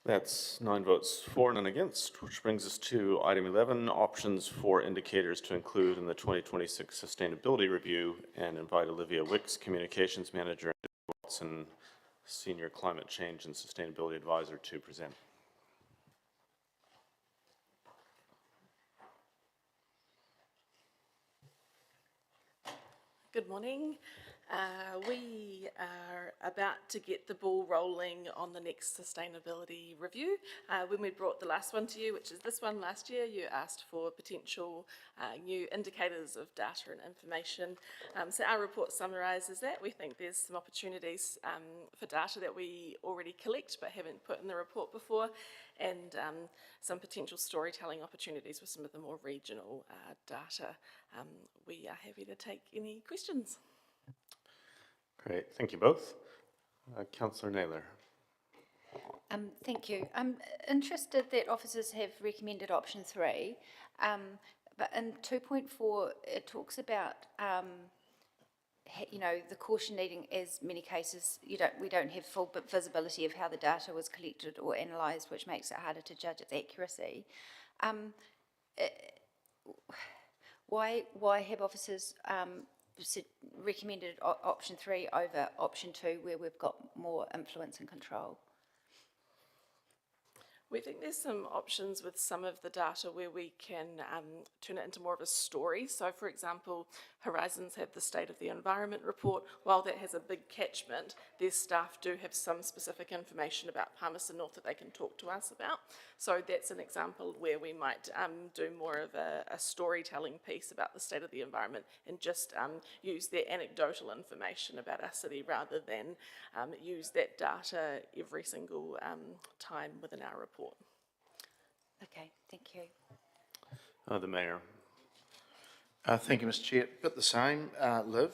That's 9 votes for, none against, which brings us to item 11, options for indicators to include in the 2026 Sustainability Review, and invite Olivia Wicks, Communications Manager, and Watson, Senior Climate Change and Sustainability Advisor, to present. Good morning. We are about to get the ball rolling on the next sustainability review. When we brought the last one to you, which is this one last year, you asked for potential new indicators of data and information. So our report summarises that. We think there's some opportunities for data that we already collect but haven't put in the report before, and some potential storytelling opportunities with some of the more regional data. We are happy to take any questions. Great, thank you both. Councillor Naylor. Thank you. I'm interested that officers have recommended option 3, but in 2.4 it talks about you know, the caution needing, as many cases we don't have full visibility of how the data was collected or analysed, which makes it harder to judge its accuracy. Why have officers recommended option 3 over option 2, where we've got more influence and control? We think there's some options with some of the data where we can turn it into more of a story. So, for example, Horizons have the State of the Environment report. While that has a big catchment, their staff do have some specific information about Palmerston North that they can talk to us about. So that's an example where we might do more of a storytelling piece about the state of the environment and just use their anecdotal information about our city rather than use that data every single time within our report. Okay, thank you. The Mayor. Thank you, Mr. Chair. Bit the same, Liv.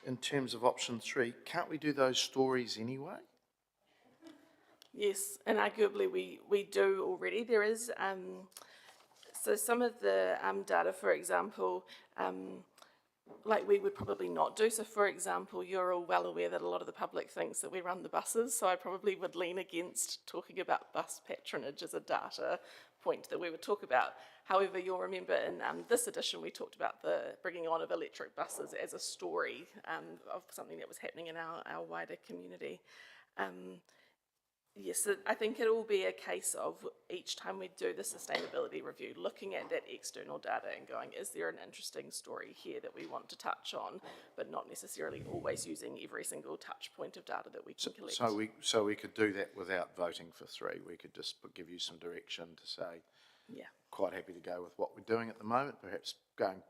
In terms of option 3, can't we do those stories anyway? Yes, and arguably we do already. There is, so some of the data, for example, like we would probably not do. So for example, you're all well aware that a lot of the public thinks that we run the buses, so I probably would lean against talking about bus patronage as a data point that we would talk about. However, you'll remember in this edition we talked about the bringing on of electric buses as a story of something that was happening in our wider community. Yes, I think it will be a case of each time we do the sustainability review, looking at that external data and going, is there an interesting story here that we want to touch on, but not necessarily always using every single touch point of data that we can collect. So we could do that without voting for 3. We could just give you some direction to say, Yeah. quite happy to go with what we're doing at the moment, perhaps going,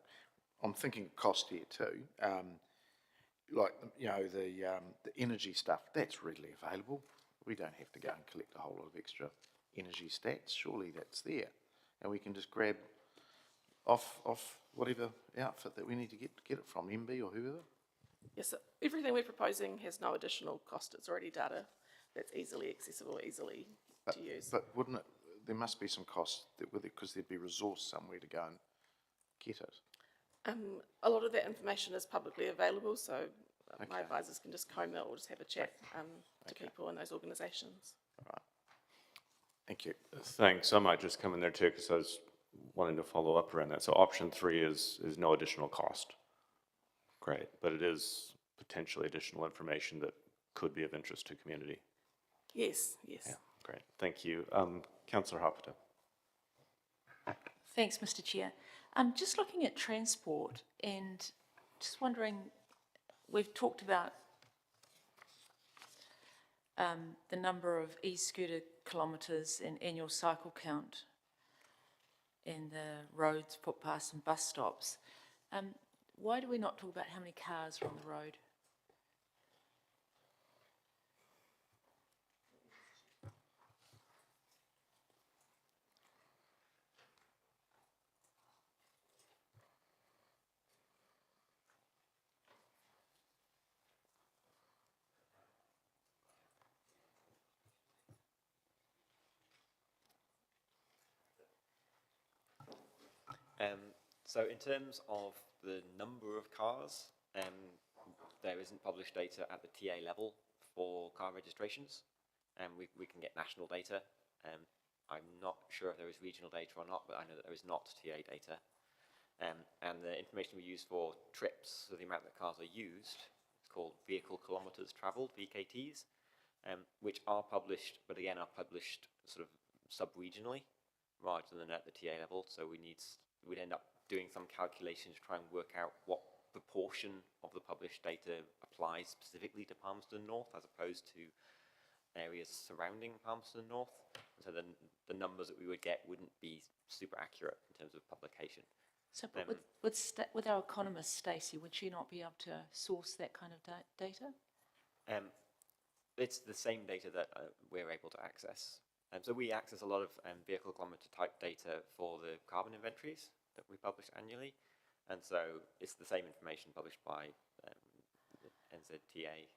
I'm thinking cost here too, like, you know, the energy stuff, that's readily available. We don't have to go and collect a whole lot of extra energy stats, surely that's there. And we can just grab off whatever outfit that we need to get it from, MB or whoever. Yes, so everything we're proposing has no additional cost. It's already data that's easily accessible, easily to use. But wouldn't it, there must be some cost with it, because there'd be resource somewhere to go and get it. A lot of that information is publicly available, so my advisors can just comb it or just have a chat to people in those organisations. All right. Thank you. Thanks. I might just come in there too, because I was wanting to follow up around that. So option 3 is no additional cost. Great, but it is potentially additional information that could be of interest to community. Yes, yes. Yeah, great. Thank you. Councillor Hapata. Thanks, Mr. Chair. Just looking at transport and just wondering, we've talked about the number of e-scooter kilometres and annual cycle count in the roads, footpaths and bus stops. Why do we not talk about how many cars are on the road? So in terms of the number of cars, there isn't published data at the TA level for car registrations, and we can get national data. I'm not sure if there is regional data or not, but I know that there is not TA data. And the information we use for trips, so the amount that cars are used, it's called vehicle kilometres travelled, VKTs, which are published, but again are published sort of sub-regionally rather than at the TA level. So we'd end up doing some calculations to try and work out what proportion of the published data applies specifically to Palmerston North as opposed to areas surrounding Palmerston North. So then the numbers that we would get wouldn't be super accurate in terms of publication. So but with our economist, Stacey, would she not be able to source that kind of data? It's the same data that we're able to access. So we access a lot of vehicle kilometre type data for the carbon inventories that we publish annually. And so it's the same information published by NZTA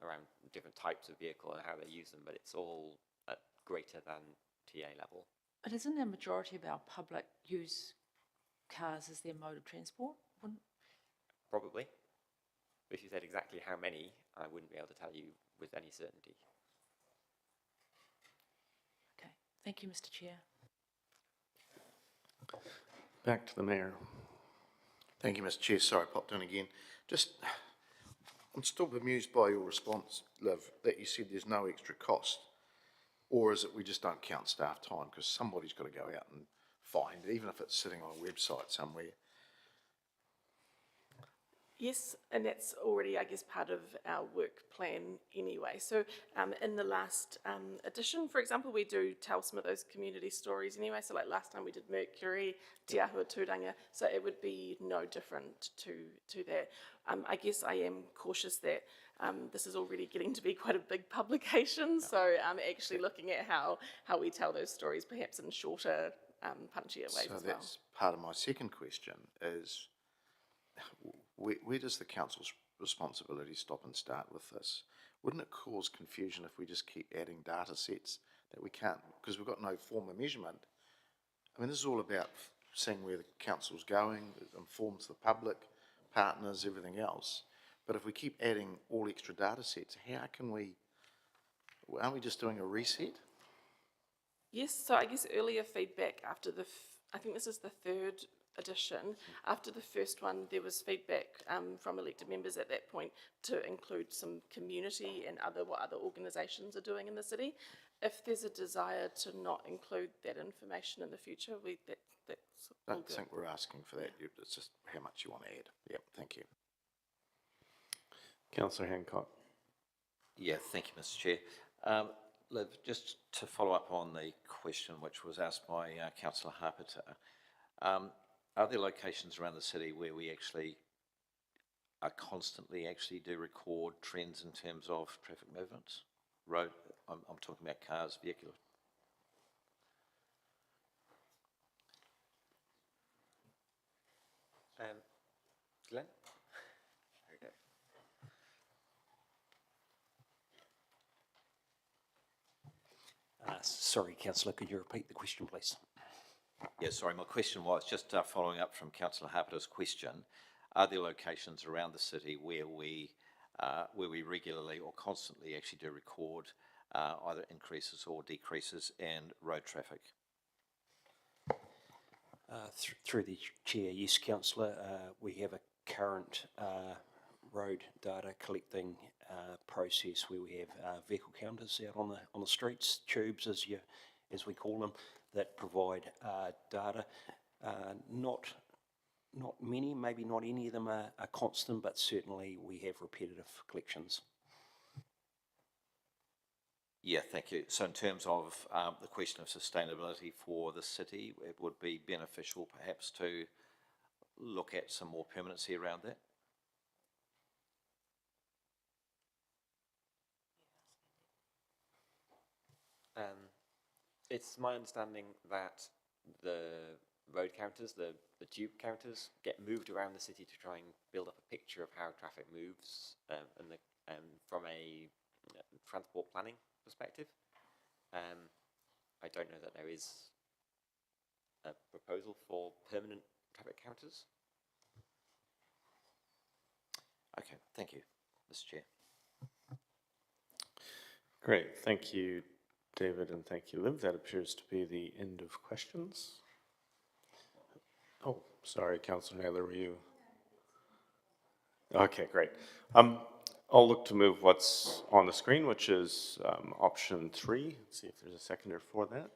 around different types of vehicle and how they use them, but it's all at greater than TA level. But isn't the majority of our public use cars as their mode of transport? Probably. But if you said exactly how many, I wouldn't be able to tell you with any certainty. Okay, thank you, Mr. Chair. Back to the Mayor. Thank you, Mr. Chair. Sorry, I popped in again. I'm still bemused by your response, Liv, that you said there's no extra cost. Or is it we just don't count staff time? Because somebody's got to go out and find it, even if it's sitting on a website somewhere. Yes, and that's already, I guess, part of our work plan anyway. So in the last edition, for example, we do tell some of those community stories anyway. So like last time we did Mercury, Te Ahua Tūranga, so it would be no different to that. I guess I am cautious that this is already getting to be quite a big publication. So actually looking at how we tell those stories, perhaps in shorter, punchier ways as well. So that's part of my second question is, where does the council's responsibility stop and start with this? Wouldn't it cause confusion if we just keep adding data sets that we can't, because we've got no form of measurement? I mean, this is all about seeing where the council's going, it informs the public, partners, everything else. But if we keep adding all extra data sets, how can we, aren't we just doing a reset? Yes, so I guess earlier feedback after I think this is the third addition. After the first one, there was feedback from elected members at that point to include some community and what other organisations are doing in the city. If there's a desire to not include that information in the future, that's I all don't good. think we're asking for that. It's just how much you want to add. Yep, thank you. Councillor Hancock. Yeah, thank you, Mr. Chair. Liv, just to follow up on the question which was asked by Councillor Harpiter, are there locations around the city where we actually are constantly do record trends in terms of traffic movements? Road, I'm talking about cars, vehicles. Glenn? Sorry, Councillor, could you repeat the question, please? Yeah, sorry, my question was just following up from Councillor Harpiter's question. Are there locations around the city where we regularly or constantly actually do record either increases or decreases in road traffic? Through the Chair, yes, Councillor, we have a current road data collecting process where we have vehicle counters out on the streets, tubes as we call them, that provide data. Not many, maybe not any of them are constant, but certainly we have repetitive collections. Yeah, thank you. So in terms of the question of sustainability for the city, it would be beneficial perhaps to look at some more permanency around that? It's my understanding that the road counters, the tube counters, get moved around the city to try and build up a picture of how traffic moves and from a transport planning perspective. I don't know that there is a proposal for permanent traffic counters. Okay, thank you, Mr. Chair. Great, thank you, David, and thank you, Liv. That appears to be the end of questions. Oh, sorry, Councillor Naylor, were you? Okay, great. I'll look to move what's on the screen, which is option 3. Let's see if there's a seconder for that.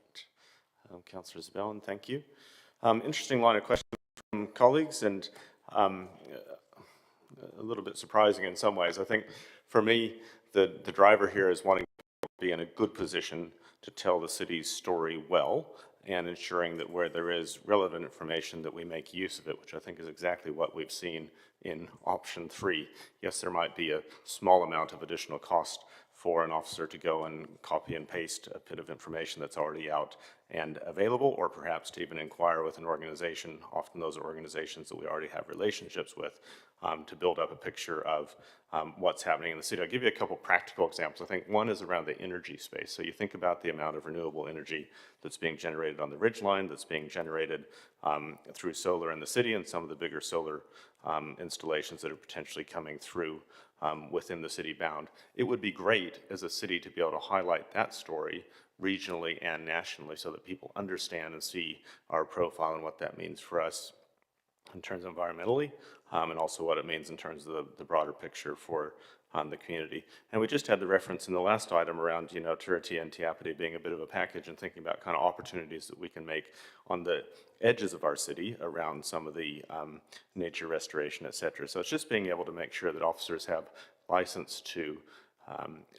Councillor Zabellin, thank you. Interesting line of questions from colleagues, and a little bit surprising in some ways. I think for me, the driver here is wanting to be in a good position to tell the city's story well, and ensuring that where there is relevant information that we make use of it, which I think is exactly what we've seen in option 3. Yes, there might be a small amount of additional cost for an officer to go and copy and paste a bit of information that's already out and available, or perhaps to even inquire with an organization, often those are organizations that we already have relationships with, to build up a picture of what's happening in the city. I'll give you a couple practical examples. I think one is around the energy space. So you think about the amount of renewable energy that's being generated on the Ridgeline, that's being generated through solar in the city, and some of the bigger solar installations that are potentially coming through within the city bound. It would be great as a city to be able to highlight that story regionally and nationally so that people understand and see our profile and what that means for us in terms of environmentally, and also what it means in terms of the broader picture for the community. And we just had the reference in the last item around, you know, Turitea and Te Apiti being a bit of a package, and thinking about kind of opportunities that we can make on the edges of our city around some of the nature restoration, et cetera. So it's just being able to make sure that officers have license to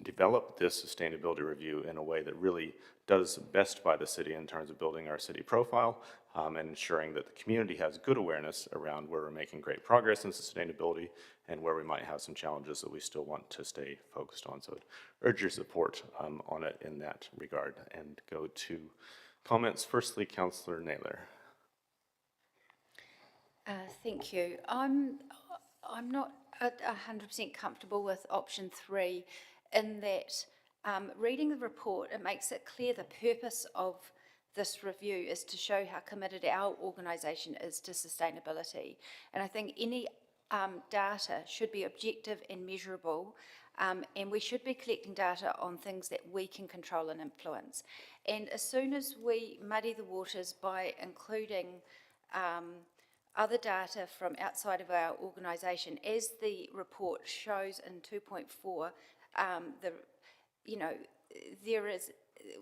develop this sustainability review in a way that really does best by the city in terms of building our city profile, and ensuring that the community has good awareness around where we're making great progress in sustainability and where we might have some challenges that we still want to stay focused on. So I'd urge your support on it in that regard, and go to comments. Firstly, Councillor Naylor. Thank you. I'm not 100% comfortable with option 3 in that reading the report, it makes it clear the purpose of this review is to show how committed our organisation is to sustainability. And I think any data should be objective and measurable, and we should be collecting data on things that we can control and influence. And as soon as we muddy the waters by including other data from outside of our organisation. As the report shows in 2.4,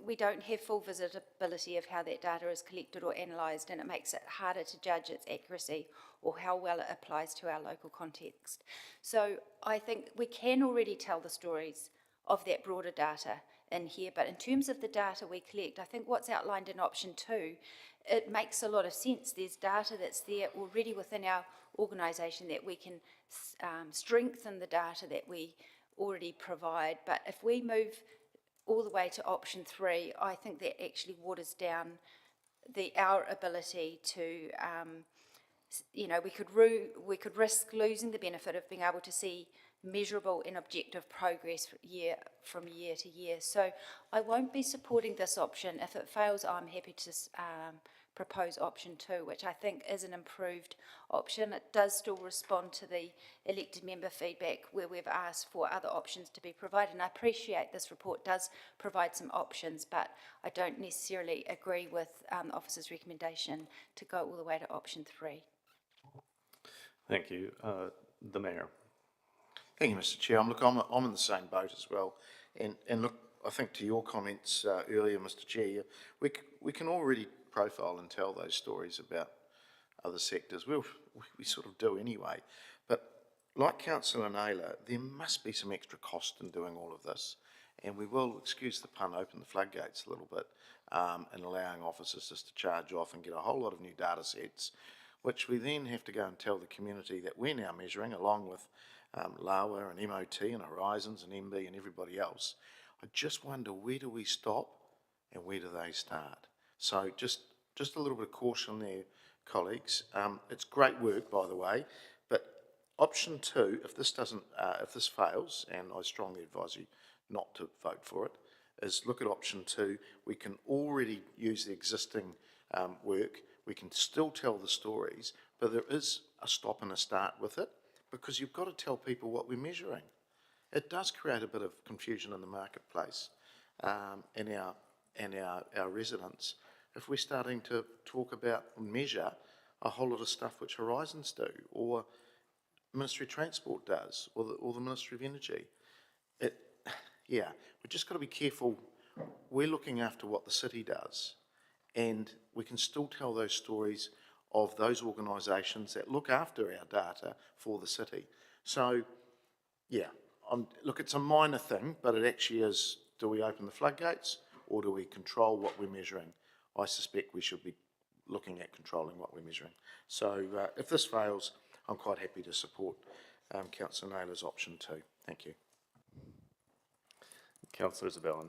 we don't have full visibility of how that data is collected or analysed, and it makes it harder to judge its accuracy or how well it applies to our local context. So I think we can already tell the stories of that broader data in here, but in terms of the data we collect, I think what's outlined in option 2, it makes a lot of sense. There's data that's there already within our organisation that we can strengthen the data that we already provide, but if we move all the way to option 3, I think that actually waters down our ability to, we could risk losing the benefit of being able to see measurable and objective progress from year to year. So I won't be supporting this option. If it fails, I'm happy to propose option 2, which I think is an improved option. It does still respond to the elected member feedback where we've asked for other options to be provided. And I appreciate this report does provide some options, but I don't necessarily agree with the officer's recommendation to go all the way to option 3. Thank you. The Mayor. Thank you, Mr. Chair. I'm in the same boat as well. And look, I think to your comments earlier, Mr. Chair, we can already profile and tell those stories about other sectors. We sort of do anyway. But like Councillor Naylor, there must be some extra cost in doing all of this. And we will, excuse the pun, open the floodgates a little bit and allowing officers just to charge off and get a whole lot of new data sets, which we then have to go and tell the community that we're now measuring, along with LAWA and MOT and Horizons and MB and everybody else. I just wonder, where do we stop and where do they start? So just a little bit of caution there, colleagues. It's great work, by the way, but option 2, if this fails, and I strongly advise you not to vote for it, is look at option 2. We can already use the existing work. We can still tell the stories, but there is a stop and a start with it, because you've got to tell people what we're measuring. It does create a bit of confusion in the marketplace and our residents if we're starting to talk about and measure a whole lot of stuff which Horizons do, or Ministry of Transport does, or the Ministry of Energy. We've just got to be careful. We're looking after what the city does, and we can still tell those stories of those organisations that look after our data for the city. So, look, it's a minor thing, but it actually is, do we open the floodgates or do we control what we're measuring? I suspect we should be looking at controlling what we're measuring. So if this fails, I'm quite happy to support Councillor Naylor's option 2. Thank you. Councillor Isabella.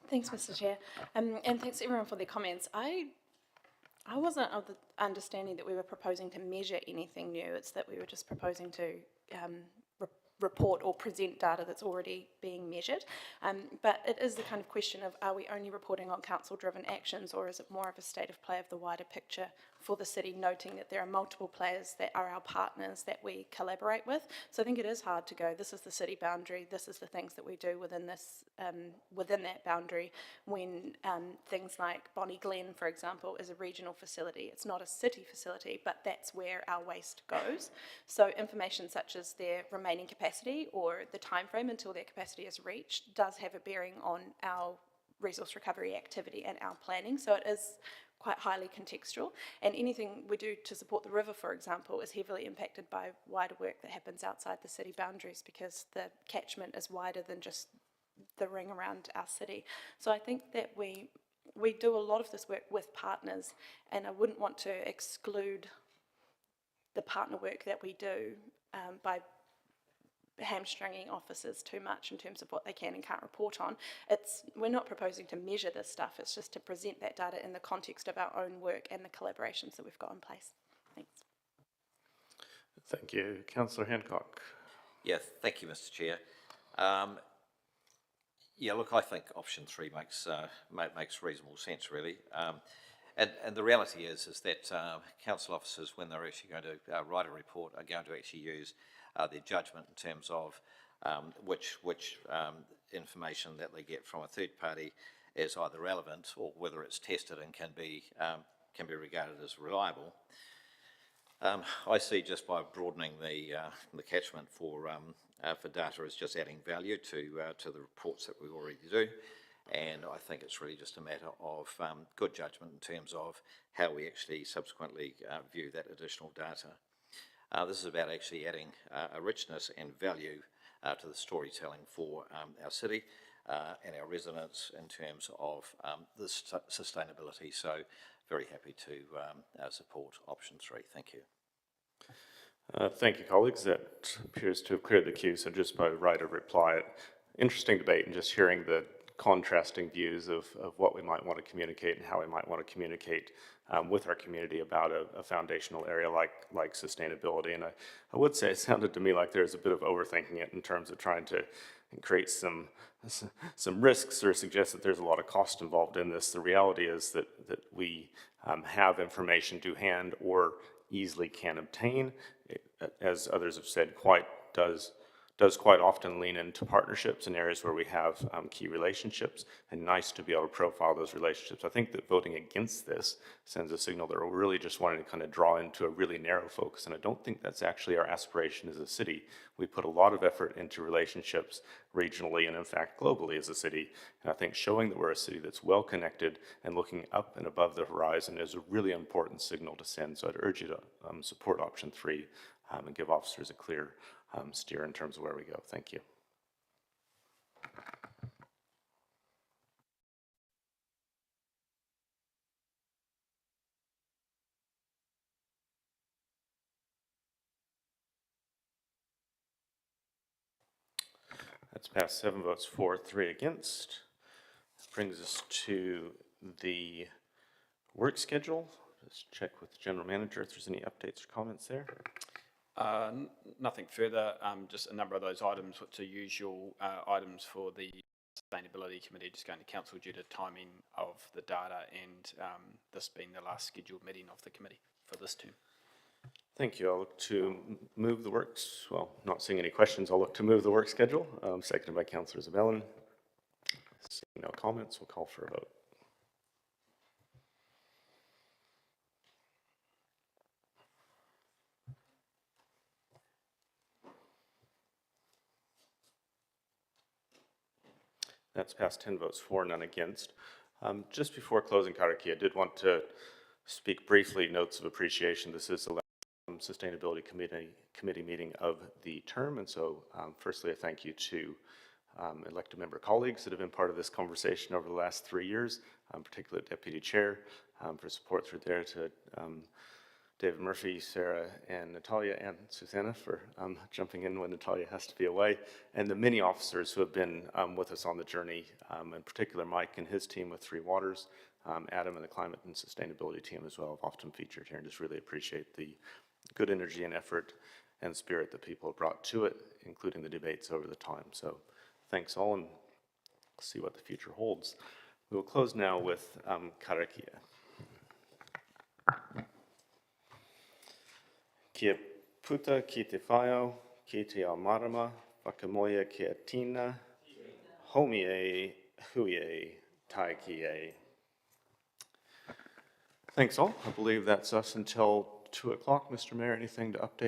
Thanks, Mr. Chair, and thanks everyone for their comments. I wasn't of the understanding that we were proposing to measure anything new. It's that we were just proposing to report or present data that's already being measured. But it is the kind of question of, are we only reporting on council-driven actions, or is it more of a state of play of the wider picture for the city, noting that there are multiple players that are our partners that we collaborate with? So I think it is hard to go, this is the city boundary, this is the things that we do within this, within that boundary, when things like Bonnie Glen, for example, is a regional facility. It's not a city facility, but that's where our waste goes. So information such as their remaining capacity or the time frame until their capacity is reached does have a bearing on our resource recovery activity and our planning. So it is quite highly contextual, and anything we do to support the river, for example, is heavily impacted by wider work that happens outside the city boundaries, because the catchment is wider than just the ring around our city. So I think that we do a lot of this work with partners, and I wouldn't want to exclude the partner work that we do by hamstringing officers too much in terms of what they can and can't report on. We're not proposing to measure this stuff, it's just to present that data in the context of our own work and the collaborations that we've got in place. Thanks. Thank you. Councillor Hancock. Yeah, thank you, Mr. Chair. Look, I think option 3 makes reasonable sense, really. And the reality is that council officers, when they're actually going to write a report, are going to actually use their judgment in terms of which information that they get from a third party is either relevant or whether it's tested and can be regarded as reliable. I see just by broadening the catchment for data is just adding value to the reports that we already do. And I think it's really just a matter of good judgment in terms of how we actually subsequently view that additional data. This is about actually adding a richness and value to the storytelling for our city and our residents in terms of this sustainability. So very happy to support option 3. Thank you. Thank you, colleagues. That appears to have cleared the queue, so just by right of reply, interesting debate and just hearing the contrasting views of what we might want to communicate and how we might want to communicate with our community about a foundational area like sustainability. And I would say it sounded to me like there's a bit of overthinking it in terms of trying to create some risks or suggest that there's a lot of cost involved in this. The reality is that we have information to hand or easily can obtain. It, as others have said, does quite often lean into partnerships in areas where we have key relationships, and nice to be able to profile those relationships. I think that voting against this sends a signal that we're really just wanting to kind of draw into a really narrow focus, and I don't think that's actually our aspiration as a city. We put a lot of effort into relationships regionally and in fact globally as a city, and I think showing that we're a city that's well connected and looking up and above the horizon is a really important signal to send. So I'd urge you to support option 3 and give officers a clear steer in terms of where we go. Thank you. That's passed 7 votes for, 3 against. Brings us to the work schedule. Just check with the general manager if there's any updates or comments there. Nothing further, just a number of those items which are usual items for the Sustainability Committee just going to council due to timing of the data and this being the last scheduled meeting of the committee for this term. Thank you. I'll look to move the works, well, not seeing any questions, I'll look to move the work schedule, seconded by Councillor Zabellin. Seeing no comments, we'll call for a vote. That's passed 10 votes for, none against. Just before closing Karaki, I did want to speak briefly, notes of appreciation. This is the last Sustainability Committee meeting of the term, and so firstly a thank you to elected member colleagues that have been part of this conversation over the last 3 years, particularly Deputy Chair for support through there, to David Murphy, Sarah, and Natalia, and Susanna for jumping in when Natalia has to be away, and the many officers who have been with us on the journey, in particular Mike and his team with Three Waters, Adam and the Climate and Sustainability team as well, have often featured here, and just really appreciate the good energy and effort and spirit that people have brought to it, including the debates over the time. So thanks all, and we'll see what the future holds. We will close now with Karakia. Kia puta ki te whaiau, ki te ao marama, whakamoia ki a tina, homi e, hui e, tai ki e. Thanks all. I believe that's us until 2 o'clock. Mr. Mayor, anything to update?